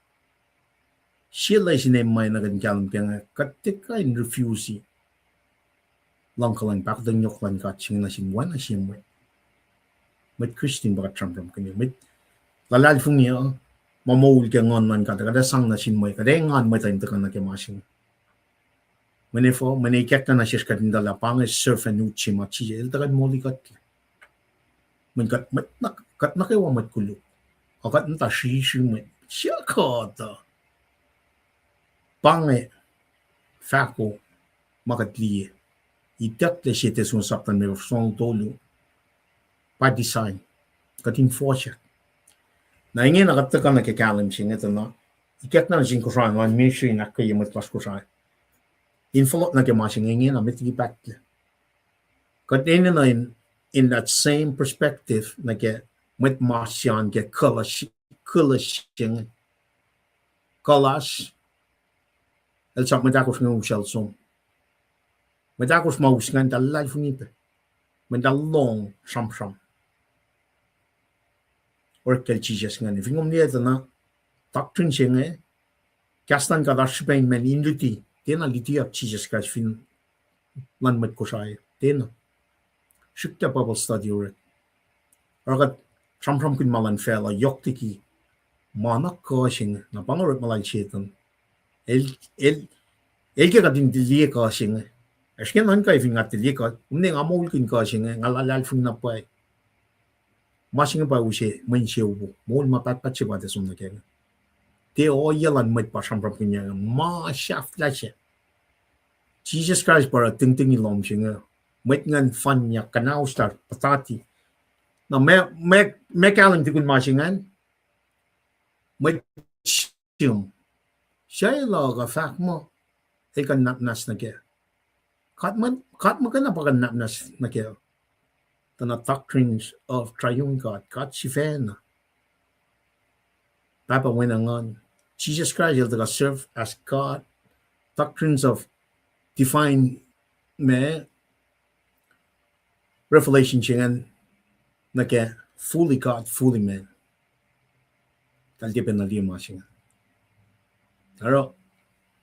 siya la si name ma na gankalam kaya nga katika in refuse lang kalang pakdang nyoklan ka ching na simwan na simwan met Christian baka Trump kanya met lalal fung niya mamawul ka ngon man kada sang na simway kada ngan may tayo ka na kemasing manefo manikyak na siya kadindala pangis surf and uchi machi el tagad moli kat man kat na kayo mat kulo akat nta shi met siya kata pange fako makatliye itak le siete sun saptan me son tolu by design katin fortune na ingin nakataka na kakalam siya ito na ikat na siya kusahan wan ministry na kayo matlas kusahan info na kemasing ingin na mitigipat kat na in that same perspective na ke met masyan ke kalas el sak medakos ng usal som medakos mausngan talay fungipe medalong sam or kel Jesus nga ni fingom niya ito na doctrine siya nga kastan ka darspain men induti tena liti of Jesus Christ fin lan met ko siya tena shukta Bible study ulit or sam kun malan fela yoktiki manak ko siya na pangarot malay siya ito el ka din diliye ka siya nga asken nan ka ifingat diliye ka umne nga mawul kin ka siya nga ngalalal fun na pa masing pa ushe man siya ubo mol mapapat siya ba desum na kaya te o yalan met pa sam kinya ma shaft la siya Jesus Christ para ting ilom siya nga met ngan fan niya kanaw start patati na me kalang tikun masingan met siyum siya ilaga fak mo kan nas na kaya kat magana paganap nas na kaya the doctrines of triune God, kat si Fena. Papa Winangon. Jesus Christ will serve as God. Doctrines of divine me revelation chingan na kaya fully God, fully man. Taldipan na di masingan. Pero,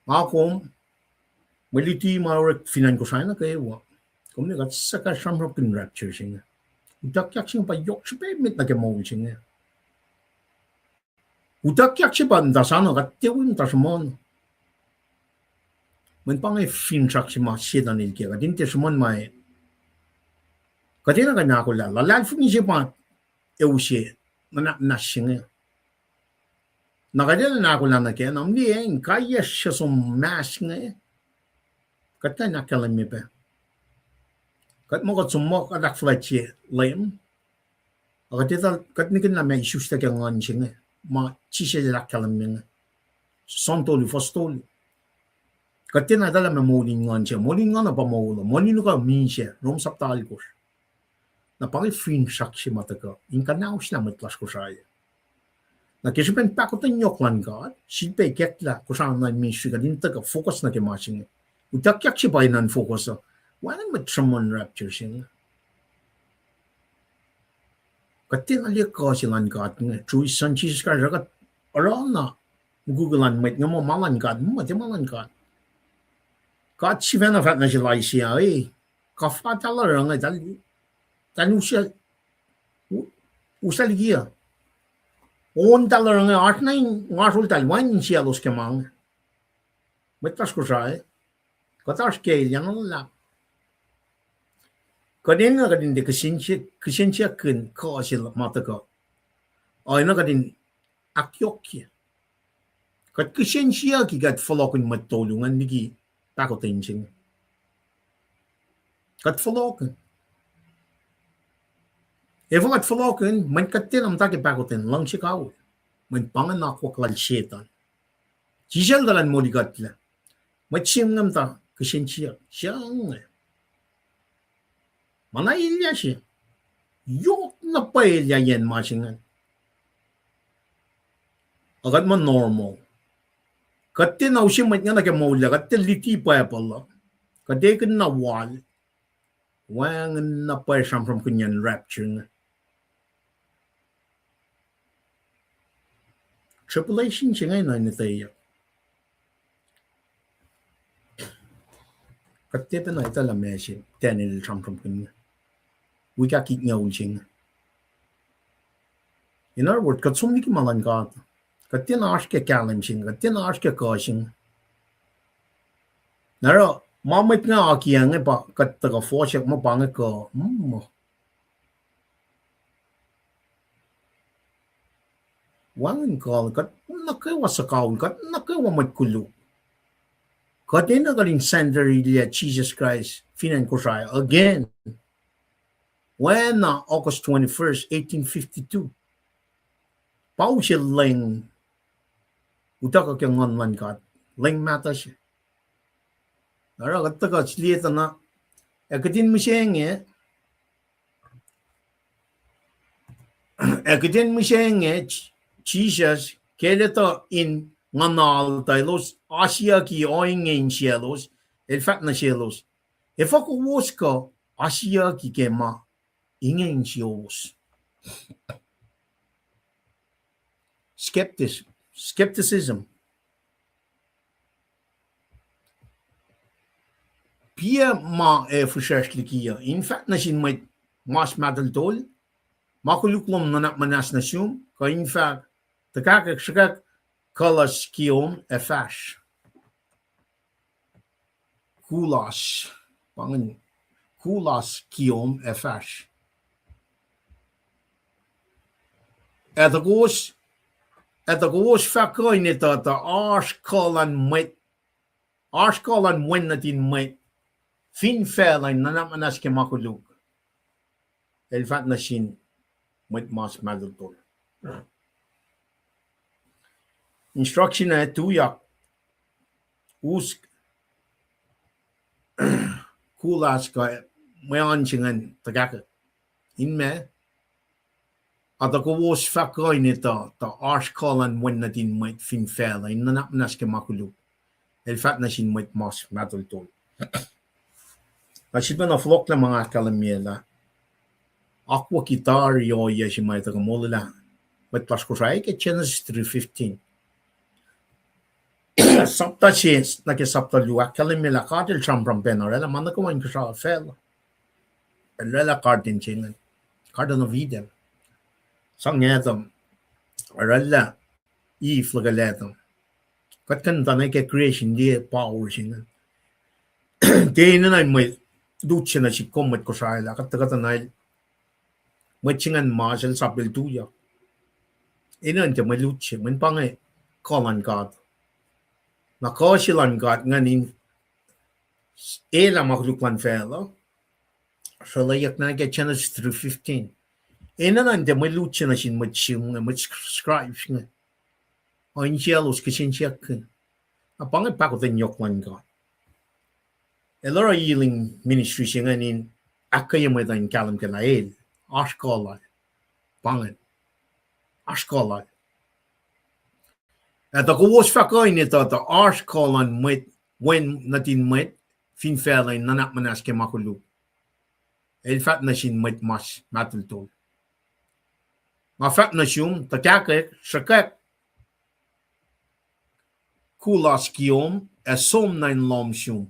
ako, maliti mawag finan ko sana kaya wa. Kung nagat saka samro kin rapture singa. Utak yak singa pa yok siya pa mit na kaya mawag singa. Utak yak siya pa ndasano kat tiyawin tasamon. Man pangay fin sak si ma siya na nilkaya. Kadin tasamon may kadina ka na ako lala. Lalfo niya siya pa ewu siya. Manak na singa. Nakadala na ako lang na kaya. Namdi kaya siya sum mas nga Kata nakalam mi pa. Kat mo kat sumok adak fletche lem. Kat nikin na may isus ta kang ngan singa. Ma chisya nakalam mi nga. Sontoli fostoli. Kat tinadala me moling ngan siya. Moling ngan na pa mawala. Moling ka min siya. Rom saptal ko. Na pang fin sak si mataka. Inka na us na matlas ko saya. Na kisipen pakotan nyoklan ka. Sipay ketla. Kusang na min siya. Dinta ka focus na kimasinga. Utak yak siya pa inan focus. Wala matramon rapture siya. Katin aliya ka silan ka at nga. True Son Jesus Christ. Rakat aral na. Googlean met nga mo malan ka. Mati malan ka. Kat si Venafat na siya siya. Kafatala nga. Tanu siya. Usal giya. On talar nga. Art na yung ngasul talwan siya los kemang. Metas ko siya Katas kaya yan ang lak. Kadin na kadin de kasensya kun kasil mata ka. Ay na kadin akyok ya. Kat kasensya ki kat falokun matulungan nigi pakotin sing. Kat falokun. Evo kat falokun man katin am taki pakotin lang siya kaw. Man pangan ako klal setan. Sisal dalan mo di katla. Matsim ngam ta. Kasensya. Siyang manayilya siya. Yok na pailya yan masingan. Agad man normal. Kati na siya mat nga nakamawla. Kati liti pa ya pala. Kati ka na wal. Wang na pa siyang from kunyan rapture nga. Tribulation siya ngayon na tayo. Katipa na ita la mesin, tenil from kunya. We ka kik nga ulching. In other words, kat sumni ki malan ka. Katin ash ke kalim sing, katin ash ke kashing. Naro, mamit nga akiyang pa kat taga fosyak mo pangit ko. Wangin ka, kat nakawa sa kaun, kat nakawa matkulo. Katina galing senderilia Jesus Christ finan ko siya again. When August 21st, 1852, pau siya lang utak ka kyang ngan kat lang mata siya. Nara kata ka slita na ekatin mo siya Jesus keleta in nganal taylos Asia ki oingin cielos el fat na cielos e ako was ka Asia ki kema ingin cielos skepticism pia ma försökslikia in fat na sin may mas madaltol makuluklom na manas na siyum ka in fact takakakshakak Kalas kiom efash. Kulas. Pangin. Kulas kiom efash. Etagos fakoy nito ta arskalan wen natin met. Fin felan nanamanas ke makulug. Elfat na sin met mas madultol. Instruction na tuyak kulas ka mayan chingan tagak in me ada ko was fakoy nito ta arsh kolan when na din might fin fela in na nas ke makulu el fat na sin might mas matul tol la siba na flok na mga kalamiela aqua guitar yo ya si may taga molila but pas ko rai ke Genesis 3:15 sapta chins na ke sapta luwa kalamiela katil champram penarela man ko man ko sa fel ela kartin chingan kardan of Eden sang etam aralla i flagaletam kat kan tanay ke creation dia power chingan de na mai duche na si komet ko sa ila kat tanay mai chingan marshal sapil tuya ina ante mai luche man pangai kolan god na kosilan god nganin ela magluklan fela so layak na ke Genesis 3:15 ina ante mai luche na sin mai chim mai scribes nga oin jealous kishin chiak a pangai pako den yoklan god elora healing ministry singanin akaya mai dan kalam kanael ashkola pangai ashkola at ko was fakoy nito ta ashkolan mit when natin mit fin fela nanak manas ke makulu el fat na sin mit mas matultol ma fat na shum ta kake shakak kulas kiom som nine lom shum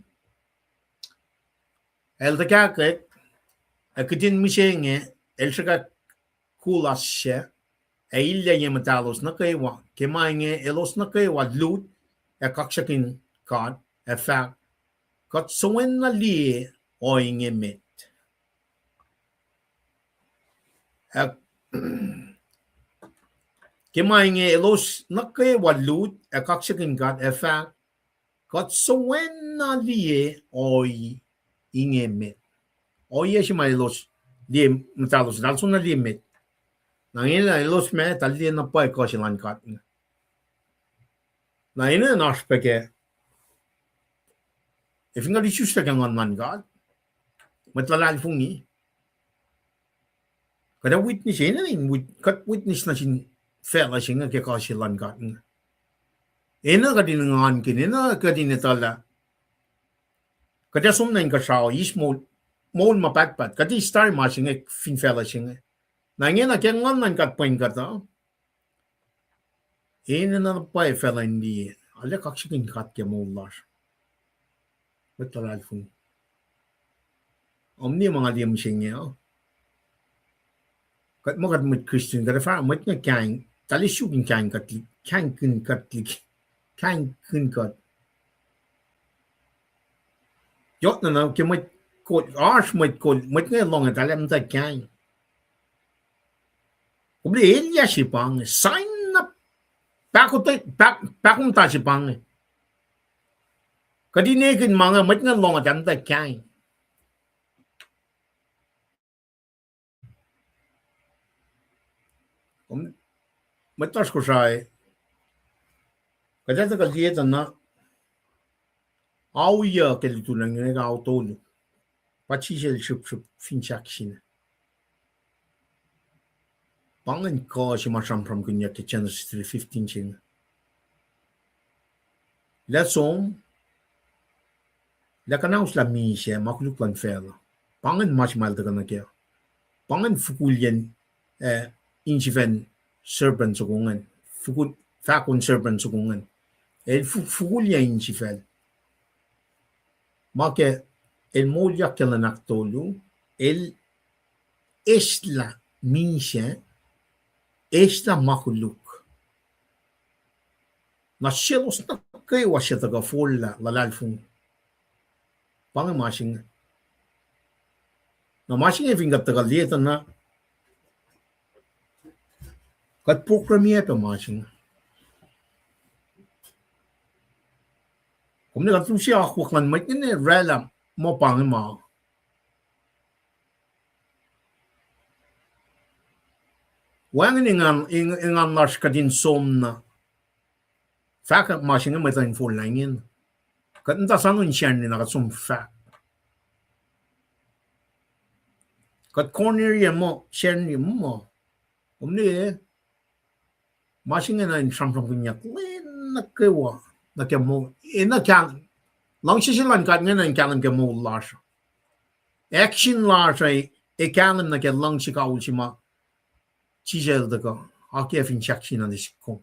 el ta kake akidin mishenge el shakak kulas she e illa yematalos na kaywa kemainge elos na kaywa lut e kakshakin kad e fak kat soen na li o inge met kemainge elos na kaywa lut e kakshakin kad e fak kat soen na li o inge met o yeshima elos li matalos dalso na li met Nangina ilos me tali na pa ko silan kat. Na ina na speke. If nga di chusta kang man god. Matlalal fungi. Kada witness ina ning kat witness na sin fela singa ke ko silan kat. Ina ka din ngan kin ina ka din tala. Kada sum nang ka sao is mo mapatpat. Kati star ma singa fin fela singa. Nangina kaya ngan kat point kata. Ina na pa fela hindi. Ala kaksikin kat kaya mullar. Betul alfun. Omni mga liam singya. Kat mo kat mit Christian kada fa mit nga kang tali shugin kang katlik kang kun katlik kang kun kat. Yot na kaya mit kod arsh mit nga long tali am ta kang. Uble elia si pang sign na pakung ta si pang kadine kin mga mat nga long at anta kay matas ko sai kadata kaliyeta na auya kelitulang nga autolo pachisel shup finchak sin pangan ko si masam from kunya ke Genesis 3:15 sin. Lesom la kanaus la misha makluk lan fel. Pangan mas mal daga na kya. Pangan fukulyan inchiven serpent sugungan. Fukul fakun serpent sugungan. El fukulya inchivel. Make el molya kelanak tolu el esla misha esta makuluk. Na sielos na kayo siya taga fola lalalfung. Pangang masing. Na masing eving kat taga lieta na kat programnya pa masing. Kung nagatuloy siya ako klan may kine rela mo pangin mo. Wang ingan lash kadin somna. Faka masing may tayong full line yin. Kat nta sano insyan ni nakasum fak. kat corner mo shen mo umni machine na in from kunyak len na kewa na ke mo ina kan long shishilan kat ngena kan ke mo lash action lash e kan na ke long shika ultima chijel de ko akefin chakshin na disko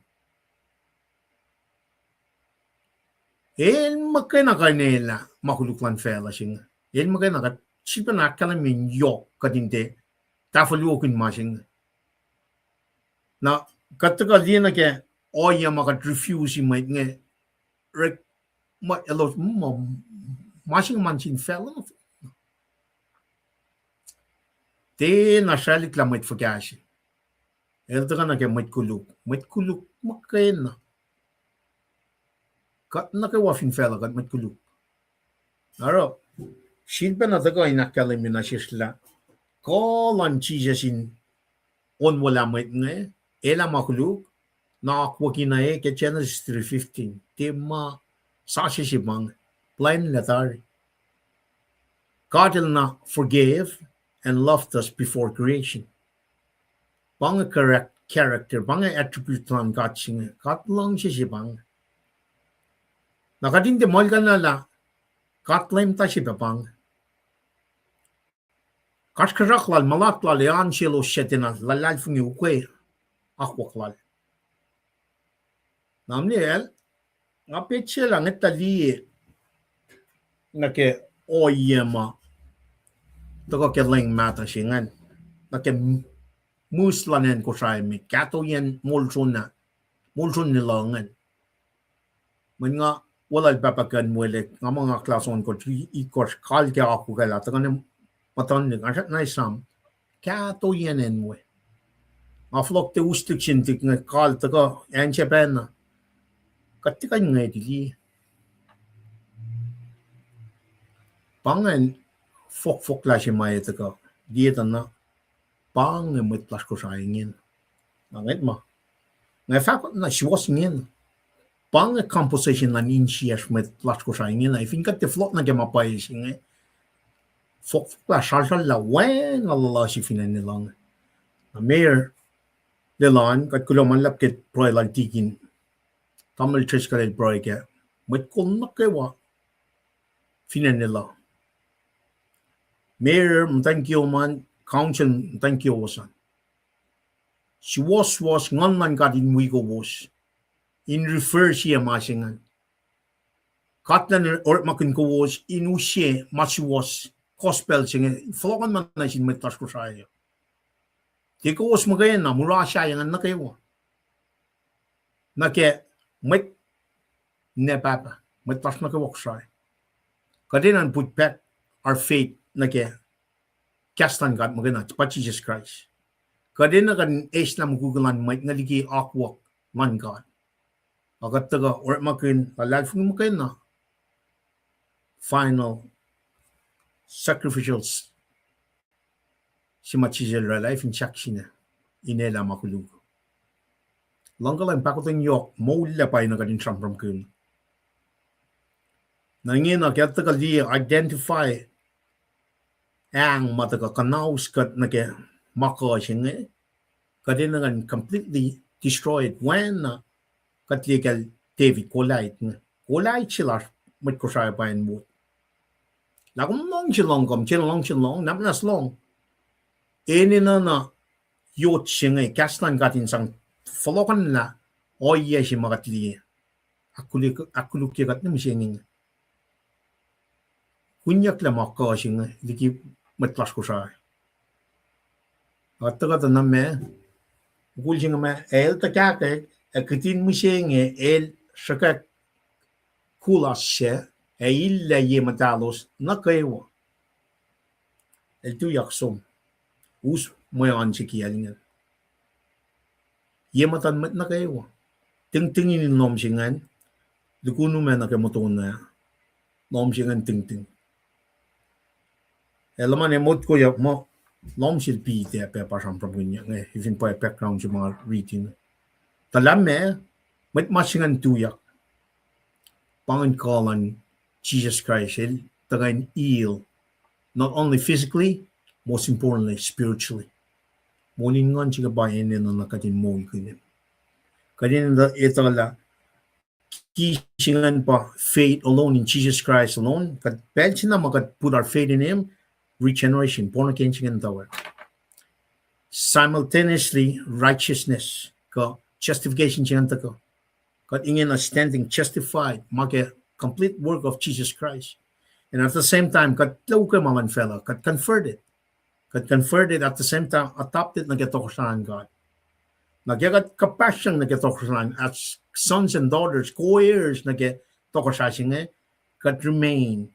el makena kanela makuluklan fela shinga el makena kat chipana kala min yo kadinte tafaluokin machine na kataga lina ke oya maka refuse mai nge rek ma elo mo machine manchin fela te na shali klamet fagashi el daga ke met kuluk makena kat na ke wafin fela kat met kuluk aro shilpa na daga ina kala mina shishla ko lan chijasin on wala met nge ela makuluk na kwakina ke Genesis 3:15 tema sashi shibang plain latari God na forgave and loved us before creation bang correct character bang attribute lang God singa God lang shibang nakading de molga na la God lem ta shibang kashkarak malat lean shelo shetina lalal fungi ukwe akwaklal namniel ngapetche lang etali na ke oyema to ke leng mata singan na ke muslanen ko sai mi kato yen molson nilangan man nga wala babakan mwele nga mga klason ko ikos kal ke ako kala tangan matan ni nga na isam kato yen enwe nga flok te ustik sintik nga kal taga enche pena katika nga dili pangan fok la si mai taga dia na pang met las ko sa ingin nanget ma nga fa na shwas ngin pang composition na ninchias met las ko sa ingin I think at the flot na gema pa ising fok la shalsal la wen Allah si finan nilang na mayor lelan kat kuloman lapket proy lang tikin tamil church ka proy ke met kon na kewa finan nila mayor thank you man council thank you wasan si was ngan man kat in wigo was in refer siya masingan katlan or makin ko was inusye mas was gospel singa flokan man na sin metas ko saya di ko was magayan na mura siya yang na kayo na ke met ne papa metas na ko saya kadinan put back our faith na ke kastan God magana pa Jesus Christ kadina kan Islam gugulan might naligi akwak man God agat taga or makin alag mo kayo na final sacrificials si machijel life in chakshina inela makulug langgalan pakotin yok mawla pa na kadin from kun nangin na kaya taga li identify ang mataga kanaus kat na ke maka singe kadin nga completely destroyed when katlegal David kolait sila mat ko sa pa mo lagom long chilong namnas long eni na yot singe kastan gatin sang folokan na oye si magatli akulu kat nim singing kunyak la maka singe liki matlas ko sa ataga na me gulsing me el ta kake akitin misenge el shaka kulashe e illa yematalos na kayo el tu yaksom us moyan chikialingan yematan mat na kayo tingtingin nom singan dukunu me na kemoton na nom singan tingting elaman emot ko yak mo nom sil pi te pe pa sam probunya nge even pa background si mga reading talam me met masingan tuyak pangan kalan Jesus Christ el tagain ill not only physically most importantly, spiritually. Morning ngan chiga ba ene na nakatin mo ikunin. Kadin da itala key singan pa faith alone in Jesus Christ alone. Kad pension na makat put our faith in Him, regeneration, born again singan tawa. Simultaneously, righteousness, ka justification singan ta ka. Kad ingin a standing justified, make complete work of Jesus Christ. And at the same time, kad tlaw ka maman fella, kad converted. Kad converted at the same time, adopted na getokosan God. Nagyagat kapasyang nagetokosan as sons and daughters, co-heirs nagetokosan kad remain,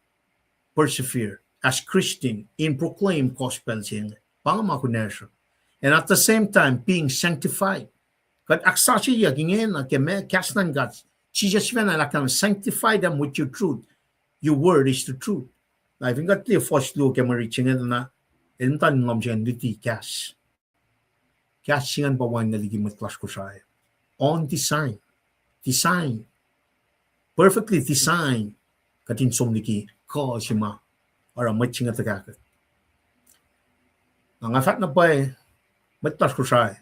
persevere as Christian in proclaim gospel siya. Pangamakunesyo. And at the same time, being sanctified. Kad aksashi yagingin na keme kasnan God. Jesus when I can sanctify them with your truth. Your word is the truth. I think that the first look at reaching it na entan ngam siya niti kas. Kas siyan pa wan naligimot klas ko siya. On design. Design. Perfectly designed. Katin somniki ko sima. Or a matching at the kakat. Ang afat na pa matlas ko siya.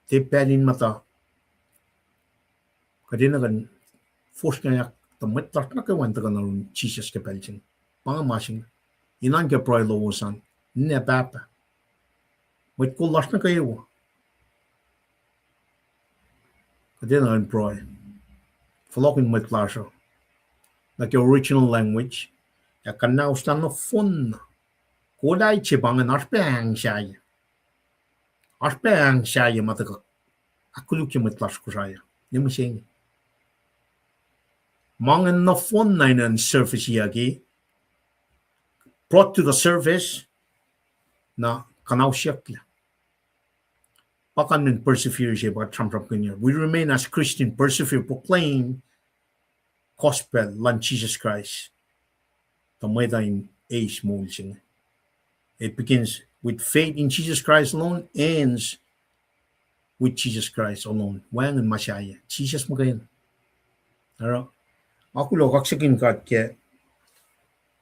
Te pelin mata. Kadina kan force kaya matlas na kawan ta kanalun Jesus ke pelin. Pangamasing. Inan ke proy lowosan. Ne papa. Mat kulas na kayo. Kadina kan proy. Flokin matlasyo. Like your original language. Ya kan na ustan no fun. Kodai chibangan arpeng siya. Arpeng siya mataka. Akuluk yung matlas ko siya. Yung masing. Mangan na fun na yun surface yagi. Brought to the surface na kanaw siya kla. Pakan min persevere siya ba tramprap kanya. We remain as Christian, persevere, proclaim gospel lan Jesus Christ. Tamay tayong age mo siya. It begins with faith in Jesus Christ alone, ends with Jesus Christ alone. Wang and Messiah. Jesus mo kayo. Alright. Ako lo kaksakin ka at kaya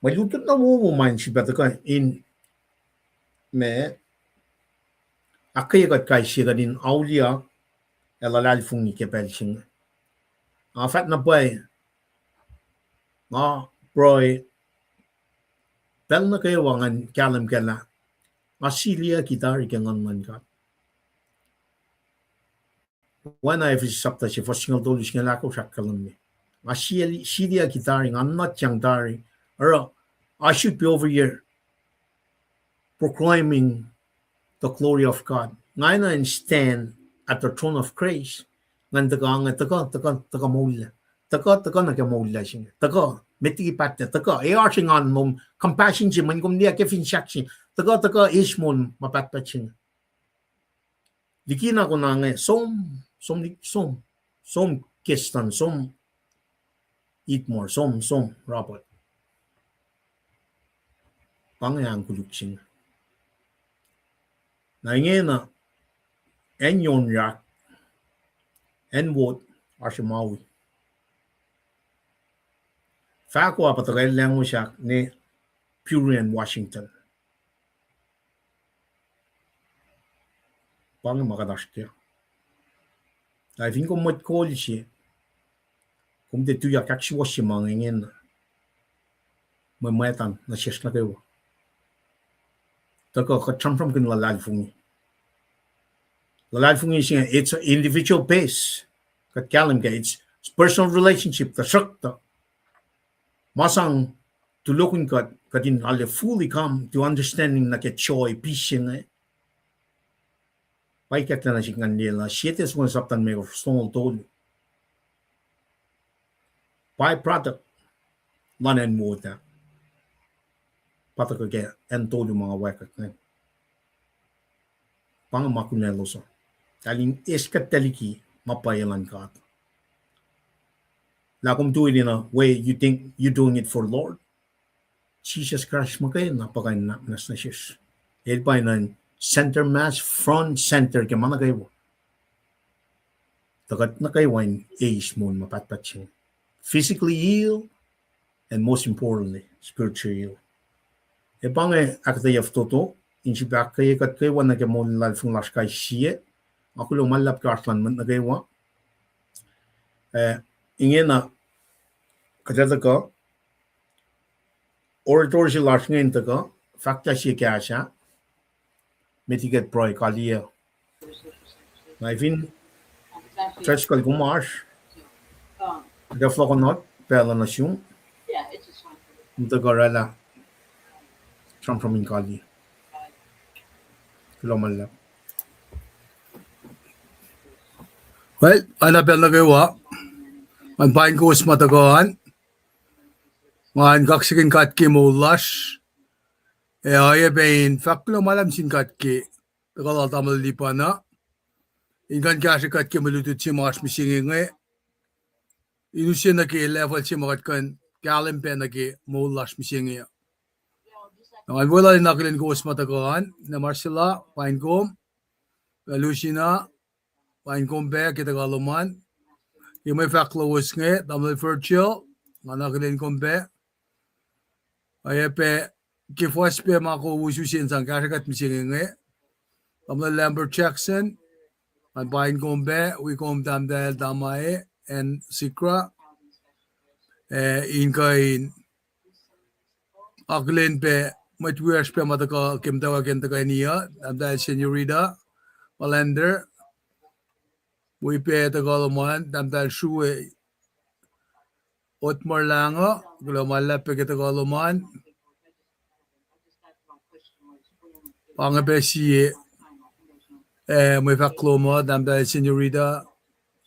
malutot na mo mind si Bata ka in me akay kat kay siya din aulia elalal fung ni kepel sing. Fat na boy broy pel na kayo wangan kalam kala. Asilia kita ikangan man ka. When I was up to for single dollars nga lako sa kalam ni. Asilia kita ang not yang dari. Or I should be over here proclaiming the glory of God. Ngayon and stand at the throne of grace. Ngan taka mula. Taka nakamula siya. Taka metigipat na taka. Sing on mong compassion siya man kung niya kefin siya. Taka is mon mapatpat siya. Dikina ko na nga som kistan som eat more som Robert. Pangayang kuluk siya. Na na en yon yak en wot arsimawi. Fa ko apatagay lang mo siya ni Purian, Washington. Pang makadash kaya. I think kung mat call siya, kung de tuya kakshi washi mga ngin, mamatan na siyas na kayo. Taka kachampram kin lalal fungi. Lalal fungi siya, it's an individual base. Kat kalam ka, it's personal relationship, the shakta. Masang tulukun kat, katin alle fully come to understanding na ke choy, peace siya. Paikat na siya nila, siya mo saptan may stone tolu. Byproduct, lanan mo ta. Patak kaya, en tolu mga wakat na. Pangamakunelo so. Kaling iskat taliki, mapayalan ka. Lakum doing in a way you think you're doing it for Lord. Jesus Christ makayin, napakain na siya. It by nine. Center mass, front center, kaya mana kayo. Tagat na kayo ang age mo mapatpat siya. Physically ill, and most importantly, spiritually ill. E pang akatay of toto, inchi back kay kat kay wan nag mo lal fung las kay siye ako lo malap kartlan man nagay wa ingena kadata ko orator si las ngayon to ko fakta siya kaya siya metiget proy kaliya na ifin church kal gumash da fokonot pela nasyon nito garala from in kali lo malap Well, ana pel na gawa. Ang pain ko matagaan. Ngan kaksigin katki mo lash. Ay bain faklo malam sin katki. Tagala tamal lipa na. Ingan kasi katki malutut si mas misingi. Inusin na ki level si makatkan kalimpe na ki mo lash misingi. Ngan wala nakilin ko matagaan. Na Marcela, pain ko. Lucina, pain ko be kita galuman. Yung may faklos nga, tamil virtual, manakilin kompe. Ay pe, kifwas pe mako ususin sang kasikat misingin nga. Tamil Lambert Jackson, ang bain kompe, we kom tam dahil tamae, and sikra. Inkain, akilin pe, matwiras pe mataka kimtawakin taka niya, tam dahil senyorita, Malender, we pe tagalaman, tam dahil suwe, Otmar Lango, glomala pe kita tagalaman. Pangapesi, may fakloma, tam dahil senyorita,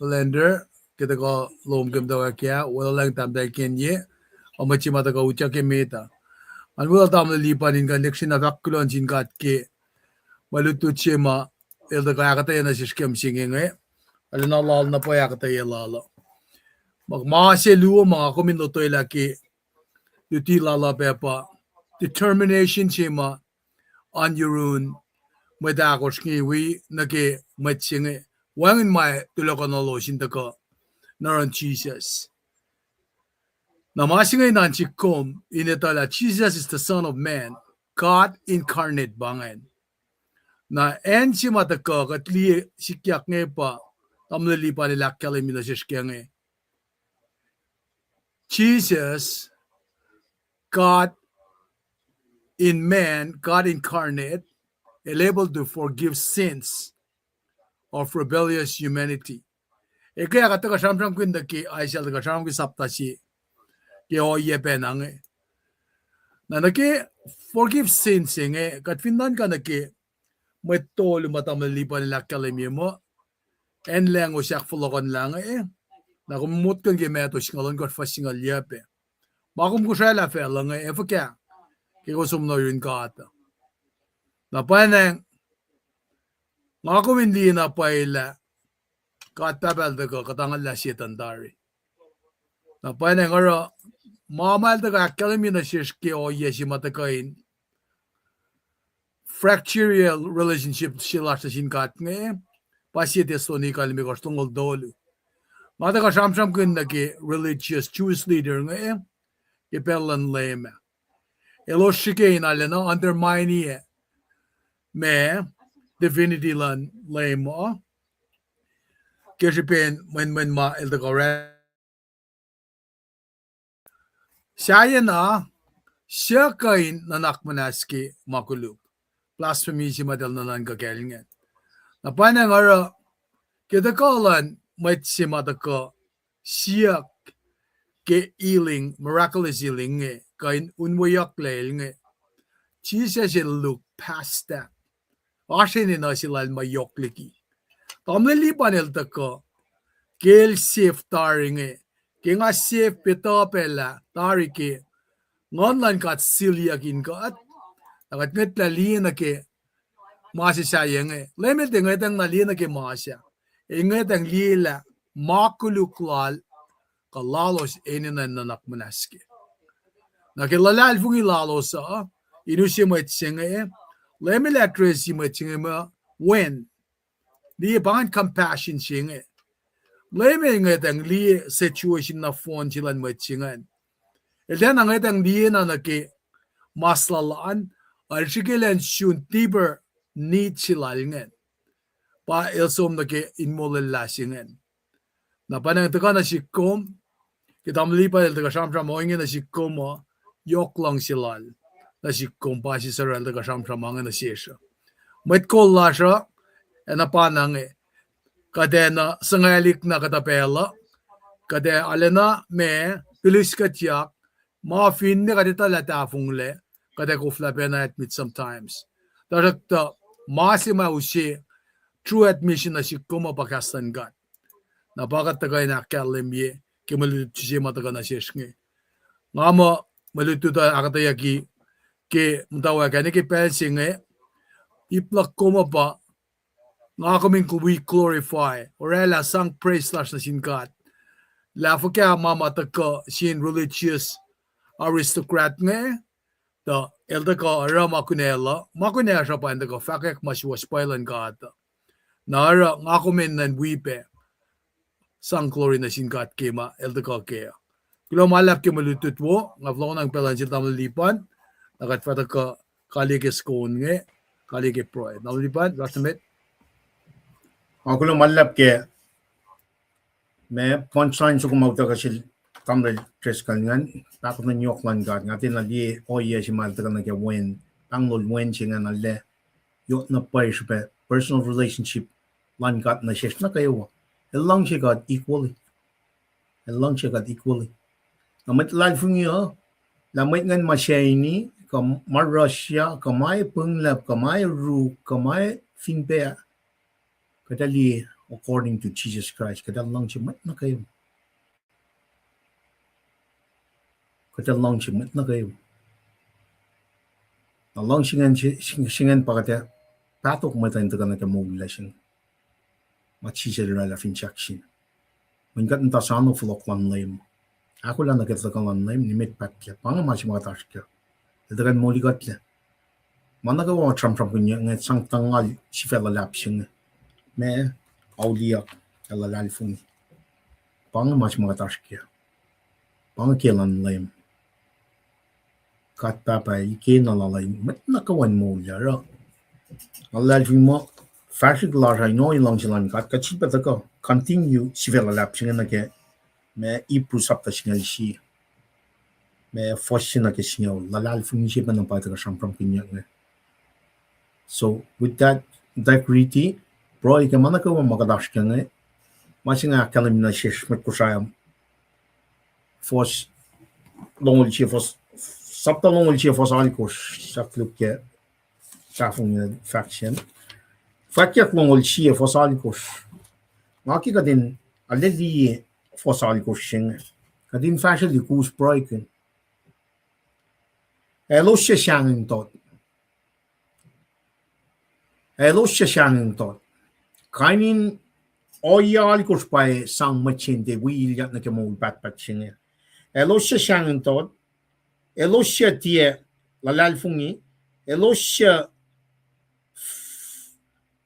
Malender, kita ka lom kimtawa kya, wala lang tam dahil kenye, o machimata ka ucha ke meta. An wala tam lipanin ka, leksyon na faklon sinkat ke, malutut siya ma, ilda kaya kataya na siskem singing alinalal na po ya kataya lalo. Magmase luo mga kuminutoy laki, yuti lala pepa, determination siya ma, on your own, may dakos ngiwi, naki matsingi, wangin may tulokanolo sintaka, naran Jesus. Namasingay nanchikom, initala, Jesus is the Son of Man, God incarnate bangan. Na en si mataka, katli sikyak ngay pa, tamlali pa nila kalimina siya ngay. Jesus, God in man, God incarnate, is able to forgive sins of rebellious humanity. Kaya kata kasamsam ko indaki ay siya kasamsam ko saptasi kaya o yepe nang na naki forgive sins katfindan ka naki may tolo matamalipan nila kalimye mo en lang o siya fulokon lang na kumut kang gimetos ngalon ko fasingal yepe makum ko siya la fe lang efa kaya kiko sumno yun ka ata na panang makum hindi na paila katapal da ko katangal la siya tandari na panang aro mamal da ka kalimye na siya o yeshi matakain fracturial relationship sila sa sinkat ngayon pasi tesoni kalimi ko tungol dolo mata ka samsam kun naki religious Jewish leader ngayon ipelan lema elo shikein alena undermine me divinity lan lema kasi pen when ma el da correct siya na siya kain nanak manaski makuluk blasphemy si madal na lang kagalingan. Na panang ara, kita kalan may si madaka siya ke healing, miraculous healing kain unwayak layl Jesus look past that. Asin na sila mayok liki. Tamlili panel taka, kel safe taring kaya nga safe pita pela, tari ke, ngonlan kat silyakin ka at Nakat nget lali na ke masi sayang Lemel de ngetang nali na ke masya. Ngetang lila makuluklal kalalos eninan nanak manaske. Nakilalal fungi lalos inusi mo itsinga Lemel actress mo itsinga mo when di bangan compassion singa. Lemel ngetang li situation na phone silan mo itsinga. Elden ngetang li na ke maslalaan archikilen shun deeper need silalingen pa ilsom na ke inmolel lasingen na panang taka na sikom kita melipa el taka samsam mo ingin na sikom mo yok lang silal na sikom pa si saral taka samsam ang na siya met kol lasha na panang kadena sangalik na katapela kade alena me pilis katyak ma fin ne kadita lata fungle kade ko flapena admit sometimes darakta masima ushi true admission na sikoma pakastan gat na bagat tagay na kalemye kimalut siya mataga na siyesngi ngama malutu ta akatayaki ke mutawa kani ke pelsinge iplak koma pa nga kaming we glorify or ela sang praise slash na sinkat la fokya mama taka sin religious aristocrat nge the elder ka ara makunela siya pa enda ka fakek maswa spoilan ka ata na ara nga kumin nan wipe sang glory na sinkat kema elder ka kaya kilo malap ke malutut wo nga vlog ng pelan sila tamalipan nakat fata ka kaligis kon nge kaligis proy namalipan rasmet Ako lang malap ke may punchline sa kumauta kasi tamrel tres kanyan takot na nyok lan gat ngatin na di oye si malta na ke wen tanglol wen singa na le yo na pay siya personal relationship lan gat na siya na kayo elang siya gat equally namit life niyo lamit ngan masyayni kamar Russia kamay penglap kamay ru kamay finpe kadali according to Jesus Christ kadalang siya mat na kayo along singan pakata patok matayin taga na kamugla siyang machisira la finchakshin mangat nta sano flok lan laim ako lang nakita lan laim nimit patya panga masimatash kya dagan moli gatla managawa tram kunya ngat sang tangal si fela lapsing me aulia alalal fung panga masimatash kya panga kelan laim kat papa ike na lalay mat nakawan mo yara alal mo fashion lar I know ilang silang kat chipa taka continue sivela lap singa na ke me ipu sapta singa si me foshin na ke singa lalal fung si pa na pa taka sampram kinya ne so with that integrity bro ike manaka wa magadash ka ne masinga kalim na shish met kusayam fos longol chi fos sapta longol chi fos alikos sakluk ke safung faction fakyak longol chi fos alikos maki ka din aledi fos alikos sing ka din fashion di kus broken elo shashang tot kainin oya alikos pa sang machin de wil yak na ke mo bat sing elo shashang tot elo tie lalal fungi elo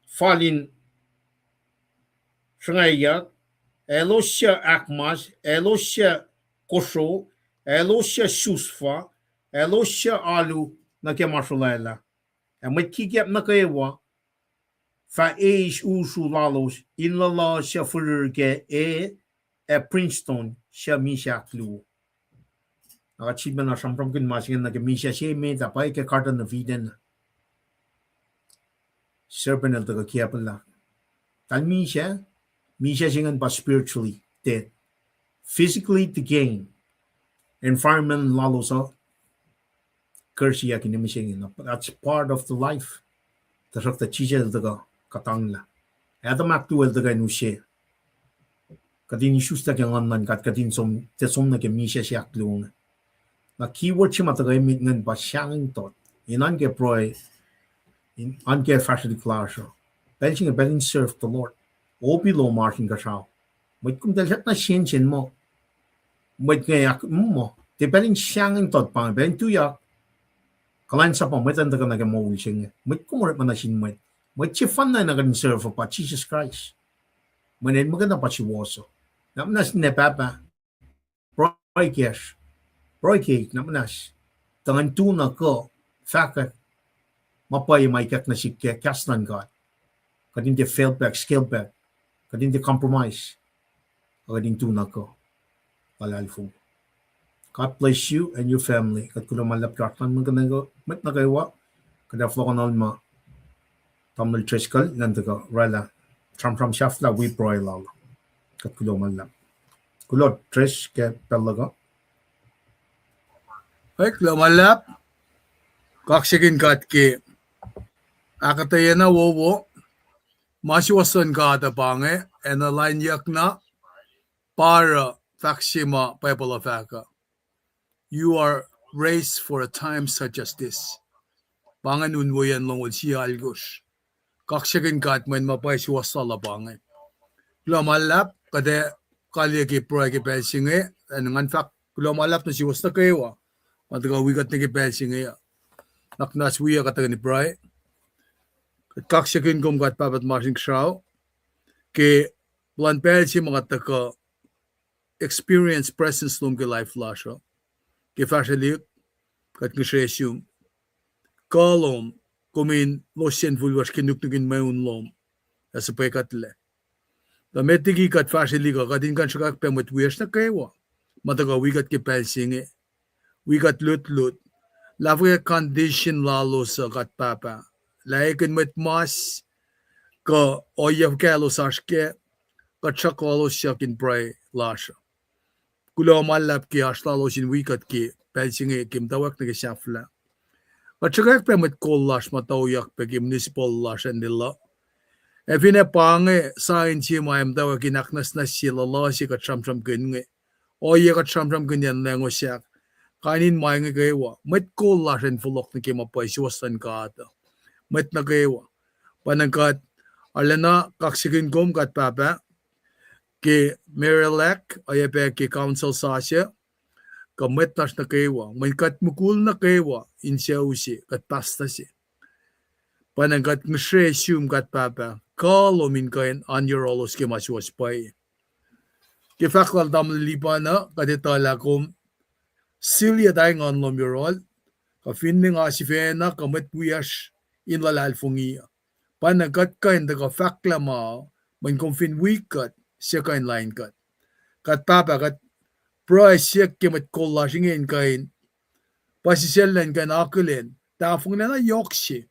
falin shngaya elo akmas elo kosho elo shusfa elo alu na ke masulala met kikap na kayewa fa usu lalos in la furke Princeton misha klu Achibna na sampram kin masing na ke misha she me da pai ke carton na viden serpent el to kia pala tal misha singan pa spiritually dead physically to gain environment lalosa curse ya kin mising that's part of the life the chicha el to katangla adamak tu el to nu she kadin shusta ke ngan kat kadin som te som na ke misha siak luong na keyword chi mataga mit ngan ba shang tot in ange proy in ange fashion class belching a belling serve the Lord obi lo marking ka sao mit kum del na shin mo mit nge yak mo te belling shang tot pa ben tu ya kalan sa pa mit anda ka na mo wishing mit kum ret na shin mit chi fan na gan serve pa Jesus Christ manen maganda pa si woso namnas ne papa proy cash Roy Cake na manas tangan tu na ko faka Mapay may kak na si kasnan God. Kadin de fail back, scale back. Kadin de compromise. Kadin tuna ko. Kalalfo. God bless you and your family. Kat kulo malap kartan maganago. Mat na kayo kada flo kanal ma. Tamil treskal nandaga rala. From shafla we broy lal. Kat kulo malap. Kulo tres ke pelaga. Ay, klamalap. Kaksigin kat ki. Akataya na wowo. Masiwasan ka ata pange. And a line yak na. Para faksima pepala faka. You are raised for a time such as this. Panganun mo yan long siya algos. Kaksigin kat man mapay siwasala pange. Klamalap. Kade kalya ki proy ki pelsinge. And in fact, klamalap na siwasta kayo. Mataga wigat na ki pelsinge. Naknas wiya kataga ni proy. Kaksigin kum kat papat marsing siyaw. Ke plan pelsi mga taka experience presence lum ke life lasha. Ke fashalik kat ngisresyum. Kalom kumin losyen vulwas kinuknugin mayun lom. Asa pay katle. Da metigi kat fashalika kadin kan shakak pemut wiyash na kaywa. Mataga wigat ke pelsinge. Wigat lut. Lafwe condition lalo sa kat papa. Laikin met mas ka oyav kalo sashke ka chakalo shakin pray lasha. Kulo malap ki ashtalo sin wikat ki pelsinge kim tawak na shafla. Ka chakak pe met kol lash mataoyak pe ki municipal lash nila. Efine pange sain chi maim tawak kinaknas na sila lashi ka chamcham ginge. Oya ka chamcham ginyan lengo siyak. Kanin maing gawa. Met kol lash en fulok na ki mapay siwasan ka ata. Met na gawa. Panangkat alana kaksigin kom kat papa ke Marilek ayape ke council sasya ka met nas na gawa. May kat mukul na gawa insya usi kat pasta si. Panangkat ngesresyum kat papa kalo min kain anyarolos ke maswas pay. Ke faklal damli lipana kadetala kom silya dayang anlom yorol ka finning asifena ka met wiyash in lalalfungiya. Panagkat kain daga fakla mao, man kung fin wikat, siya kain line kat. Kat papa kat price siya kimat kolashingin kain, pasisyalan kain akulin, tafong na yokshi,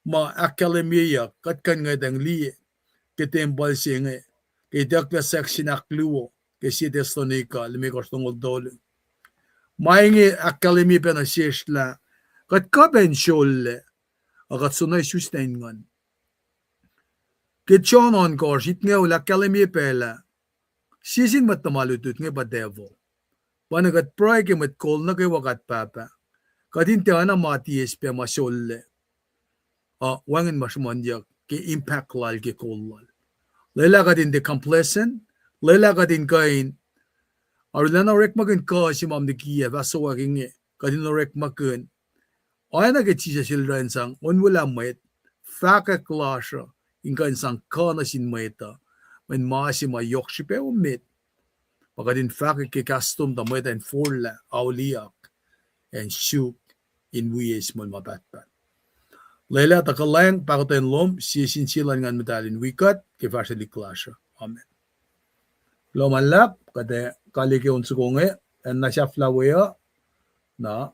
ma akademiya, kat kan nga dang liye, kitembal siya nga, kitak na section akluwo, kasi testonika, lumikos tungod dole. Mayngi akademi pa na siyasla, kat kaben siyole, akat sunay sustain ngan. Kitchonon korsit nga ula kalemi pela. Sisin mat namalutut nga ba devil. Panagat pray ke mat kol na kay wakat papa. Kadin tiyan na matiyes pe masyole. Wangin masumandyak ke impact lal ke kol lal. Lela kadin de complacent. Lela kadin kain. Arula na rek makin ka si mam de Kiev. Aso waging kadin na rek makin. Ay na kitsi sa children sang. Unwala mayet. Faka klasha. Inka insang kana sin meta, men maasi ma yokshipe umit. Pagkadin fakir ke custom ta meta en forla, auliak, en shuk, in wiyes mon mabatbat. Lela takalang pakoten lom, sisin silan ngan metalin wikat, ke fasili klasha. Amen. Lomalap, kade kalike unsukonge, en nasyafla wea, na,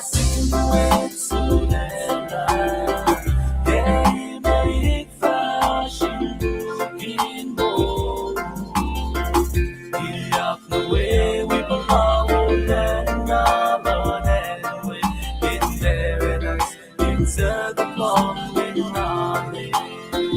Sin